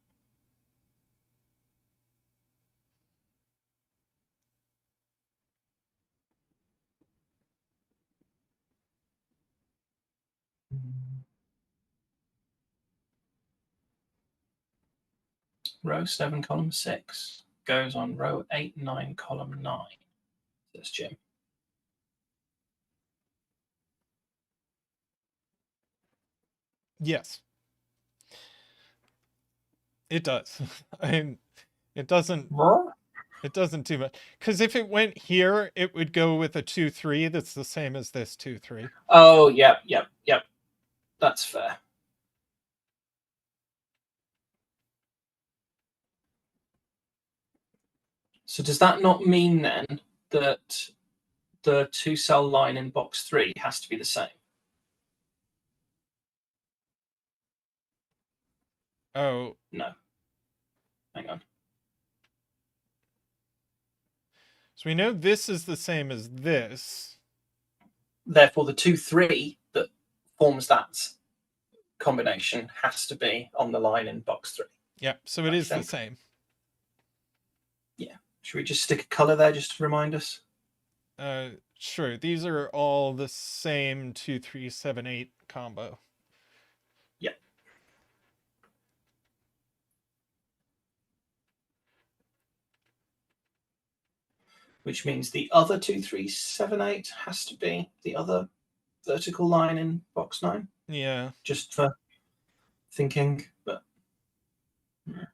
Row 7, column 6 goes on row 8, 9, column 9. That's Jim. Yes. It does. I mean, it doesn't do much. Because if it went here, it would go with a 2-3 that's the same as this 2-3. Oh, yep. That's fair. So does that not mean then that the 2-cell line in box 3 has to be the same? Oh. No. Hang on. So we know this is the same as this. Therefore, the 2-3 that forms that combination has to be on the line in box 3. Yeah, so it is the same. Yeah. Should we just stick a color there just to remind us? Sure. These are all the same 2, 3, 7, 8 combo. Yeah. Which means the other 2, 3, 7, 8 has to be the other vertical line in box 9. Yeah. Just for thinking, but yeah.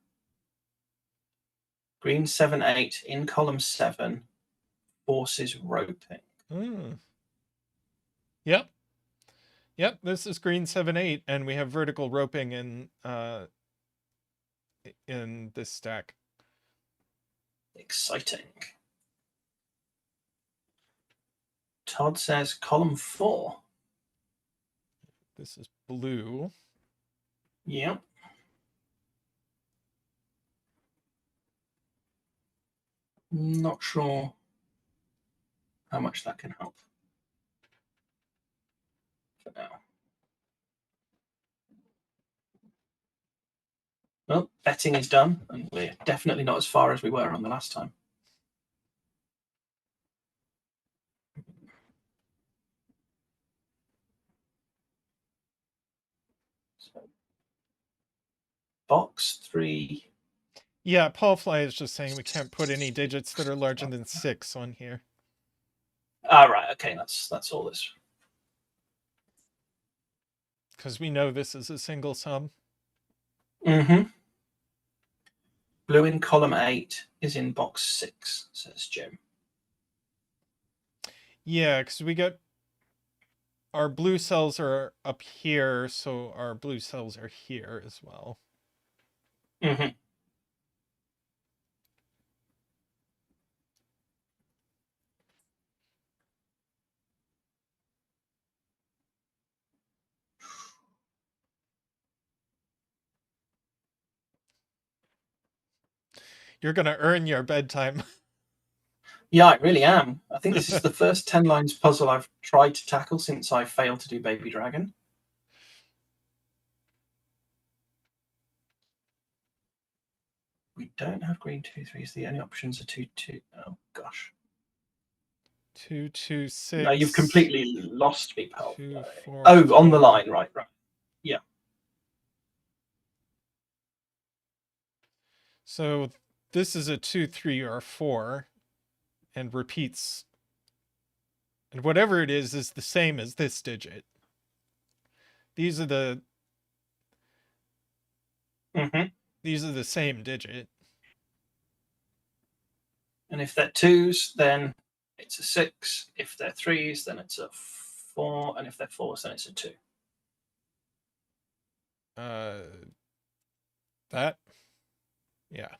Green 7, 8 in column 7 forces roping. Yep. Yep, this is green 7, 8, and we have vertical roping in this stack. Exciting. Todd says column 4. This is blue. Yep. Not sure how much that can help for now. Well, betting is done, and we're definitely not as far as we were on the last time. So, box 3. Yeah, Paul Fly is just saying we can't put any digits that are larger than 6 on here. Ah, right. Okay, that's all this. Because we know this is a single sum. Mm-hmm. Blue in column 8 is in box 6, says Jim. Yeah, because we got our blue cells are up here, so our blue cells are here as well. Mm-hmm. You're gonna earn your bedtime. Yeah, I really am. I think this is the first 10 lines puzzle I've tried to tackle since I failed to do Baby Dragon. We don't have green 2-3s. The only options are 2-2. Oh, gosh. 2, 2, 6. No, you've completely lost me, pal. 2, 4. Oh, on the 4. line. Right. Yeah. So this is a 2, 3, or 4, and repeats. And whatever it is the same as this digit. These are the These are the same digit. And if they're 2s, then it's a 6. If they're 3s, then it's a 4. And if they're 4s, then it's a 2. That? Yeah.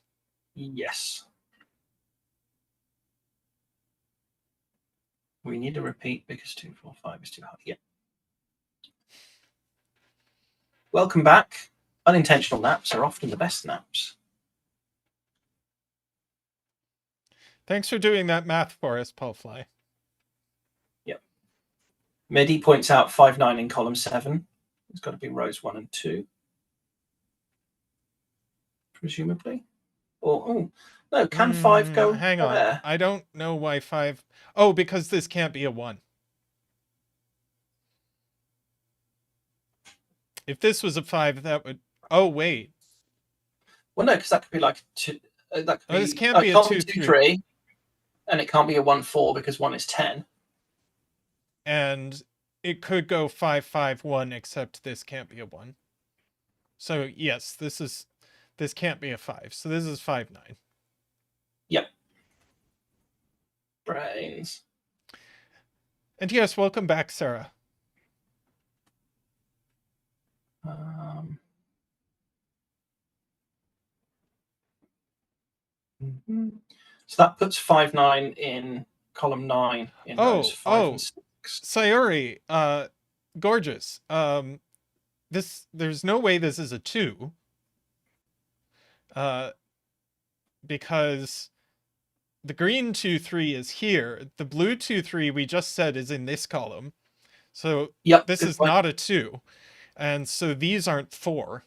Yes. We need a repeat because 2, 4, 5 is too hard. Yeah. Welcome back. Unintentional naps are often the best naps. Thanks for doing that math for us, Paulfly. Yep. Medi points out 5, 9 in column 7. It's got to be rows 1 and 2. Presumably. Or, no, can 5 go hang there? on. I don't know why 5... Oh, because this can't be a 1. If this was a 5, that would... Oh, wait. Well, no, because that could be like 2... that could be, this can't be a 2, 3. And it can't be a 1, 4 because 1 is 10. And it could go 5, 5, 1, except this can't be a 1. So, yes, this can't be a 5. So this is 5, 9. Yep. Brains. And yes, welcome back, Sarah. So that puts 5, 9 in column 9 in rows 5 and 6. Sayori, gorgeous. There's no way this is a 2. Because the green 2, 3 is here. The blue 2, 3 we just said is in this column. So yep, this is not a 2. And so these aren't 4.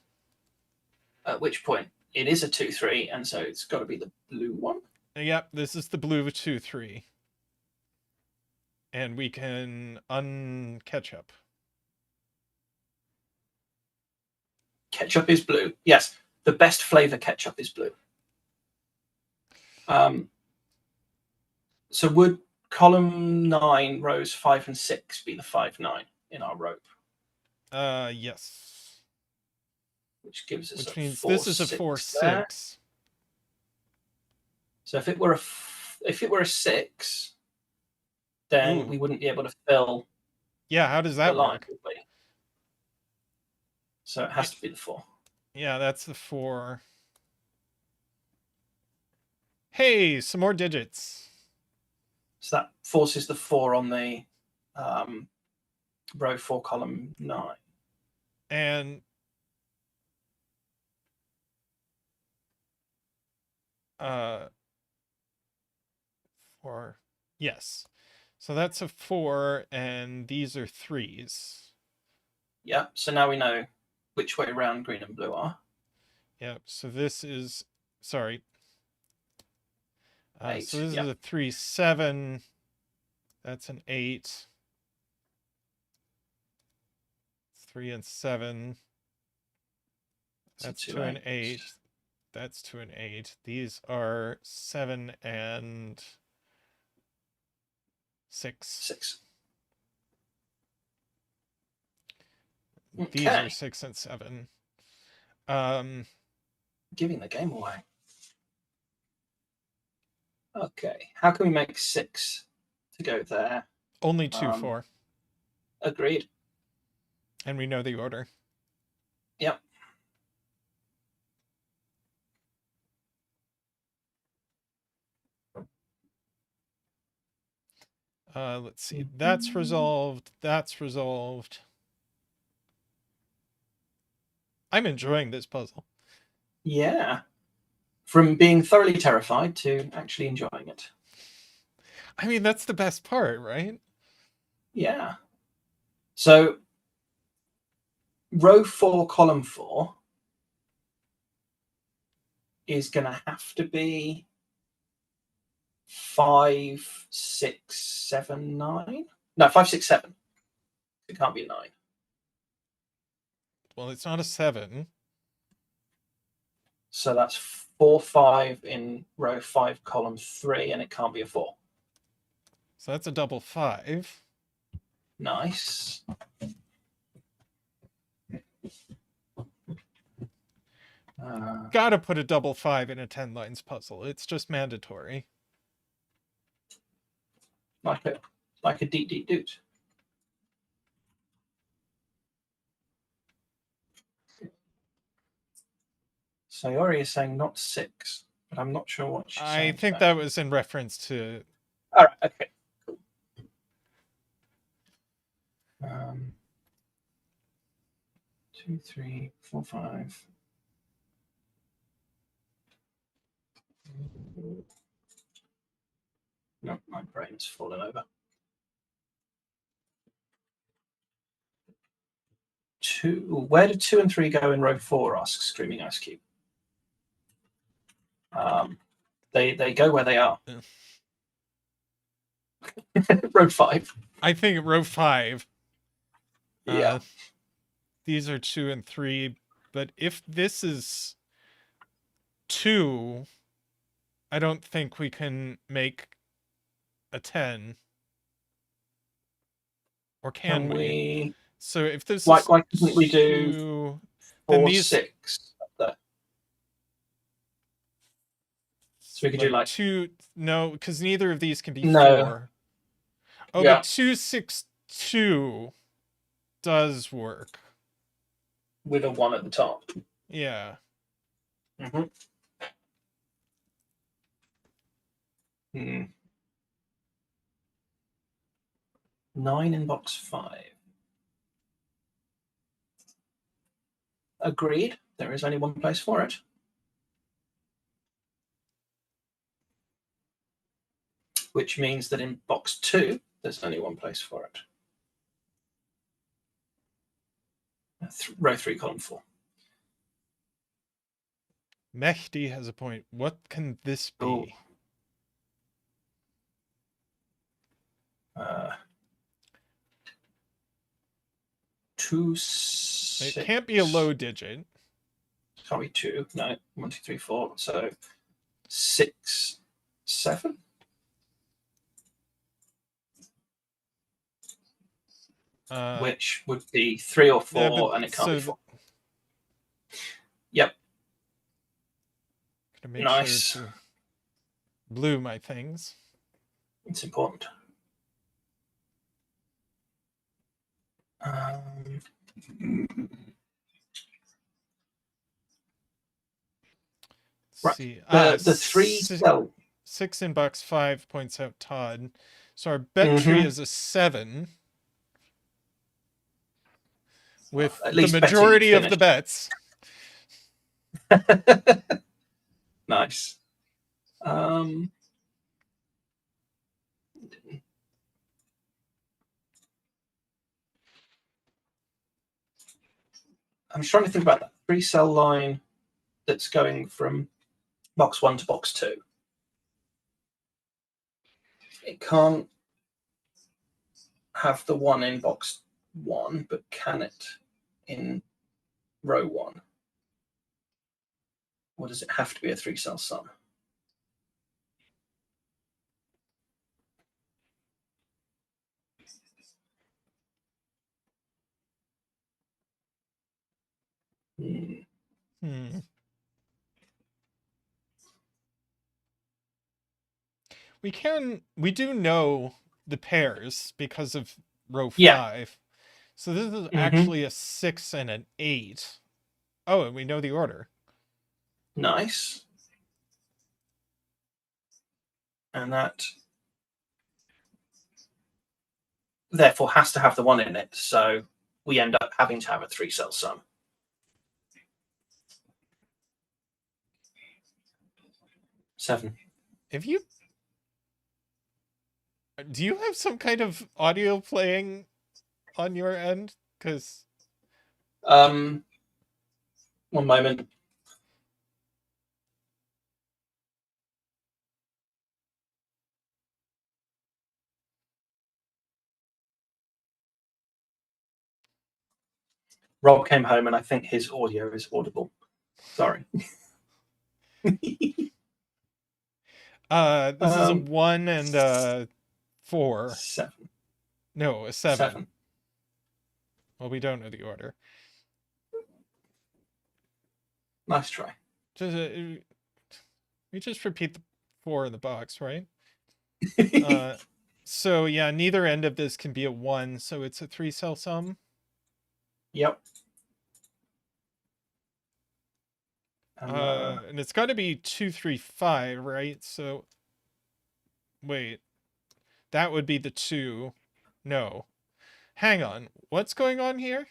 At which point it is a 2, 3, and so it's got to be the blue one. Yep, this is the blue 2, 3. And we can ketchup. Ketchup is blue. Yes, the best flavor ketchup is blue. So would column 9, rows 5 and 6 be the 5, 9 in our rope? Yes. Which gives us which a means 4, this is a 6 4, there. 6. So if it were a 6, then we wouldn't be able to fill. Yeah, how does that work? So it has to be the 4. Yeah, that's the 4. Hey, some more digits. So that forces the 4 on the row 4, column 9. And four. Yes. So that's a 4, and these are 3s. Yeah, so now we know which way around green and blue are. Yep, so this is, sorry. 8, so this is a 3, 7. That's an 8. 3 and 7. That's 2 and 8. That's 2 and 8. These are 7 and 6. These are 6 and 7. Giving the game away. Okay, how can we make 6 to go there? Only 2, 4. Agreed. And we know the order. Yep. Let's see. That's resolved. That's resolved. I'm enjoying this puzzle. Yeah. from being thoroughly terrified to actually enjoying it. I mean, that's the best part, right? Yeah. So row 4, column 4 is going to have to be 5, 6, 7, 9. No, 5, 6, 7. It can't be 9. Well, it's not a 7. So that's 4, 5 in row 5, column 3, and it can't be a 4. So that's a double 5. Nice. Gotta put a double 5 in a 10 lines puzzle. It's just mandatory. Like a deep, deep doot. Sayori is saying not 6, but I'm not sure what she's saying. I think that was in reference to... All right, okay, cool. 2, 3, 4, 5. No, my brain's fallen over. 2. Where do 2 and 3 go in row 4? Asks Screaming Ice Cube. They go where they are. Row 5. I think row 5. Yeah. These are 2 and 3, but if this is 2, I don't think we can make a 10. Or can we? So if this why is couldn't we 2, do 4, 6 up there? So we could do like 2. No, because neither of these can be No. 4. Oh, Yeah. but 2, 6, 2 does work. with a 1 at the top. Yeah. Mm-hmm. 9 in box 5. Agreed. There is only one place for it. Which means that in box 2, there's only one place for it. Row 3, column 4. Mehdi has a point. What can this be? Ooh. 2, 6. It can't be a low digit. Can't be 2. No. 1, 2, 3, 4. So 6, 7. Which would be 3 or 4, yeah, and it can't be 4. Yep. Gonna make nice. Sure to blue my things. It's important. Right. See. The 3 cell. 6 in box 5 points out Todd. So our bet tree is a 7. With the majority of the bets. Nice. I'm trying to think about that 3 cell line that's going from box 1 to box 2. It can't have the 1 in box 1, but can it in row 1? Or does it have to be a 3 cell sum? We do know the pairs because of row 5. Yeah. So this is actually a 6 and an 8. Oh, and we know the order. Nice. And that therefore has to have the 1 in it. So we end up having to have a 3 cell sum. 7. Do you have some kind of audio playing on your end? Because One moment. Rob came home and I think his audio is audible. Sorry. this is a 1 and a 4. 7. No, a 7. 7. Well, we don't know the order. Nice try. Just we just repeat the 4 in the box, right? So yeah, neither end of this can be a 1, so it's a 3-cell sum. Yep. And it's got to be 2, 3, 5, right? So wait, that would be the 2. No, hang on. What's going on here?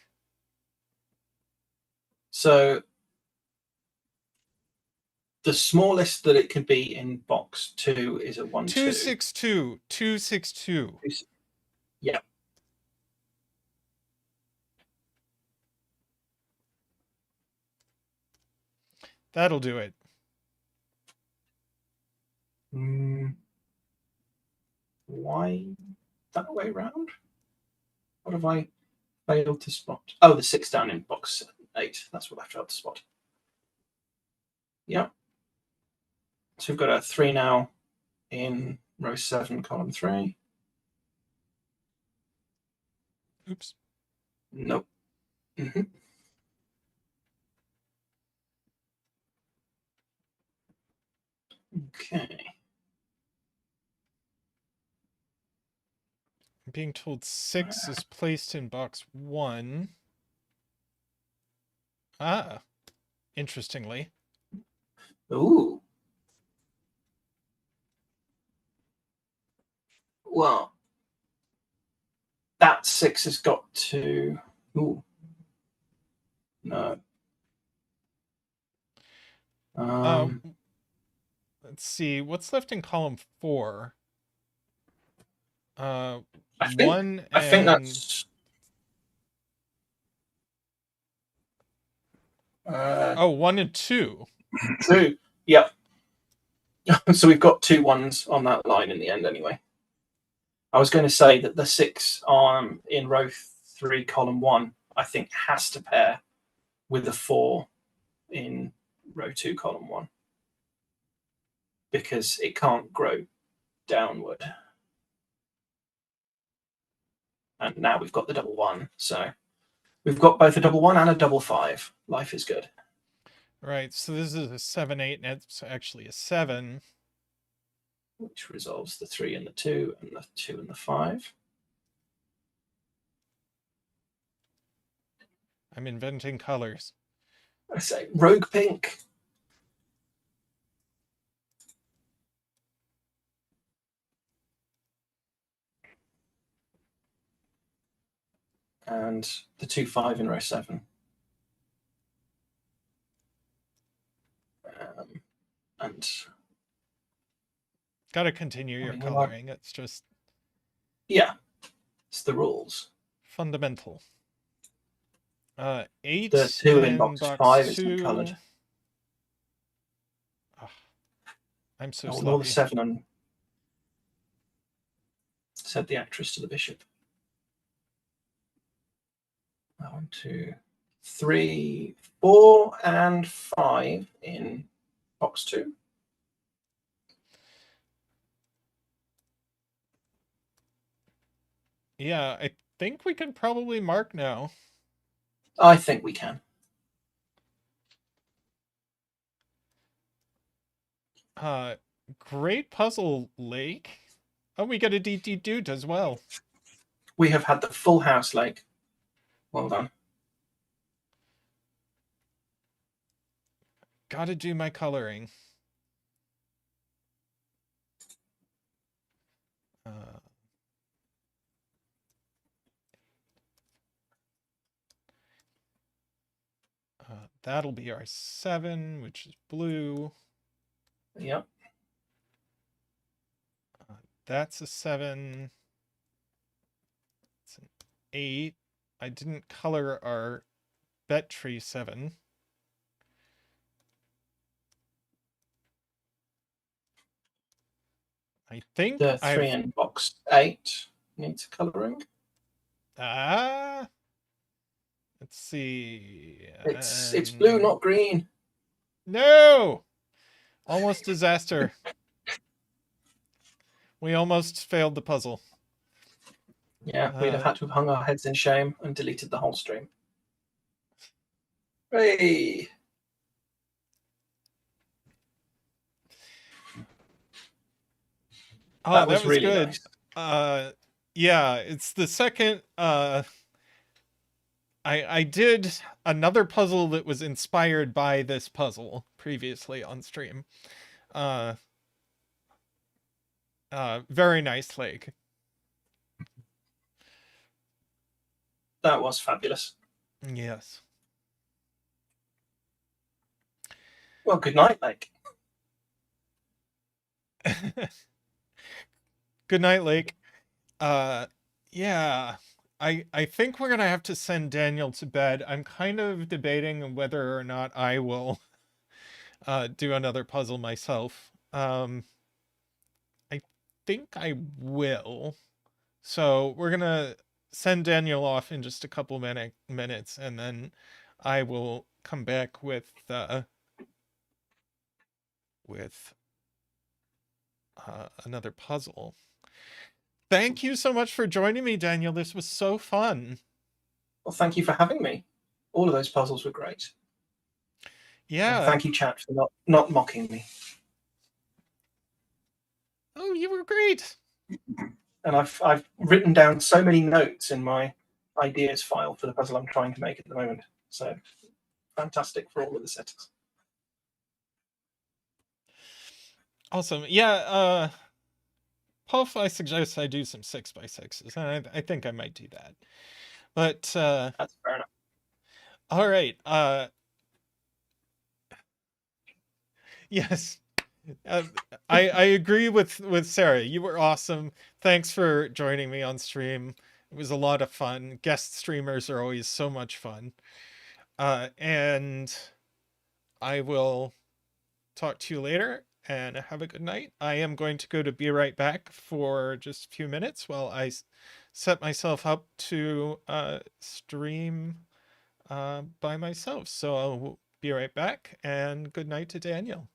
So the smallest that it can be in box 2 is a 1, 262. 262. Yep. That'll do it. Why that way round? What have I failed to spot? Oh, the 6 down in box 8. That's what I failed to spot. Yep. So we've got a 3 now in row 7, column 3. Oops. Nope. Okay. I'm being told 6 is placed in box 1. Ah, interestingly. Ooh. Well, that 6 has got to. Ooh. No. Let's see. What's left in column 4? I 1 think and that's. 1 and 2. 2. Yep. So we've got 2 1s on that line in the end, anyway. I was going to say that the 6 in row 3, column 1, I think has to pair with a 4 in row 2, column 1, because it can't grow downward. And now we've got the double 1, so we've got both a double 1 and a double 5. Life is good. Right, so this is a 7, 8, and it's actually a 7. Which resolves the 3 and the 2, and the 2 and the 5. I'm inventing colors. I say rogue pink. And the 2 5 in row 7. And Gotta continue your coloring. It's just. Yeah, it's the rules. Fundamental. 8 The 2 in box 5 2. isn't coloured. Oh, I'm so Nor sloppy. the 7 on, said the actress to the bishop. 1, 2, 3, 4, and 5 in box 2. Yeah, I think we can probably mark now. I think we can. Great puzzle, Lake. Oh, we got a DD dude as well. We have had the full house, Lake. Well done. Gotta do my coloring. That'll be our 7, which is blue. Yep. That's a 7. It's an 8. I didn't color our bet tree 7. I think The 3 in box 8 needs coloring. Let's see. It's blue, not green. No! Almost disaster. We almost failed the puzzle. Yeah, we'd have had to have hung our heads in shame and deleted the whole stream. Hey! Oh, that was really good. Nice. Yeah, it's the second. I did another puzzle that was inspired by this puzzle previously on stream. Very nice lake. That was fabulous. Yes. Well, good night, Lake. Good night, Lake. Yeah. I think we're gonna have to send Daniel to bed. I'm kind of debating whether or not I will do another puzzle myself. I think I will. So we're gonna send Daniel off in just a couple minutes, and then I will come back with another puzzle. Thank you so much for joining me, Daniel. This was so fun. Well, thank you for having me. All of those puzzles were great. Yeah. And thank you, chat, for not mocking me. Oh, you were great. And I've written down so many notes in my ideas file for the puzzle I'm trying to make at the moment. So fantastic for all of the settings. Awesome. Yeah, Puff, I suggest I do some 6x6s, and I think I might do that. But that's fair enough. All right. Yes. I agree with Sarah. You were awesome. Thanks for joining me on stream. It was a lot of fun. Guest streamers are always so much fun. And I will talk to you later, and have a good night. I am going to go to Be Right Back for just a few minutes while I set myself up to stream by myself. So I'll be right back, and good night to Daniel.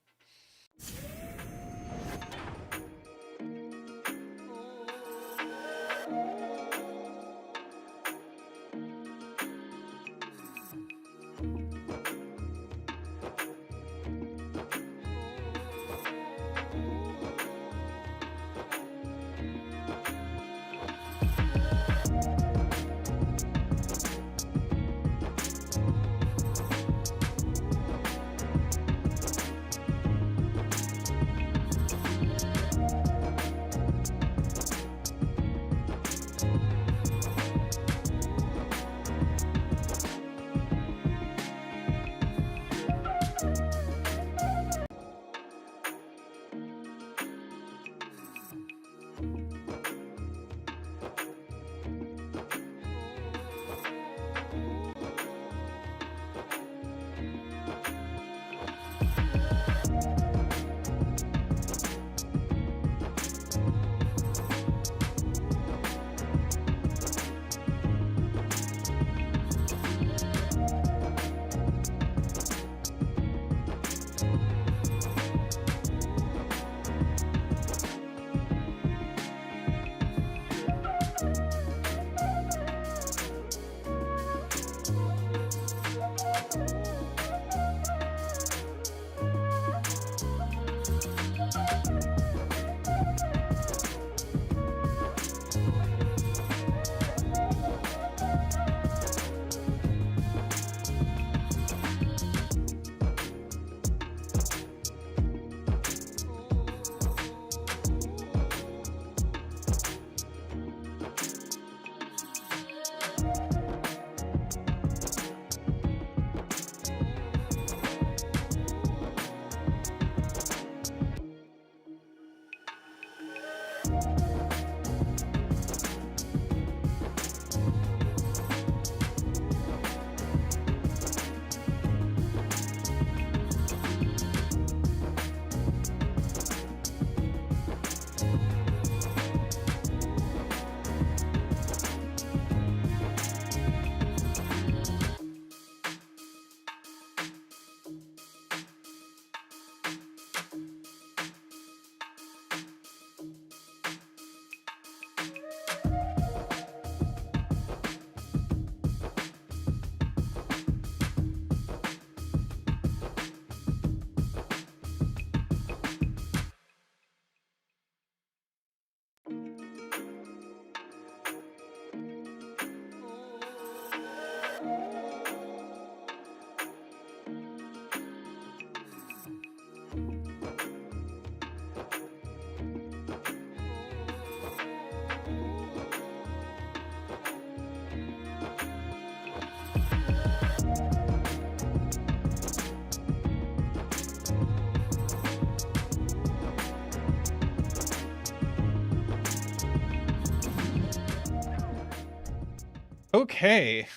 Okay.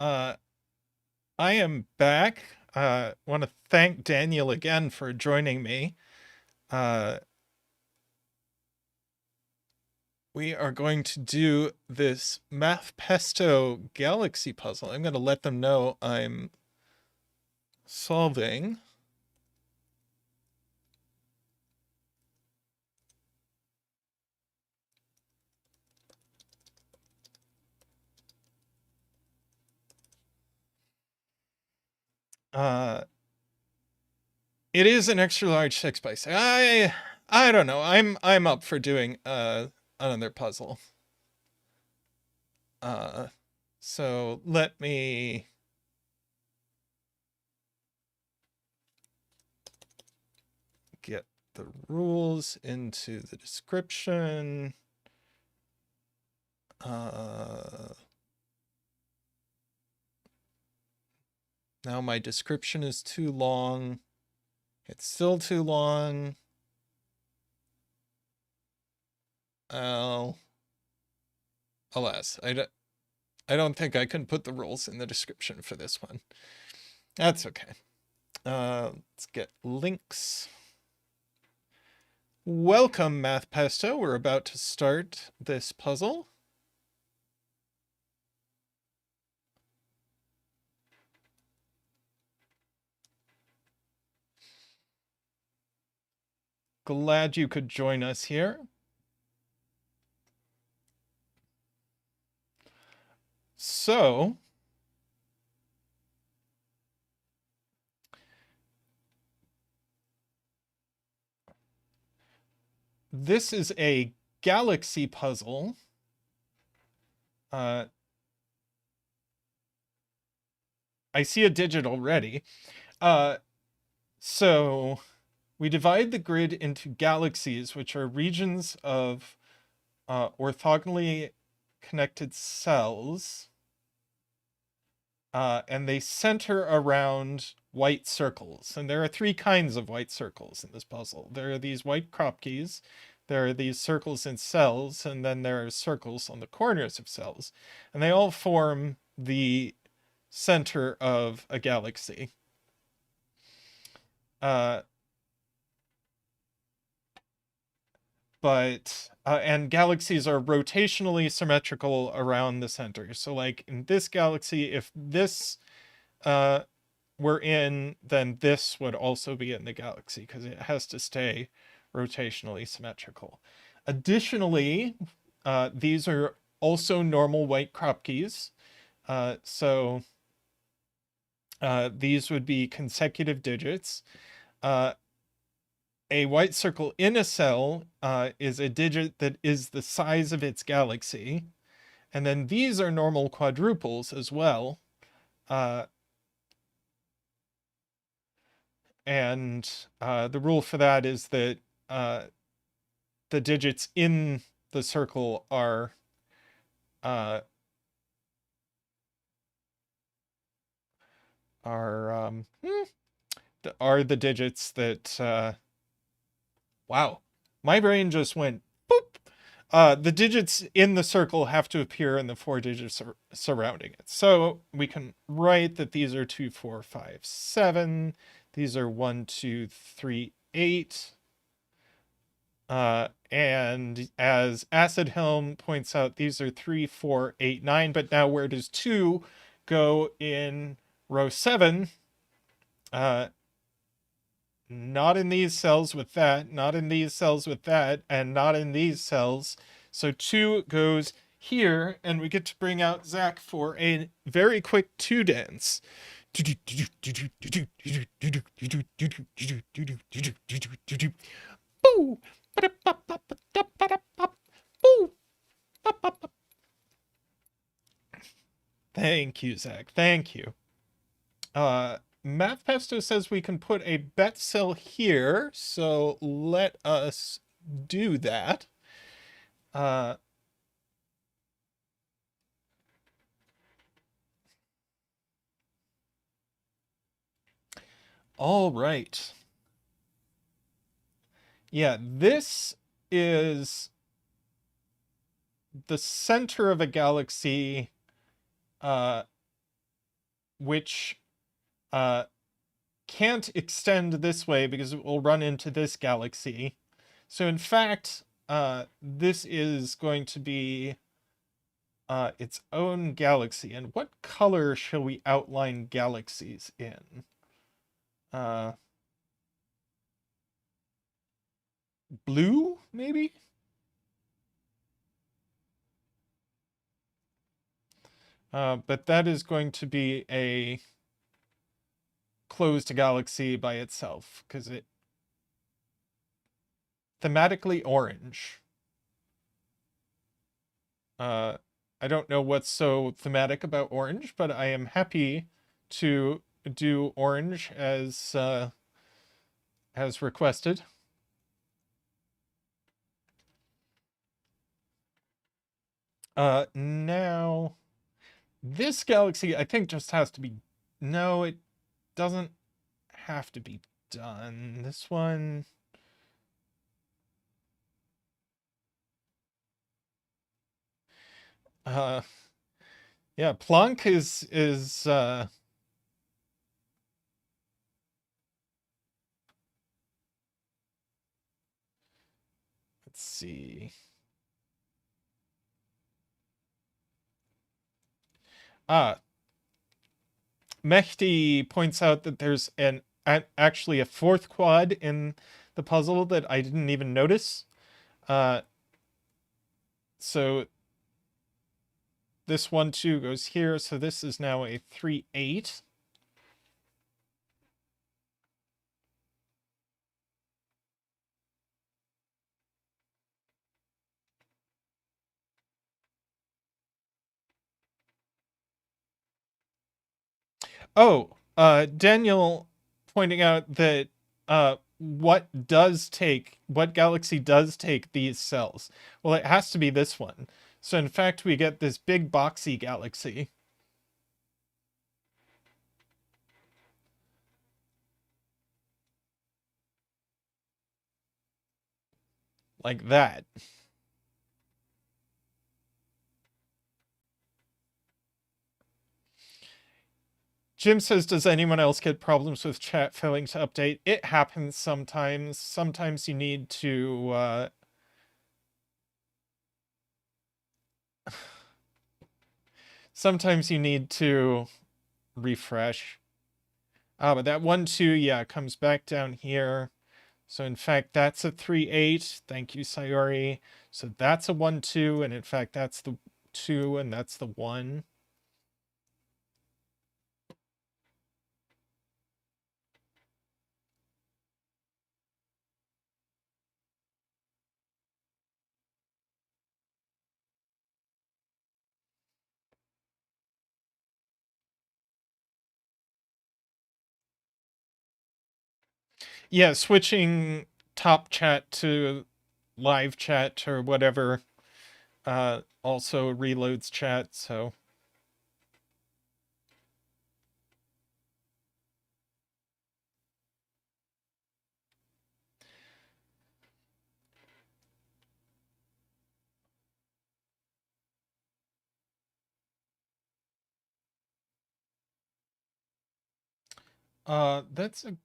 I am back. Want to thank Daniel again for joining me. We are going to do this Math Pesto Galaxy puzzle. I'm going to let them know I'm solving. It is an extra large 6x6. I don't know. I'm up for doing another puzzle. So let me get the rules into the description. Now my description is too long. It's still too long. Alas, I don't think I can put the rules in the description for this one. That's okay. Let's get links. Welcome, Math Pesto. We're about to start this puzzle. Glad you could join us here. So, this is a galaxy puzzle. I see a digit already. So we divide the grid into galaxies, which are regions of orthogonally connected cells. And they center around white circles. And there are three kinds of white circles in this puzzle. There are these white Kropkes, there are these circles in cells, and then there are circles on the corners of cells. And they all form the center of a galaxy. And galaxies are rotationally symmetrical around the center. So like in this galaxy, if this were in, then this would also be in the galaxy because it has to stay rotationally symmetrical. Additionally, these are also normal white Kropkes. So these would be consecutive digits. A white circle in a cell is a digit that is the size of its galaxy. And then these are normal quadruples as well. And the rule for that is that the digits in the circle are the digits that wow, my brain just went boop. The digits in the circle have to appear in the four digits surrounding it. So we can write that these are 2, 4, 5, 7. These are 1, 2, 3, 8. And as Acid Helm points out, these are 3, 4, 8, 9. But now where does 2 go in row 7? Not in these cells with that, not in these cells with that, and not in these cells. So 2 goes here, and we get to bring out Zach for a very quick 2 dance. Thank you, Zach. Thank you. Math Pesto says we can put a bet cell here, so let us do that. All right. Yeah, this is the center of a galaxy which can't extend this way because it will run into this galaxy. So in fact, this is going to be its own galaxy. And what color shall we outline galaxies in? Blue, maybe? But that is going to be a closed galaxy by itself, because it thematically orange. I don't know what's so thematic about orange, but I am happy to do orange as requested. Now this galaxy I think just has to be, no, it doesn't have to be done. This one, yeah, Planck is let's see. Mehdi points out that there's actually a fourth quad in the puzzle that I didn't even notice. So this 1, 2 goes here, so this is now a 3, 8. Oh, Daniel pointing out that what galaxy does take these cells? Well, it has to be this one. So in fact, we get this big boxy galaxy. Like that. Jim says, does anyone else get problems with chat failing to update? It happens sometimes. Sometimes you need to sometimes you need to refresh. But that 1, 2, yeah, comes back down here. So in fact, that's a 3, 8. Thank you, Sayori. So that's a 1, 2, and in fact, that's the 2, and that's the 1. Yeah, switching top chat to live chat or whatever also reloads chat, so that's a good.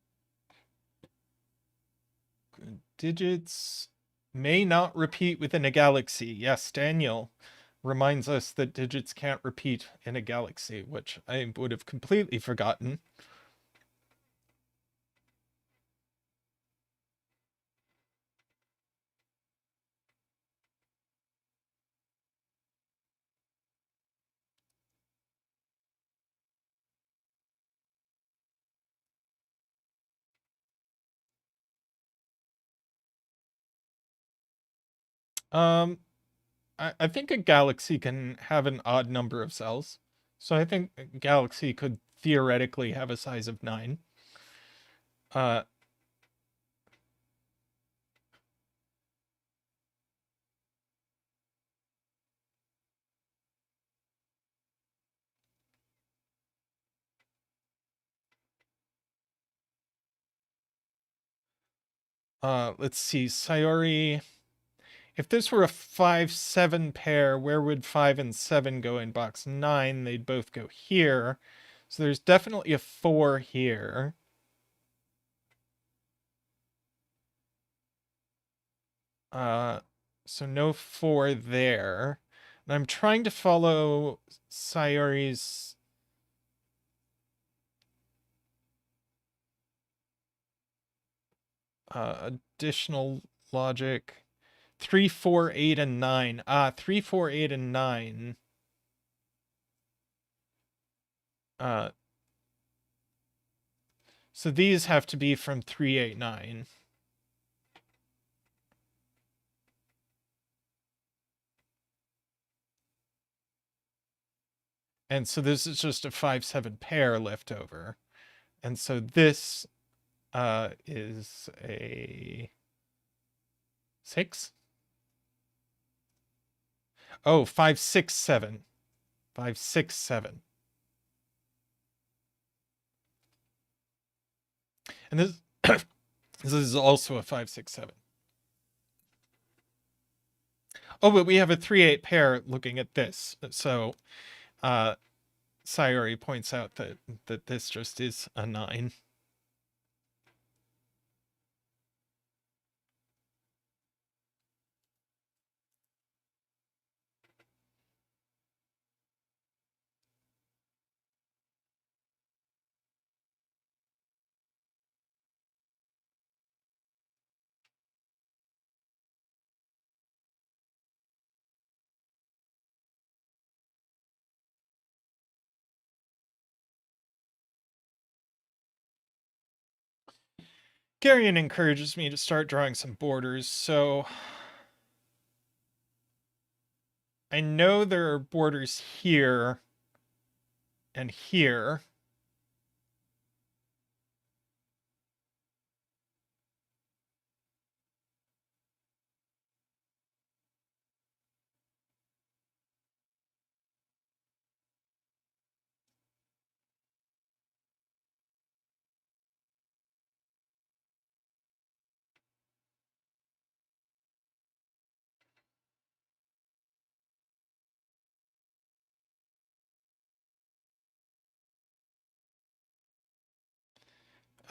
Digits may not repeat within a galaxy. Yes, Daniel reminds us that digits can't repeat in a galaxy, which I would have completely forgotten. I think a galaxy can have an odd number of cells. So I think a galaxy could theoretically have a size of 9. Uh, let's see, Sayori. If this were a 5-7 pair, where would 5 and 7 go in box 9? They'd both go here. So there's definitely a 4 here. So no 4 there. And I'm trying to follow Sayori's additional logic. 3, 4, 8, and 9. 3, 4, 8, and 9. So these have to be from 3, 8, 9. And so this is just a 5-7 pair left over. And so this is a 6. Oh, 5, 6, 7. 5, 6, 7. And this this is also a 5, 6, 7. Oh, but we have a 3, 8 pair looking at this. So Sayori points out that this just is a 9. Garion encourages me to start drawing some borders, so I know there are borders here and here.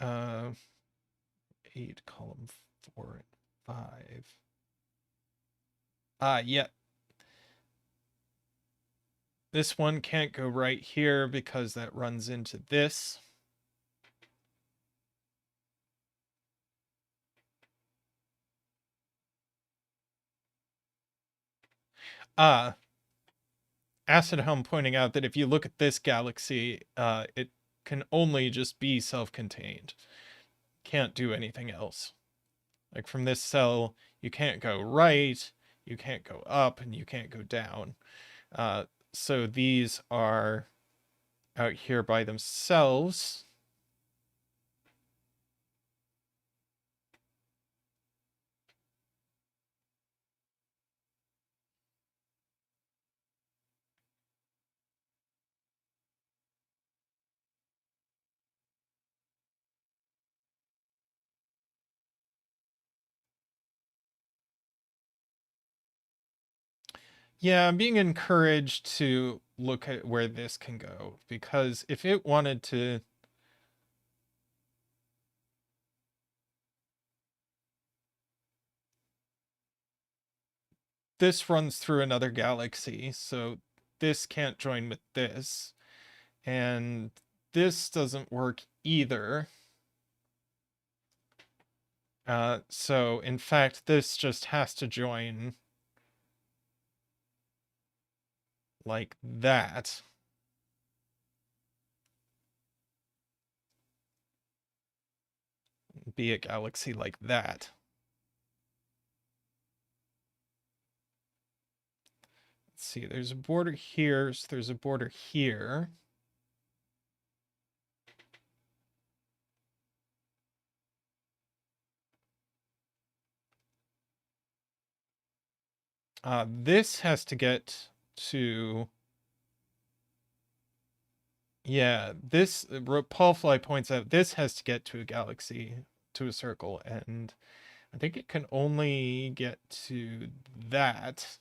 Uh, 8, column 4, and 5. Yeah. This one can't go right here because that runs into this. Acid Helm pointing out that if you look at this galaxy, it can only just be self-contained. Can't do anything else. Like from this cell, you can't go right, you can't go up, and you can't go down. So these are out here by themselves. Yeah, I'm being encouraged to look at where this can go, because if it wanted to... This runs through another galaxy, so this can't join with this. And this doesn't work either. So in fact, this just has to join like that. Be a galaxy like that. Let's see, there's a border here, so there's a border here. This has to get to... Yeah, this, Paul Fly points out, this has to get to a galaxy, to a circle, and I think it can only get to that.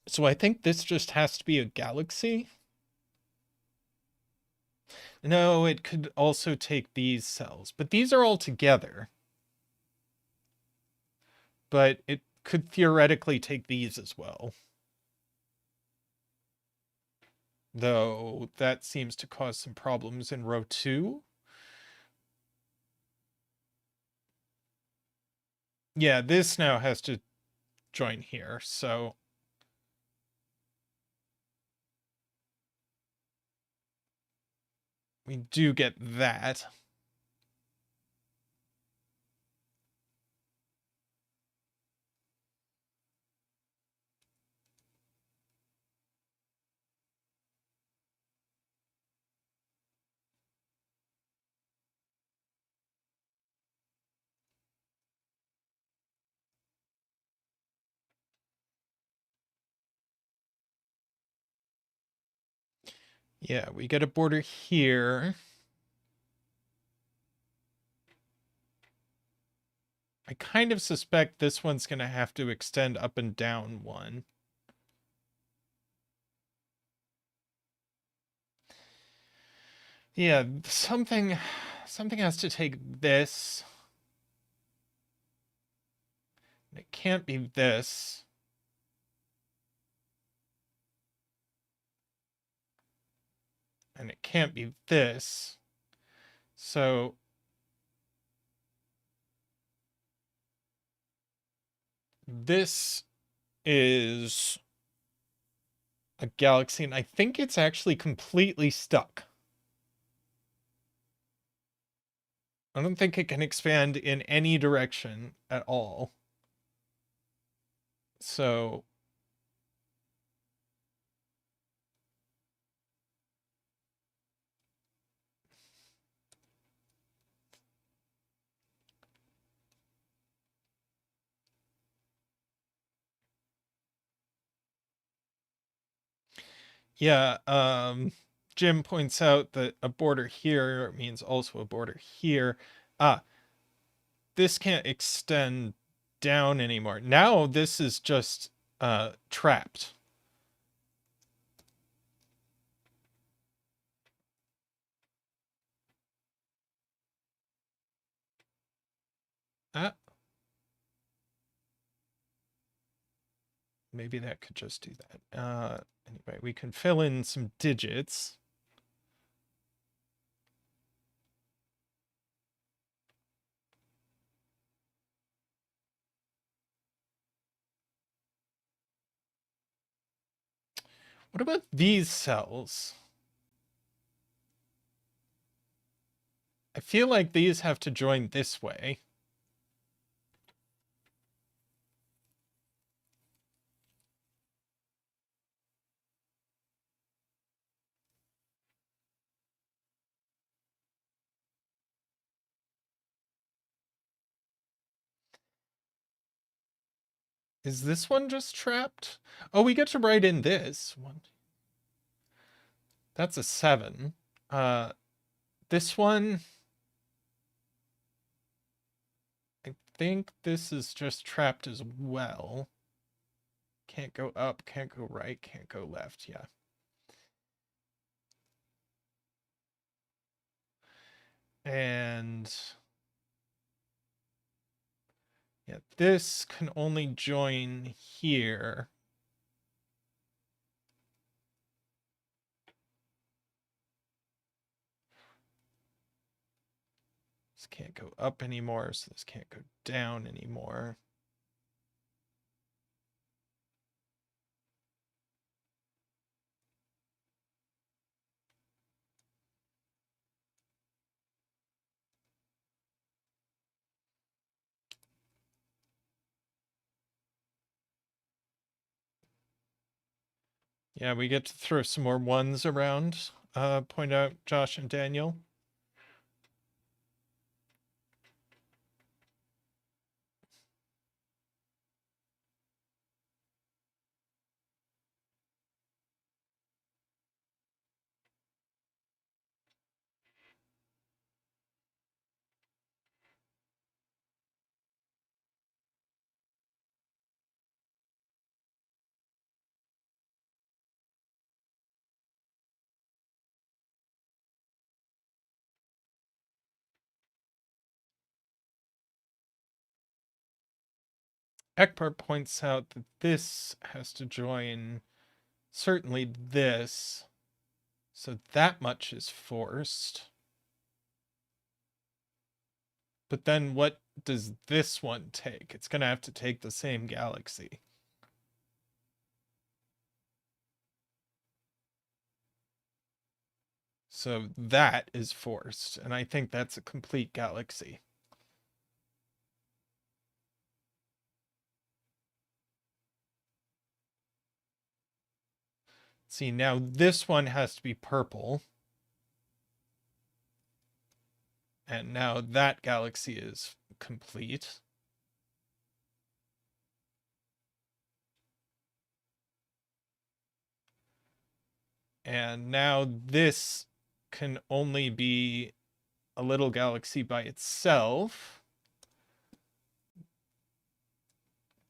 So I think this just has to be a galaxy. No, it could also take these cells, but these are all together. But it could theoretically take these as well. Though that seems to cause some problems in row 2. Yeah, this now has to join here, so we do get that. Yeah, we get a border here. I kind of suspect this one's going to have to extend up and down one. Yeah, something has to take this. It can't be this. And it can't be this. So this is a galaxy, and I think it's actually completely stuck. I don't think it can expand in any direction at all. So yeah, Jim points out that a border here means also a border here. This can't extend down anymore. Now this is just trapped. Maybe that could just do that. Anyway, we can fill in some digits. What about these cells? I feel like these have to join this way. Is this one just trapped? Oh, we get to write in this one. That's a 7. This one, I think this is just trapped as well. Can't go up, can't go right, can't go left. Yeah. And yeah, this can only join here. This can't go up anymore, so this can't go down anymore. Yeah, we get to throw some more ones around, point out Josh and Daniel. Ekpart points out that this has to join certainly this. So that much is forced. But then what does this one take? It's going to have to take the same galaxy. So that is forced, and I think that's a complete galaxy. See, now this one has to be purple. And now that galaxy is complete. And now this can only be a little galaxy by itself.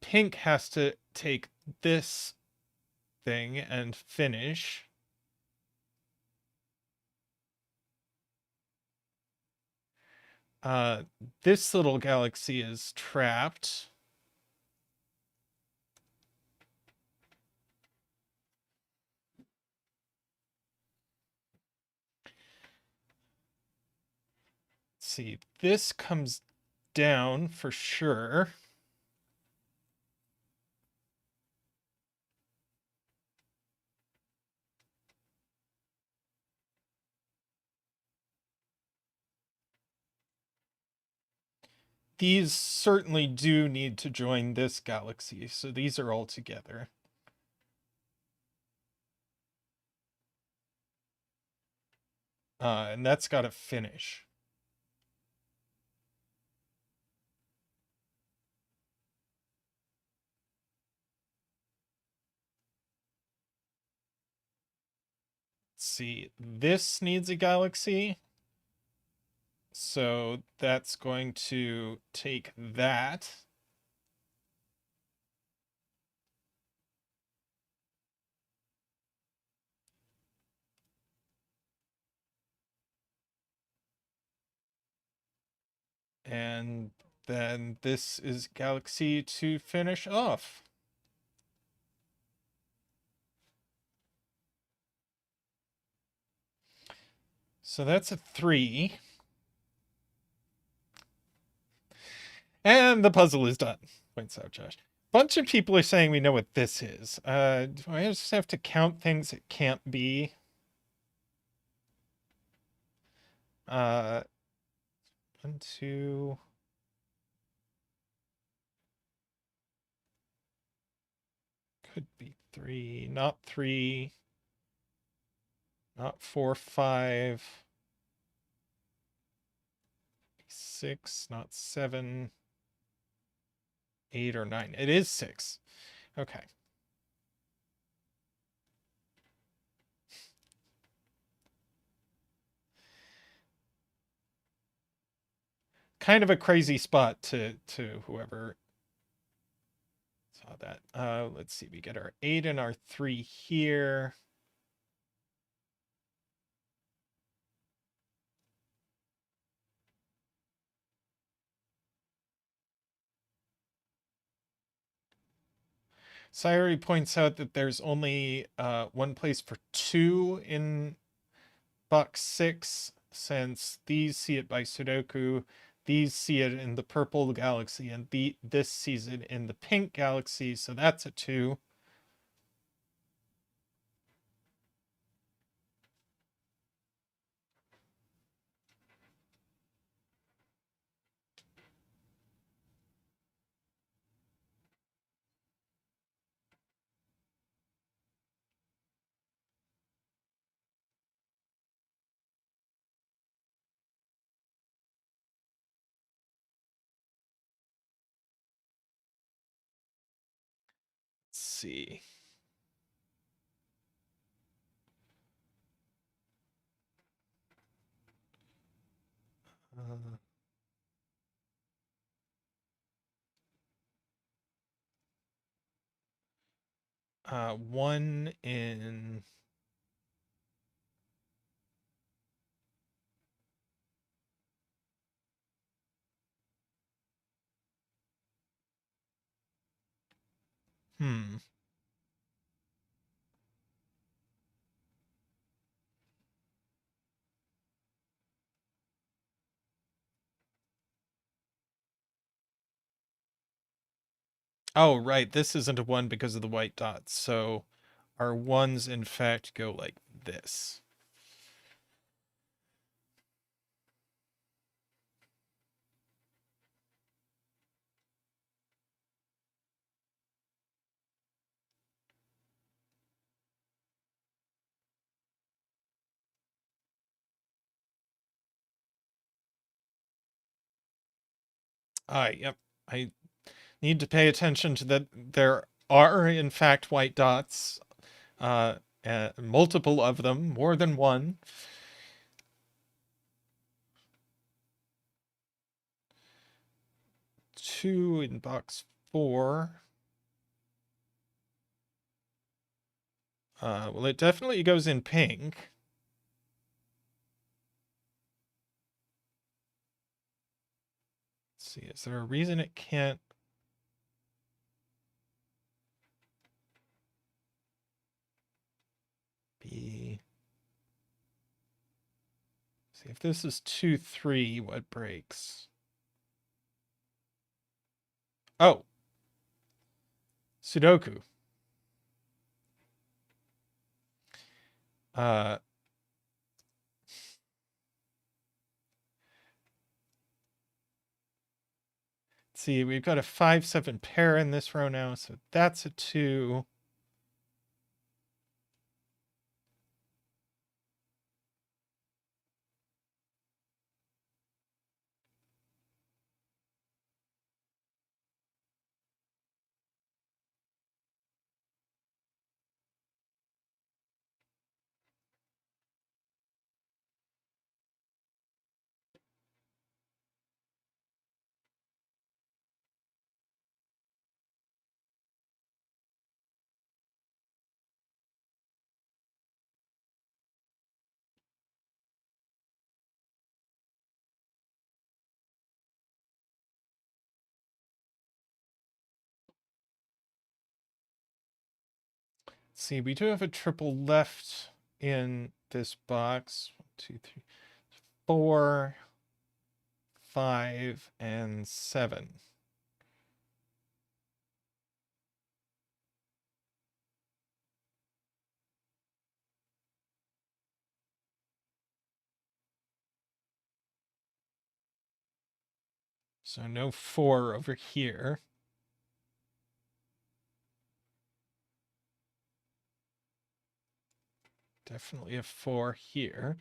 Pink has to take this thing and finish. This little galaxy is trapped. Let's see, this comes down for sure. These certainly do need to join this galaxy, so these are all together. And that's got to finish. Let's see, this needs a galaxy. So that's going to take that. And then this is galaxy to finish off. So that's a 3. And the puzzle is done, points out Josh. Bunch of people are saying we know what this is. Do I just have to count things it can't be? 1, 2. Could be 3, not 3. Not 4, 5. 6, not 7. 8 or 9. It is 6. Okay. Kind of a crazy spot to whoever saw that. Let's see. We get our 8 and our 3 here. Sayuri points out that there's only one place for 2 in box 6, since these see it by Sudoku, these see it in the purple galaxy, and this sees it in the pink galaxy, so that's a 2. Let's see. One in Oh, right. This isn't a 1 because of the white dots. So our 1s, in fact, go like this. Yep. I need to pay attention to that. There are, in fact, white dots. Multiple of them, more than one. Two in box 4. Well, it definitely goes in pink. Let's see, is there a reason it can't be? See, if this is 2, 3, what breaks? Oh, Sudoku. Let's see, we've got a 5, 7 pair in this row now, so that's a 2. See, we do have a triple left in this box. 1, 2, 3, 4, 5, and 7. So no 4 over here. Definitely a 4 here.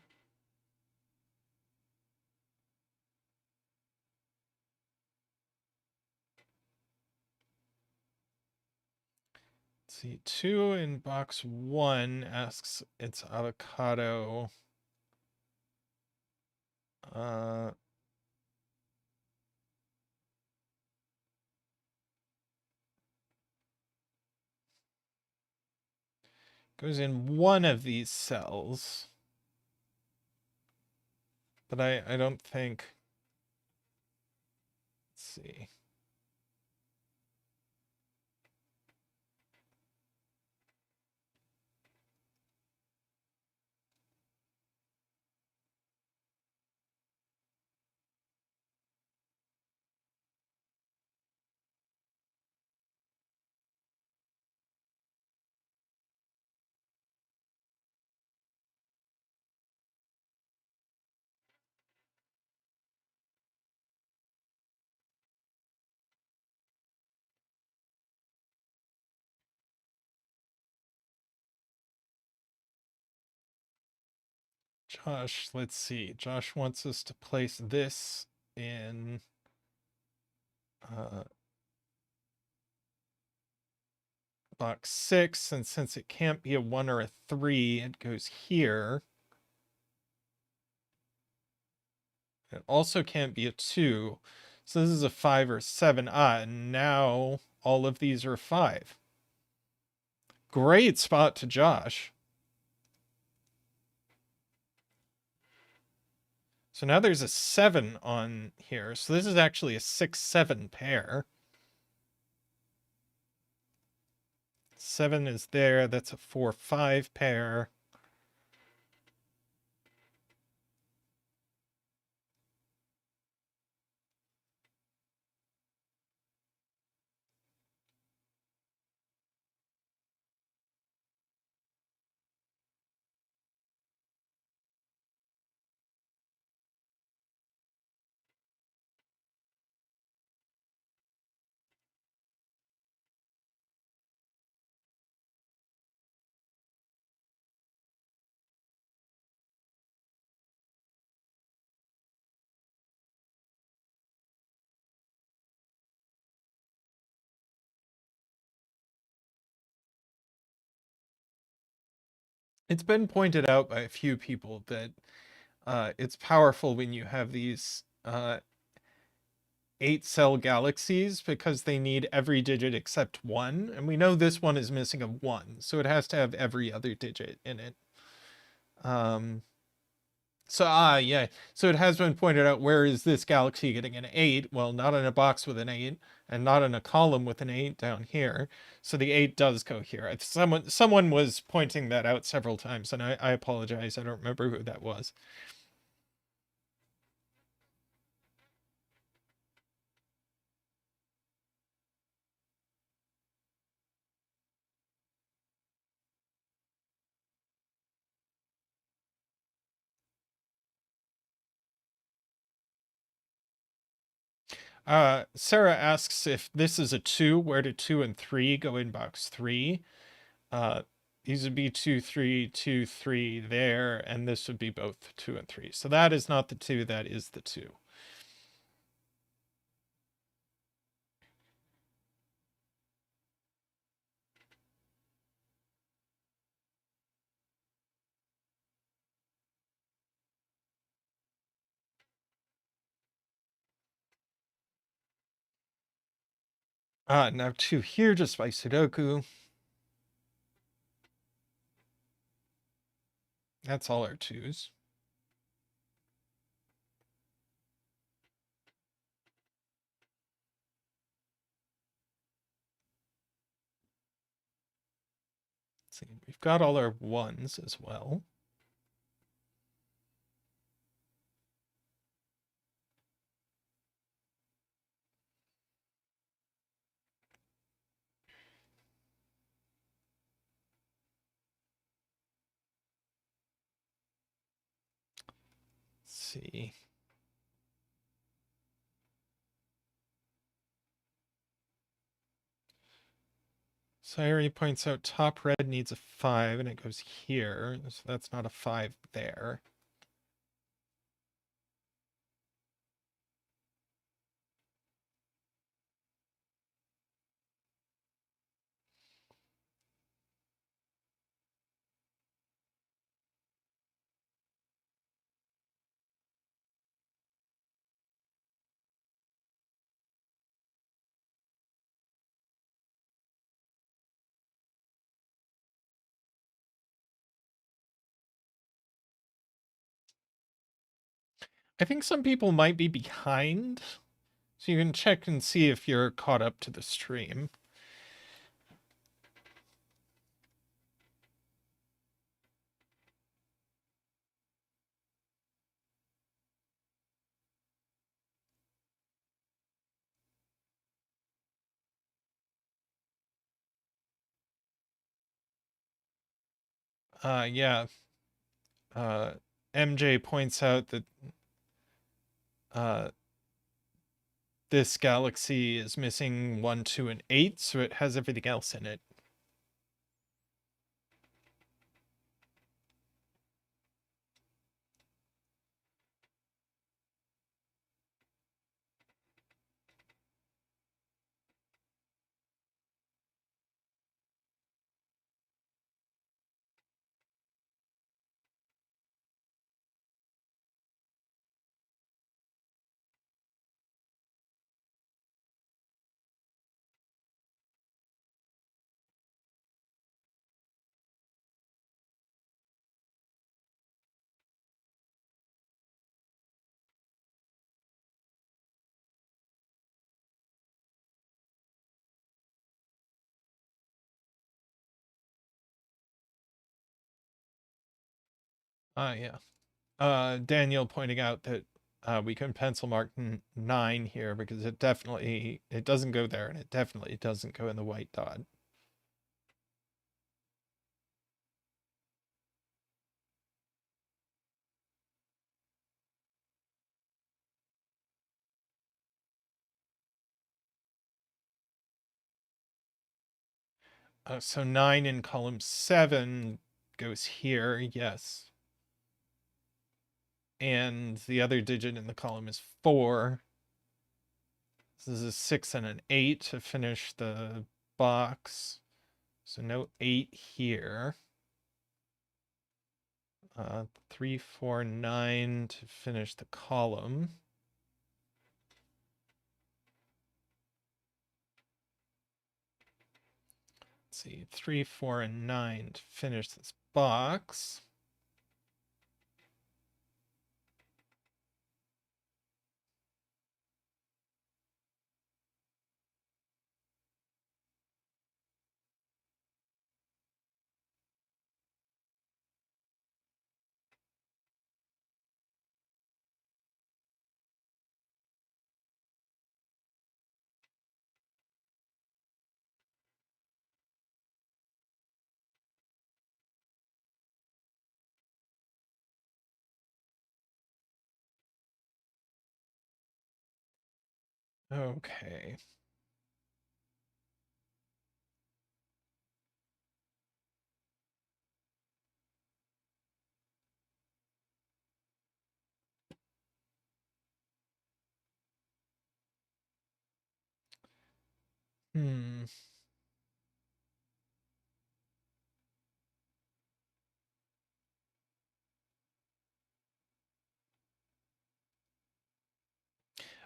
Let's see, 2 in box 1 asks it's avocado. Goes in one of these cells. But I don't think. Let's see. Josh, let's see. Josh wants us to place this in box 6, and since it can't be a 1 or a 3, it goes here. It also can't be a 2. So this is a 5 or 7. And now all of these are 5. Great spot to Josh. So now there's a 7 on here. So this is actually a 6, 7 pair. 7 is there. That's a 4-5 pair. It's been pointed out by a few people that it's powerful when you have these 8-cell galaxies because they need every digit except 1. And we know this one is missing a 1, so it has to have every other digit in it. Yeah. So it has been pointed out, where is this galaxy getting an 8? Well, not in a box with an 8, and not in a column with an 8 down here. So the 8 does go here. Someone was pointing that out several times, and I apologize. I don't remember who that was. Sarah asks, if this is a 2, where do 2 and 3 go in box 3? These would be 2, 3, 2, 3 there, and this would be both 2 and 3. So that is not the 2, that is the 2. Now 2 here just by Sudoku. That's all our 2s. Let's see, we've got all our 1s as well. Let's see. Sayuri points out top red needs a 5, and it goes here, so that's not a 5 there. I think some people might be behind, so you can check and see if you're caught up to the stream. Yeah. MJ points out that this galaxy is missing 1, 2, and 8, so it has everything else in it. Yeah. Daniel pointing out that we can pencil mark 9 here because it doesn't go there, and it definitely doesn't go in the white dot. So 9 in column 7 goes here, yes. And the other digit in the column is 4. This is a 6 and an 8 to finish the box. So no 8 here. 3, 4, 9 to finish the column. Let's see, 3, 4, and 9 to finish this box. Okay. Hmm.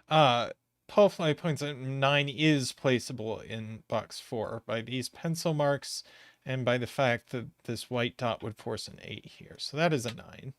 Uh, Paul Fly points out 9 is placeable in box 4 by these pencil marks and by the fact that this white dot would force an 8 here. So that is a 9.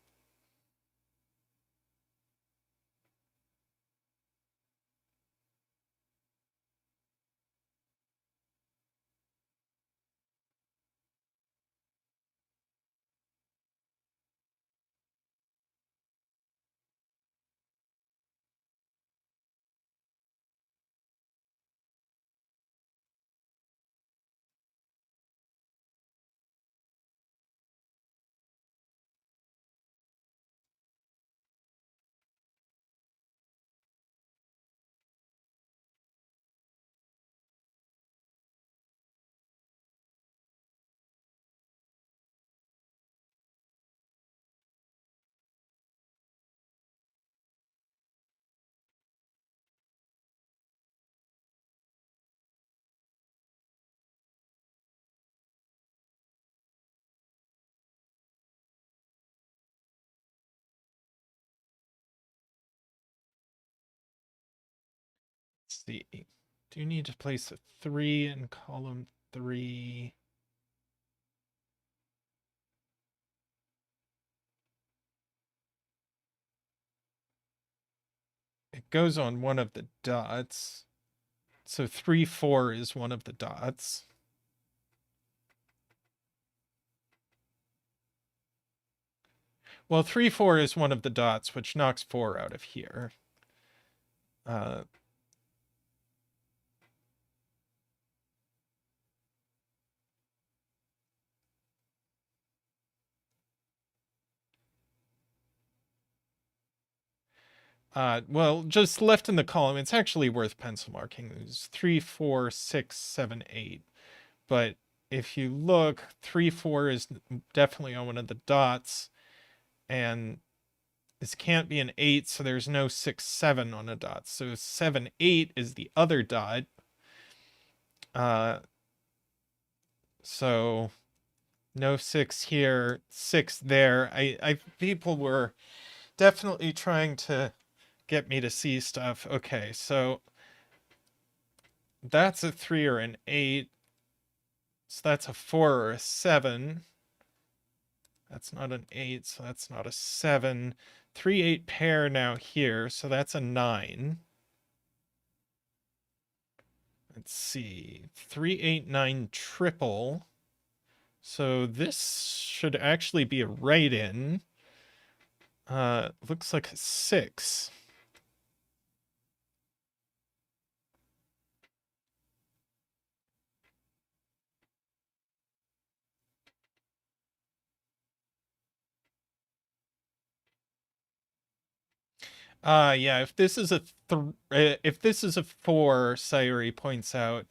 Let's see. Do you need to place a 3 in column 3? It goes on one of the dots. So 3, 4 is one of the dots. Well, 3, 4 is one of the dots, which knocks 4 out of here. Well, just left in the column, it's actually worth pencil marking. There's 3, 4, 6, 7, 8. But if you look, 3, 4 is definitely on one of the dots, and this can't be an 8, so there's no 6, 7 on a dot. So 7, 8 is the other dot. So no 6 here, 6 there. People were definitely trying to get me to see stuff. Okay, so that's a 3 or an 8. So that's a 4 or a 7. That's not an 8, so that's not a 7. 3, 8 pair now here, so that's a 9. Let's see. 3, 8, 9 triple. So this should actually be a write-in. Looks like a 6. Yeah, if this is a if this is a 4, Sayuri points out,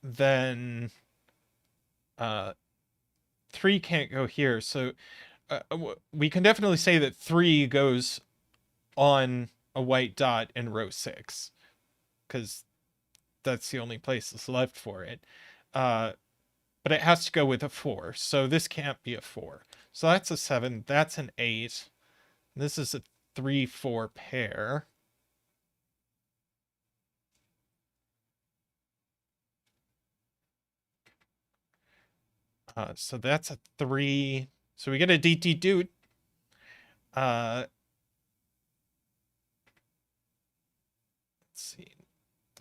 then 3 can't go here. So we can definitely say that 3 goes on a white dot in row 6, because that's the only place that's left for it. But it has to go with a 4, so this can't be a 4. So that's a 7, that's an 8. This is a 3-4 pair. So that's a 3. So we get a DT doot. Let's see.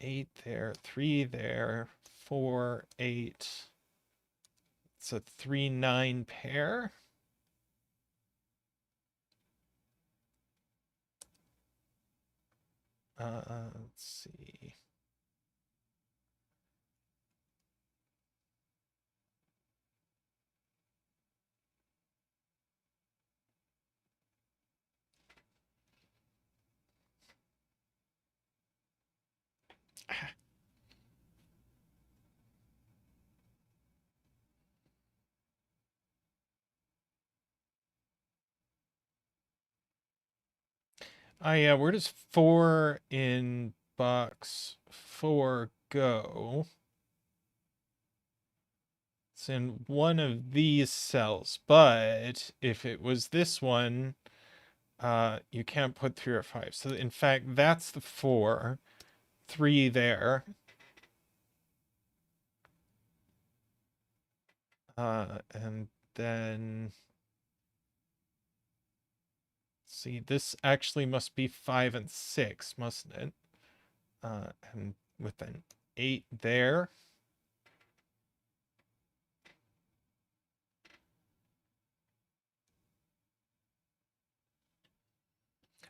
8 there, 3 there, 4, 8. It's a 3-9 pair. Let's see. Yeah, where does 4 in box 4 go? It's in one of these cells, but if it was this one, you can't put 3 or 5. So in fact, that's the 4, 3 there. And then see, this actually must be 5 and 6, mustn't it? And with an 8 there.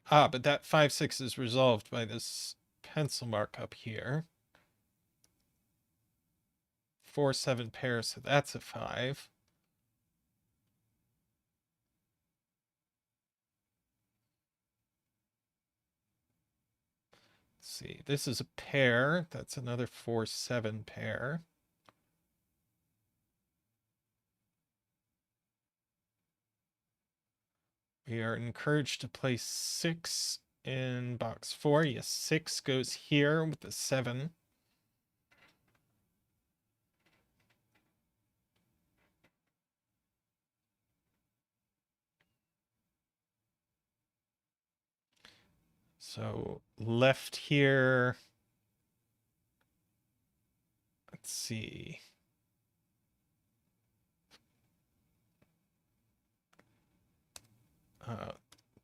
But that 5, 6 is resolved by this pencil mark up here. 4, 7 pair, so that's a 5. Let's see, this is a pair. That's another 4, 7 pair. We are encouraged to place 6 in box 4. Yes, 6 goes here with the 7. So left here. Let's see.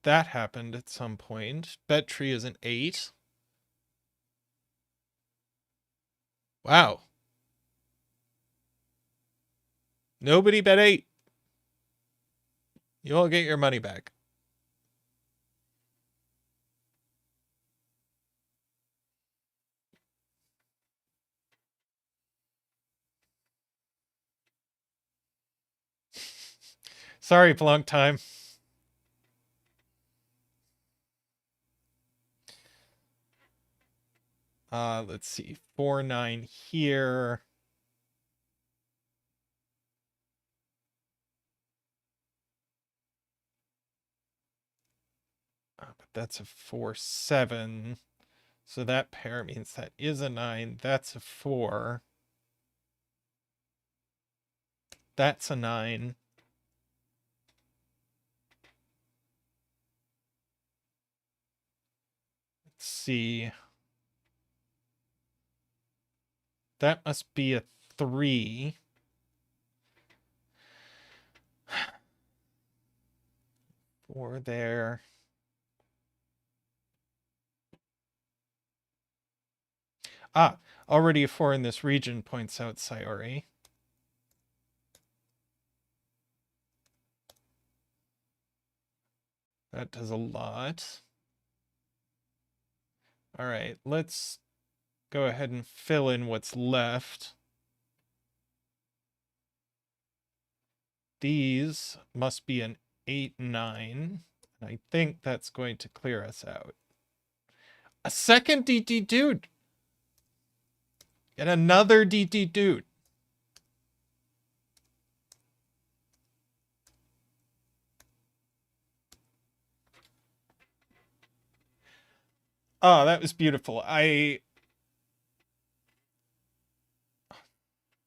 That happened at some point. Bet tree is an 8. Wow. Nobody bet 8. You all get your money back. Sorry, Plunk time. Let's see. 4, 9 here. But that's a 4, 7. So that pair means that is a 9. That's a 4. That's a 9. Let's see. That must be a 3. 4 there. Already a 4 in this region, points out Sayori. That does a lot. All right, let's go ahead and fill in what's left. These must be an 8, 9. And I think that's going to clear us out. A second DT dude. And another DT dude. Oh, that was beautiful. And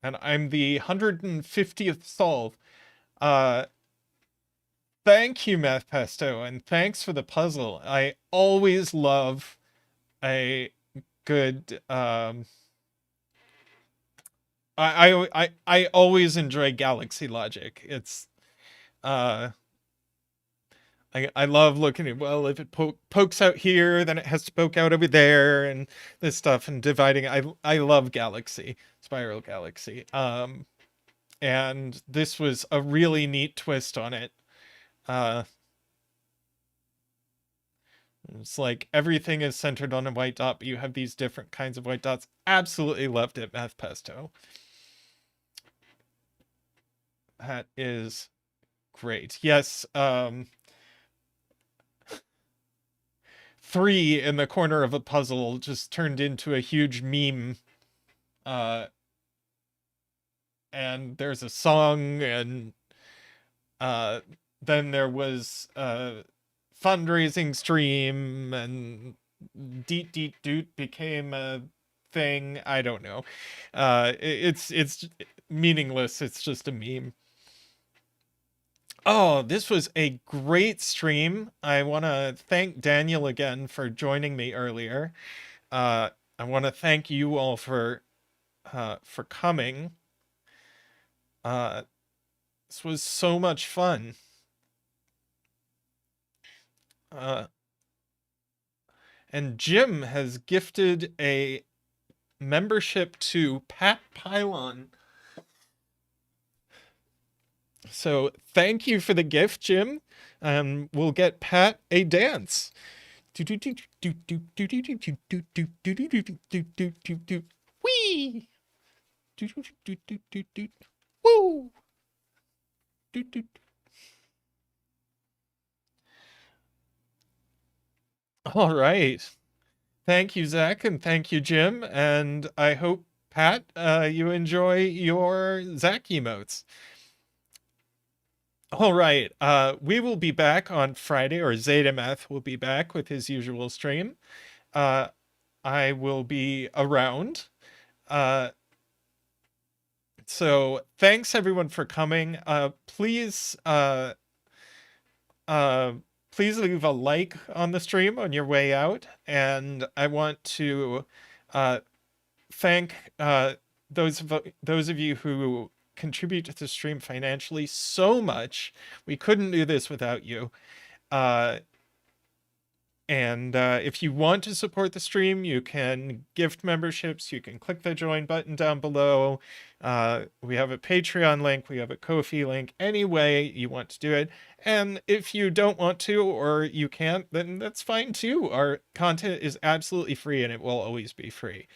I'm the 150th solve. Thank you, Math Pesto, and thanks for the puzzle. I always love a good I always enjoy galaxy logic. It's I love looking at, well, if it pokes out here, then it has to poke out over there, and this stuff, and dividing. I love galaxy, spiral galaxy. And this was a really neat twist on it. It's like everything is centered on a white dot, but you have these different kinds of white dots. Absolutely loved it, Math Pesto. That is great. Yes, 3 in the corner of a puzzle just turned into a huge meme. And there's a song, and then there was a fundraising stream, and Deet Deet Doot became a thing. I don't know. It's meaningless. It's just a meme. Oh, this was a great stream. I want to thank Daniel again for joining me earlier. I want to thank you all for coming. This was so much fun. And Jim has gifted a membership to Pat Pylon. So thank you for the gift, Jim. We'll get Pat a dance. Whee! Woo! All right. Thank you, Zach, and thank you, Jim. And I hope, Pat, you enjoy your Zach emotes. All right. We will be back on Friday, or Zeta will be back with his usual stream. I will be around. So thanks everyone for coming. Please leave a like on the stream on your way out. And I want to thank those of you who contribute to the stream financially so much. We couldn't do this without you. And if you want to support the stream, you can gift memberships. You can click the join button down below. We have a Patreon link. We have a Ko-fi link. Any way you want to do it. And if you don't want to, or you can't, then that's fine too. Our content is absolutely free, and it will always be free.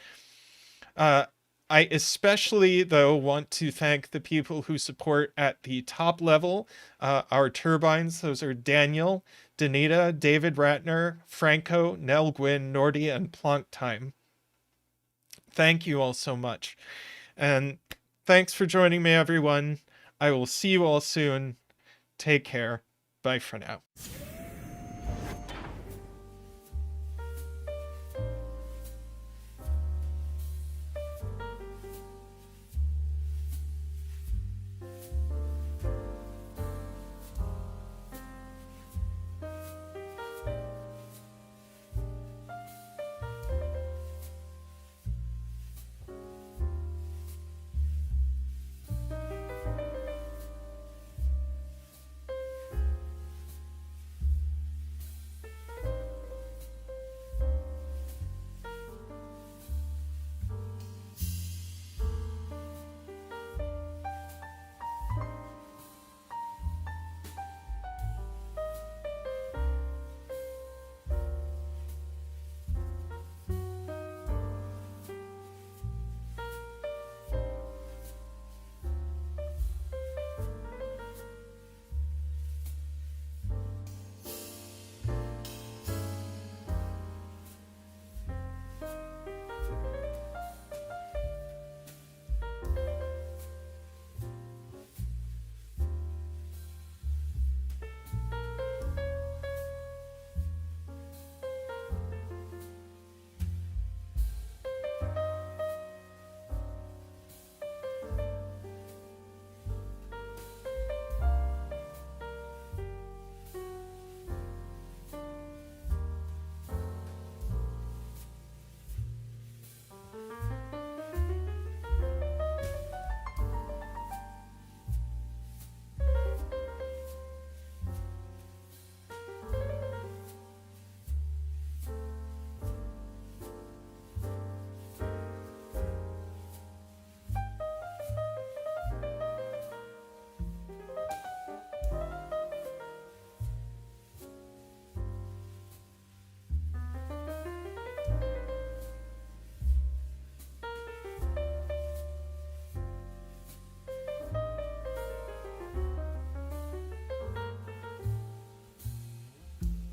I especially, though, want to thank the people who support at the top level, our turbines. Those are Daniel, Danita, David Ratner, Franco, Nell Gwynn, Nordy, and Plonk Time. Thank you all so much. And thanks for joining me, everyone. I will see you all soon. Take care. Bye for now.